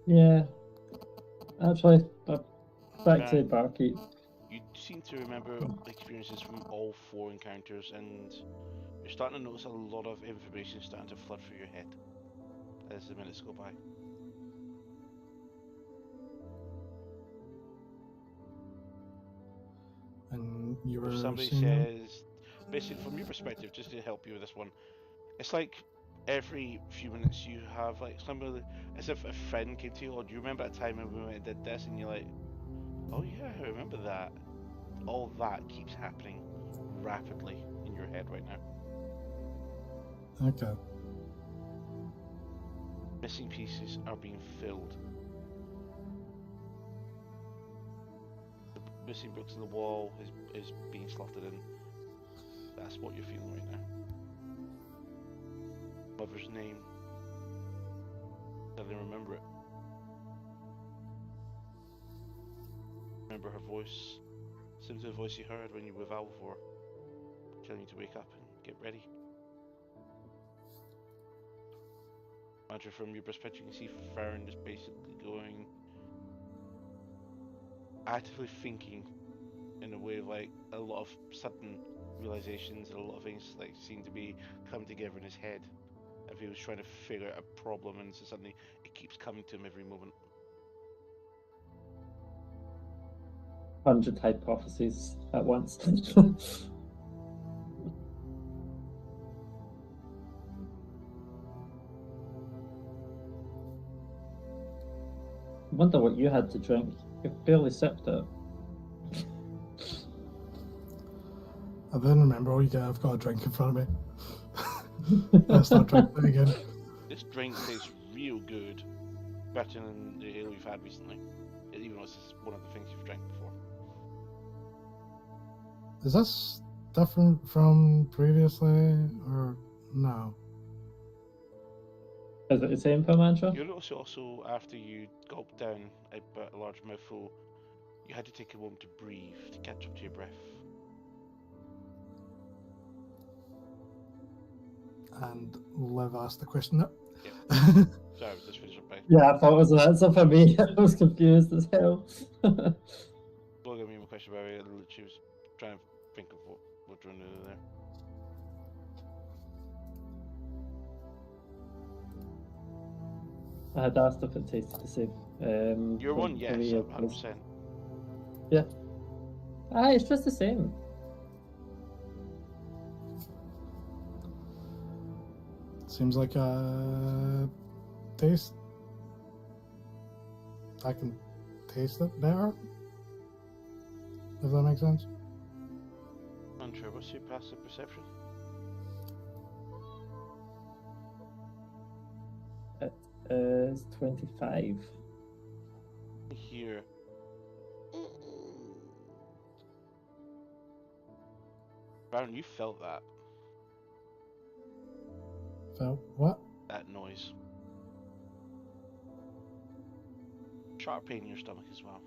Yeah. Actually, back to Fan, Barkeep. you seem to remember experiences from all 4 encounters, and you're starting to notice a lot of information starting to flood through your head as the minutes go by. And you were If somebody seeing him? says, basically from your perspective, just to help you with this one, it's like every few minutes you have like somebody, as if a friend came to you, or do you remember a time when we went and did this, and you're like, oh yeah, I remember that. All that keeps happening rapidly in your head right now. Okay. Missing pieces are being filled. The missing bricks in the wall is being slotted in. That's what you're feeling right now. Mother's name. Suddenly remember it. Remember her voice. Similar to the voice you heard when you were with Alvor, telling you to wake up and get ready. Imagine from your perspective, you can see Farron just basically going, actively thinking in a way of like a lot of sudden realizations and a lot of things like seem to be coming together in his head. If he was trying to figure out a problem, and so suddenly it keeps coming to him every moment. 100 hypotheses at once. I wonder what you had to drink. You barely sipped it. I then remember, oh, I've got a drink in front of me. I start drinking it again. This drink tastes real good. Better than the ale we've had recently. Even though this is one of the things you've drank before. Is this different from previously, or no? Is it the same for Mantra? You'll notice also, after you gulped down a large mouthful, you had to take a moment to breathe, to catch up to your breath. And Liv asked the question. No. Yep. Sorry, I was just finished up by. Yeah, I thought it was an answer for me. I was confused as hell. Don't give me a question about it. She was trying to think of what you're doing there. I had asked if it tasted the same. Your one, for yes, me, it 100%. Yeah. It's just the same. Seems like a taste. I can taste it better. If that makes sense. Unsure, what's your passive perception? It's 25. Here. Baron, you felt that. Felt what? That noise. Sharp pain in your stomach as well.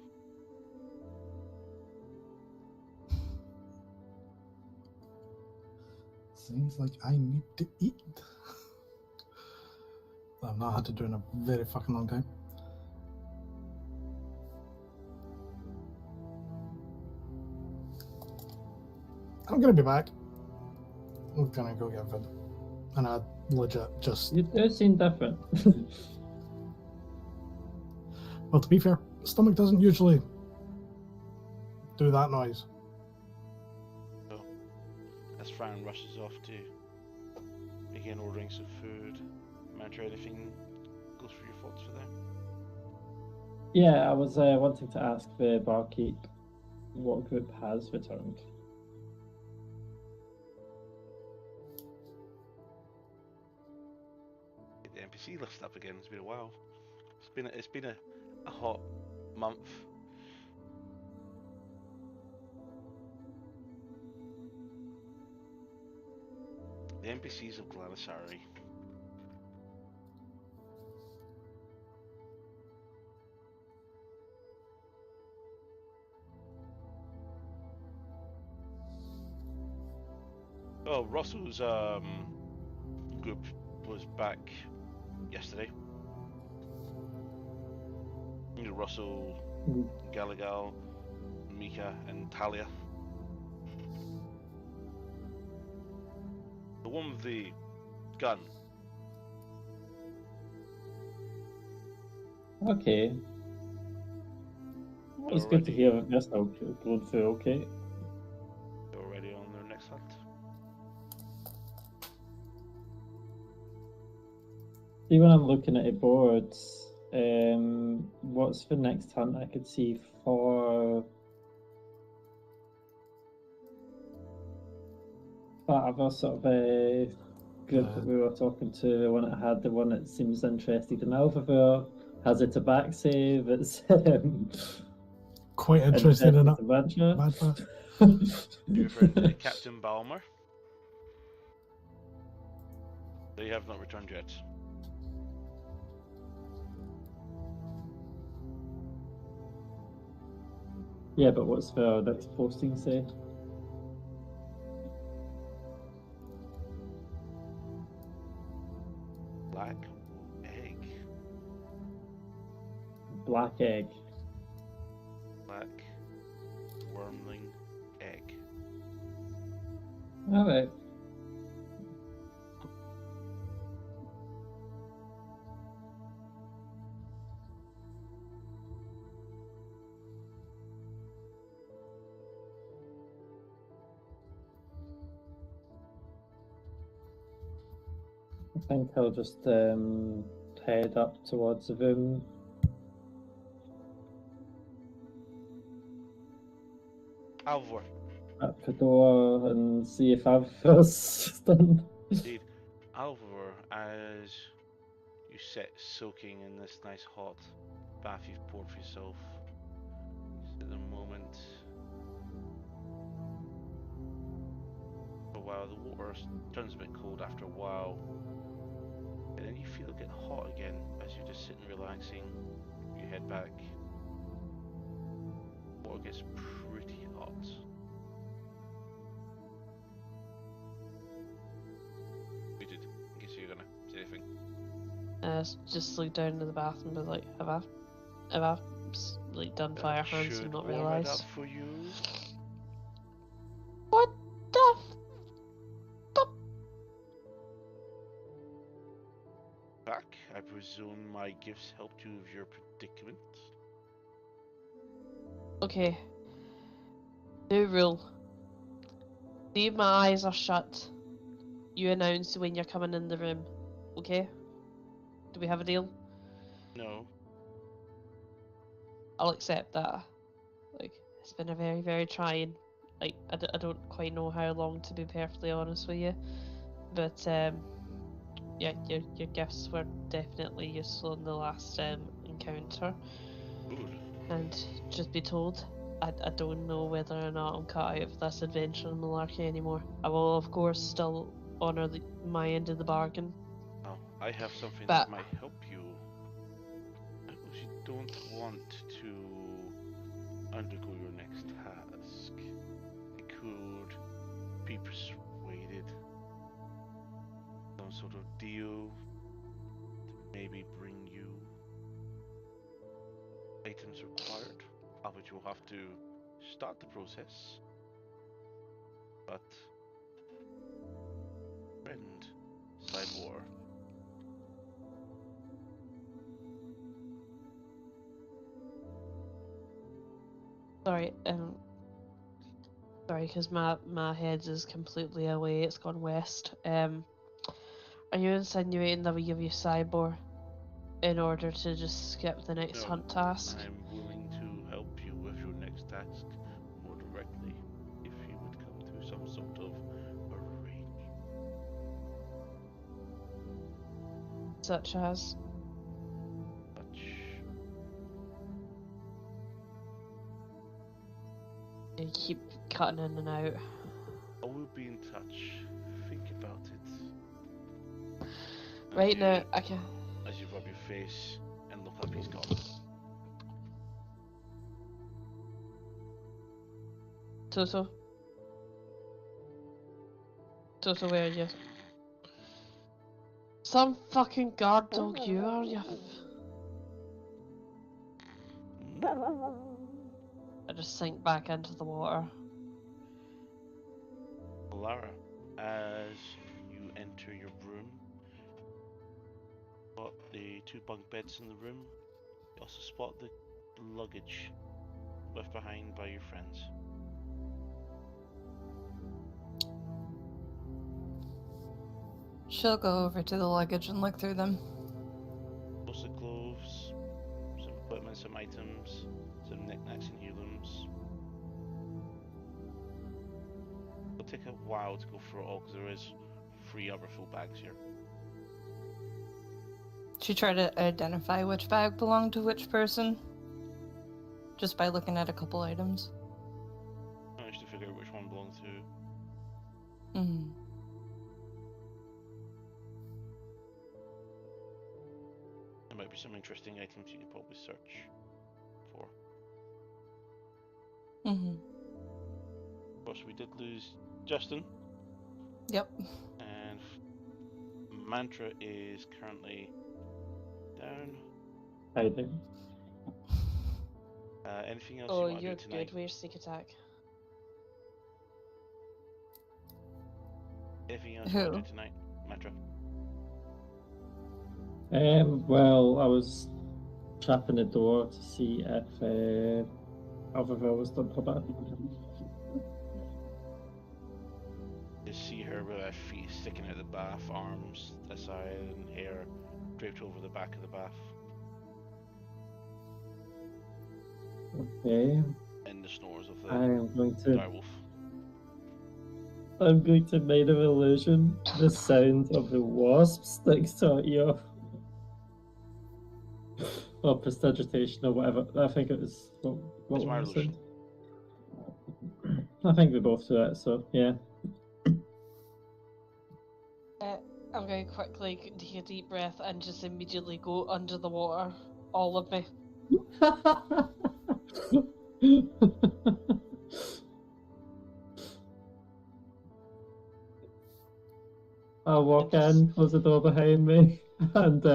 Seems like I need to eat. I've not had to do in a very fucking long time. I'm gonna be back. I'm gonna go get food. And I legit just... You do seem different. Well, to be fair, stomach doesn't usually do that noise. So, as Fran rushes off to begin ordering some food, Mantra, anything goes through your thoughts for that? Yeah, I was wanting to ask the barkeep what group has returned. Get the NPC list up again. It's been a while. It's been a hot month. The NPCs of Galanasari. Oh, Russell's group was back yesterday. You know, Russell, Galagal, Mika, and Talia. The one with the gun. Okay. Well, it's good to hear that they're still going through okay. They're already on their next hunt. See, when I'm looking at the boards, what's the next hunt I could see for that other sort of a group that we were talking to, the one that seems interested in Alphaville, has a tabaxi that's quite interested in it. Adventure. Your friend Captain Balmer. They have not returned yet. Yeah, but what's the next posting say? Black egg. Black egg. Black wormling egg. Alright. I think I'll just head up towards the room. Alvor, at the door and see if I've done. Indeed. Alvor, as you sit soaking in this nice hot bath you've poured for yourself, at the moment, for a while, the water turns a bit cold after a while, and then you feel it get hot again as you're just sitting relaxing. You head back. Water gets pretty hot. Muted, in case you're gonna say anything. Just look down to the bath and be like, have I like done fire hands Should and not warm it realised? up for you. What the Back, I presume my gifts helped you with your predicament. Okay. New rule. See if my eyes are shut. You announce when you're coming in the room. Okay? Do we have a deal? No. I'll accept that. Like, it's been a very, very trying. Like, I don't quite know how long, to be perfectly honest with you. But, yeah, your gifts were definitely useful in the last encounter. Good. And just be told, I don't know whether or not I'm cut out of this adventure and malarkey anymore. I will, of course, still honour my end of the bargain. Now, I have something But- that might help you. If you don't want to undergo your next task, I could be persuaded some sort of deal to maybe bring you items required, of which you'll have to start the process. But friend Cybor, Sorry, because my head is completely away. It's gone west. Are you insinuating that we give you Cybor in order to just skip the next no, hunt task? I'm willing to help you with your next task more directly if you would come to some sort of arrangement. Such as? You keep cutting in and out. I will be in touch. Think about it. Right And now, you- I can. As you rub your face and look up, he's gone. Toto, where are you? Some fucking guard dog you are, you. I just sink back into the water. Lara, as you enter your room, spot the 2 bunk beds in the room. You also spot the luggage left behind by your friends. She'll go over to the luggage and look through them. Also clothes, some equipment, some items, some knickknacks and heirlooms. It'll take a while to go through it all because there is 3 other full bags here. She tried to identify which bag belonged to which person, just by looking at a couple items. Managed to figure out which one belonged to who. Mm-hmm. There might be some interesting items you could probably search for. Mm-hmm. Of course, we did lose Justin, Yep. and Mantra is currently down. Hiding. Anything else you Oh, want to you're do tonight? good. Where's sneak attack? Anything else you want to Who? do tonight, Mantra? Well, I was tapping the door to see if Alvaville was done for that. You see her with her feet sticking out the bath, arms aside, and hair draped over the back of the bath. Okay, And the snores of the I am going to direwolf. I'm going to made of illusion the sound of the wasps next to your or prestidigitation or whatever. I think it was what It's my was it? illusion. I think we both do that, so yeah. I'm going to quickly take a deep breath and just immediately go under the water. All of me. I'll walk in, close the door behind me, and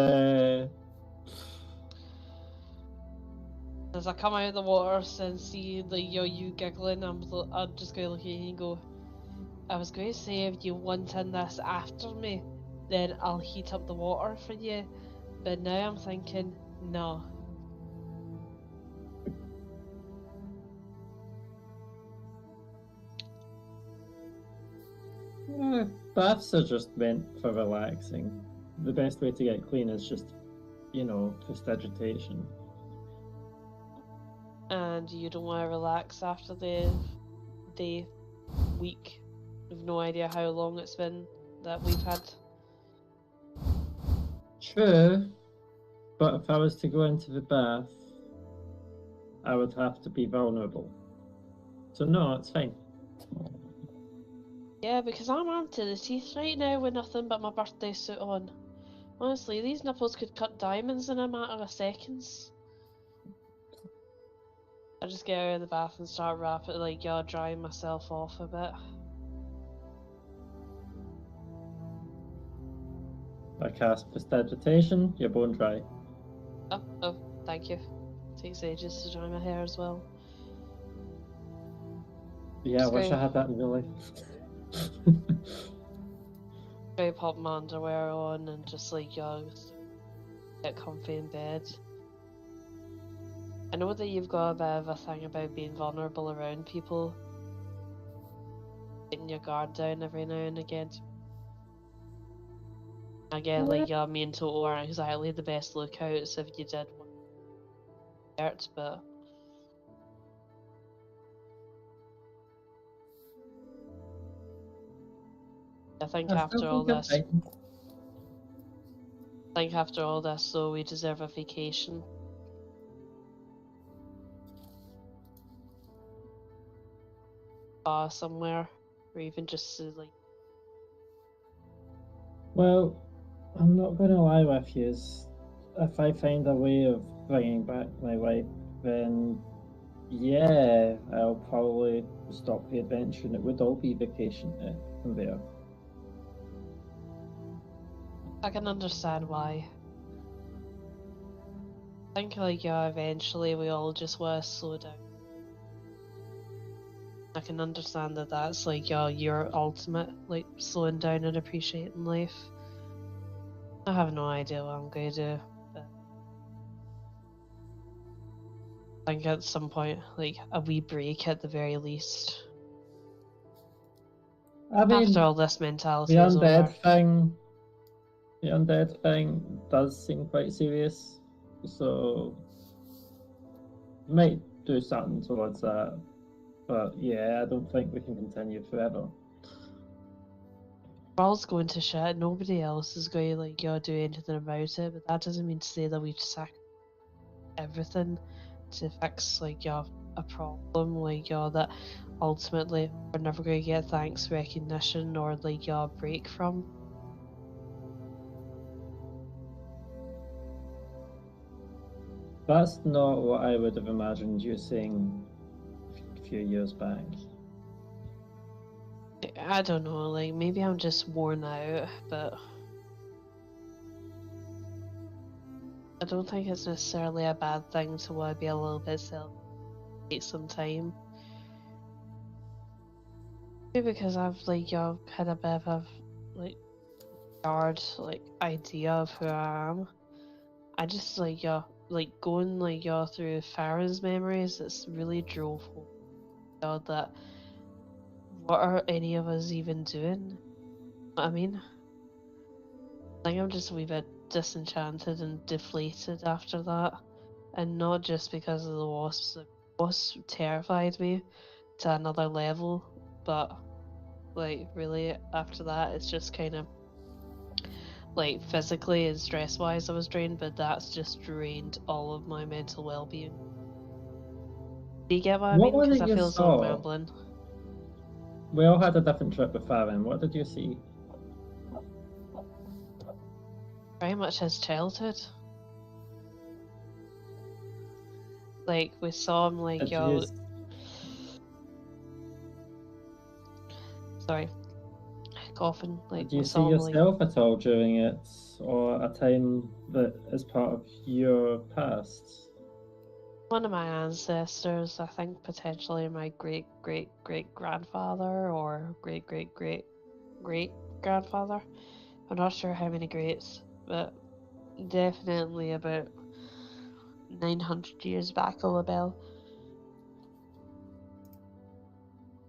as I come out of the water and see you giggling, I'm just going to look at you and go, I was going to say if you want in this after me, then I'll heat up the water for you. But now I'm thinking, no. baths are just meant for relaxing. The best way to get clean is just, prestidigitation. And you don't want to relax after the day, week. We've no idea how long it's been that we've had. True, but if I was to go into the bath, I would have to be vulnerable. So no, it's fine. Yeah, because I'm armed to the teeth right now with nothing but my birthday suit on. Honestly, these nipples could cut diamonds in a matter of seconds. I just get out of the bath and start drying myself off a bit. I cast prestidigitation, you're bone dry. Oh, thank you. Takes ages to dry my hair as well. Yeah, I wish I had that in real life. Go pop my underwear on and just get comfy in bed. I know that you've got a bit of a thing about being vulnerable around people. Getting your guard down every now and again. I get me and Toto aren't exactly the best lookouts if you did want to hurt, but I think after all this, though, we deserve a vacation. Somewhere, or even just to Well, I'm not going to lie with you. If I find a way of bringing back my wife, then yeah, I'll probably stop the adventure and it would all be vacation from there. I can understand why. I think eventually we all just want to slow down. I can understand that that's your ultimate slowing down and appreciating life. I have no idea what I'm going to do, but I think at some point, a wee break at the very least. I mean, after all this mentality the is over. The undead thing does seem quite serious, so might do something towards that. But yeah, I don't think we can continue forever. World's going to shit. Nobody else is going to do anything about it. But that doesn't mean to say that we've sacrificed everything to fix a problem that ultimately we're never going to get thanks, recognition, or a break from. That's not what I would have imagined you saying a few years back. I don't know, maybe I'm just worn out, but I don't think it's necessarily a bad thing to want to be a little bit take some time. Maybe because I've had a bit of hard idea of who I am. I just going through Farron's memories. It's really drove home that what are any of us even doing? You know what I mean? I think I'm just a wee bit disenchanted and deflated after that, and not just because of the wasps. The wasps terrified me to another level, but Like, really, after that, it's just kind of like physically and stress wise, I was drained, but that's just drained all of my mental well being. Do you get what I What mean? was Because it I you feel as though I'm saw? rambling. We all had a different trip with Farron. What did you see? Very much his childhood. Like, we saw him, like, Did yo. you, Sorry. Coughing. Like, did you we see saw him, like, yourself at all during it, or a time that is part of your past? one of my ancestors, I think potentially my great great great grandfather or great great great great grandfather. I'm not sure how many greats, but definitely about 900 years back on the bell.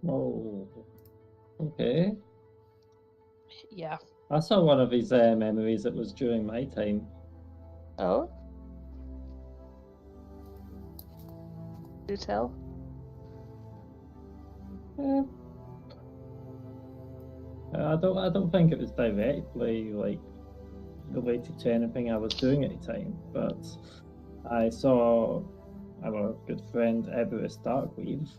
Oh, okay. Yeah. I saw one of his memories. It was during my time. Oh? Do tell? Eh, I don't think it was directly like related to anything I was doing at the time, but I saw our good friend Everest Darkweave.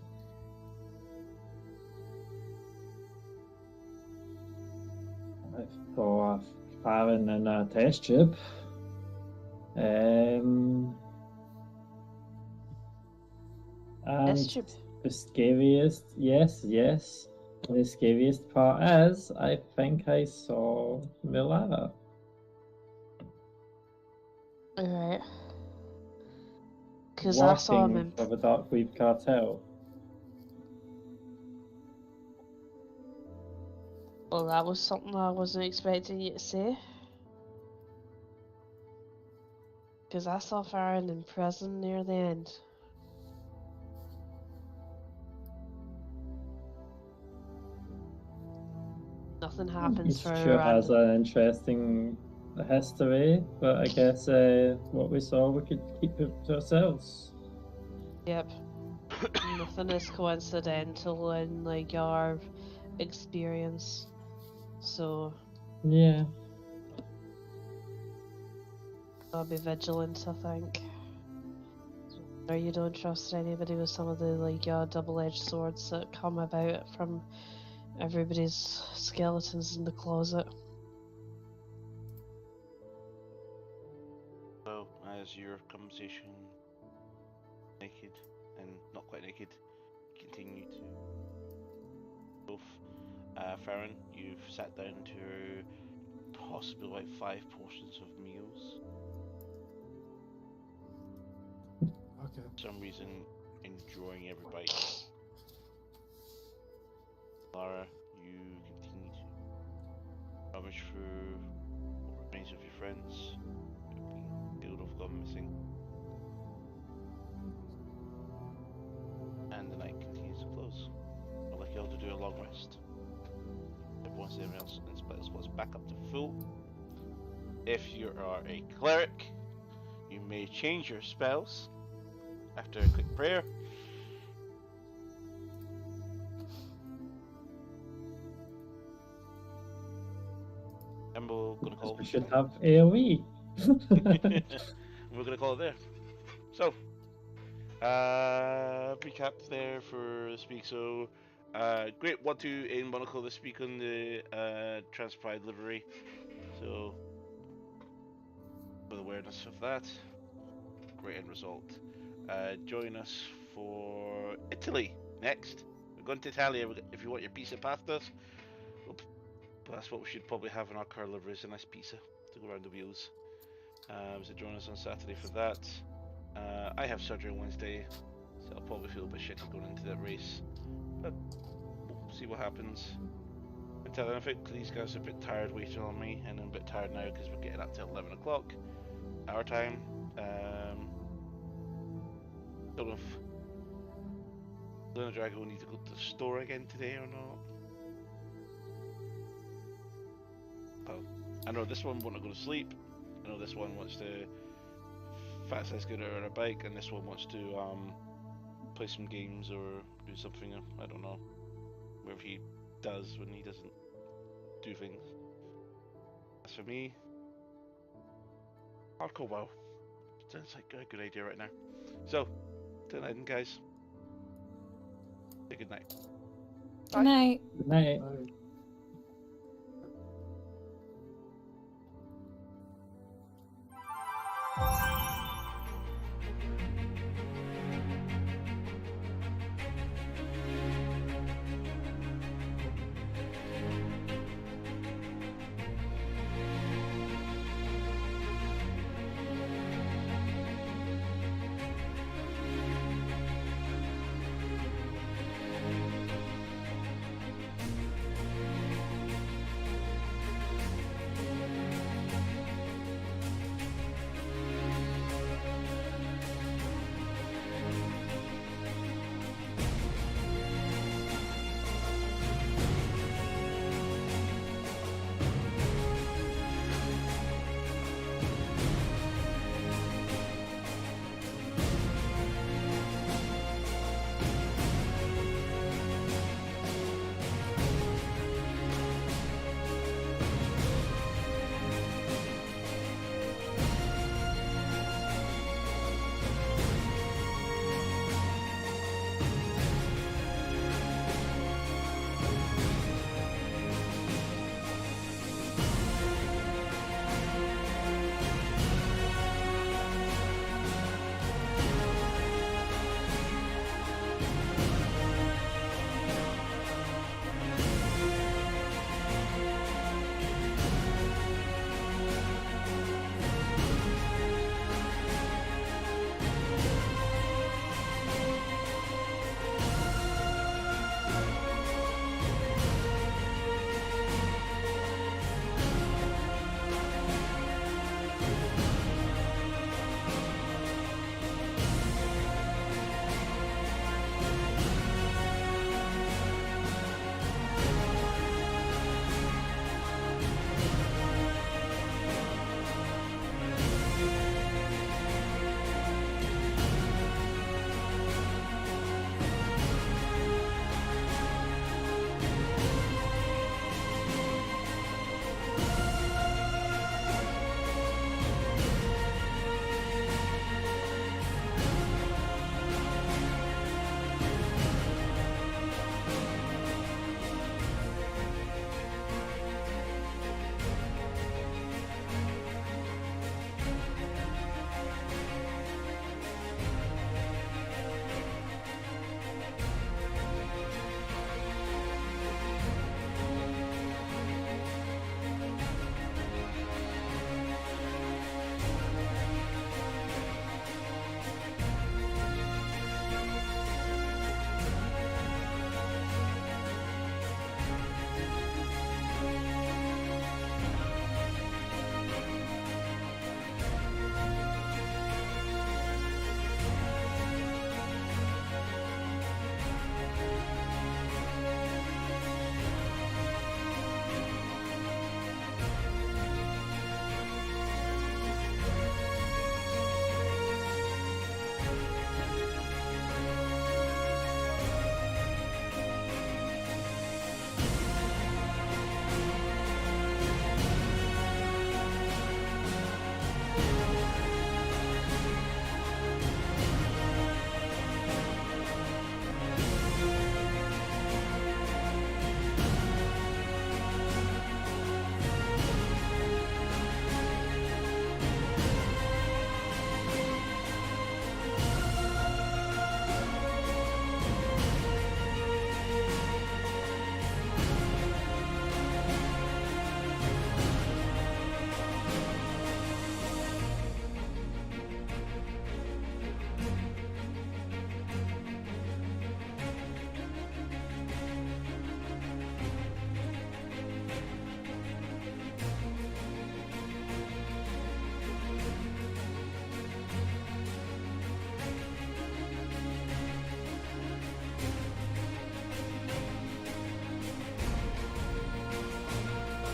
I saw Farron in a test tube. And Test tube. the scariest, yes, the scariest part is I think I saw Milara. Alright. Because I saw him Working in. for the Darkweave cartel. Well, that was something I wasn't expecting you to say. Because I saw Farron in prison near the end. Nothing happens Each for show has random. an interesting history, but I guess what we saw we could keep it to ourselves. Yep. Nothing is coincidental in like our experience. So Yeah. I'll be vigilant, I think. Or you don't trust anybody with some of the like double-edged swords that come about from everybody's skeletons in the closet. So, as your conversation, naked and not quite naked, continue to both. Farron, you've sat down to possibly like 5 portions of meals. Okay. For some reason, enjoying every bite. Lara, you continue to rummage through what remains of your friends who have been killed or gone missing. And the night continues to close. I'd like you all to do a long rest. Everyone else and split squads back up to full. If you are a cleric, you may change your spells after a quick prayer. And we're gonna call We should have AoE. we're gonna call it there. So, recap there for this week. So, great 1-2 in Monaco this week on the Transpride livery. So, with awareness of that, great end result. Join us for Italy next. We're going to Italy. If you want your pizza pastas, that's what we should probably have in our car livery, is a nice pizza to go around the wheels. So join us on Saturday for that. I have surgery on Wednesday, so I'll probably feel a bit shitty going into that race, but we'll see what happens. Until then, I think these guys are a bit tired waiting on me, and I'm a bit tired now because we're getting up to 11 o'clock our time. Don't know if Luna Dragon will need to go to the store again today or not. Well, I know this one wants to go to sleep. I know this one wants to fat size scooter or a bike, and this one wants to play some games or do something. I don't know. Wherever he does when he doesn't do things. As for me, hardcore WoW. Sounds like a good idea right now. So, till then, guys. Say good night. Good night. Good night. Right.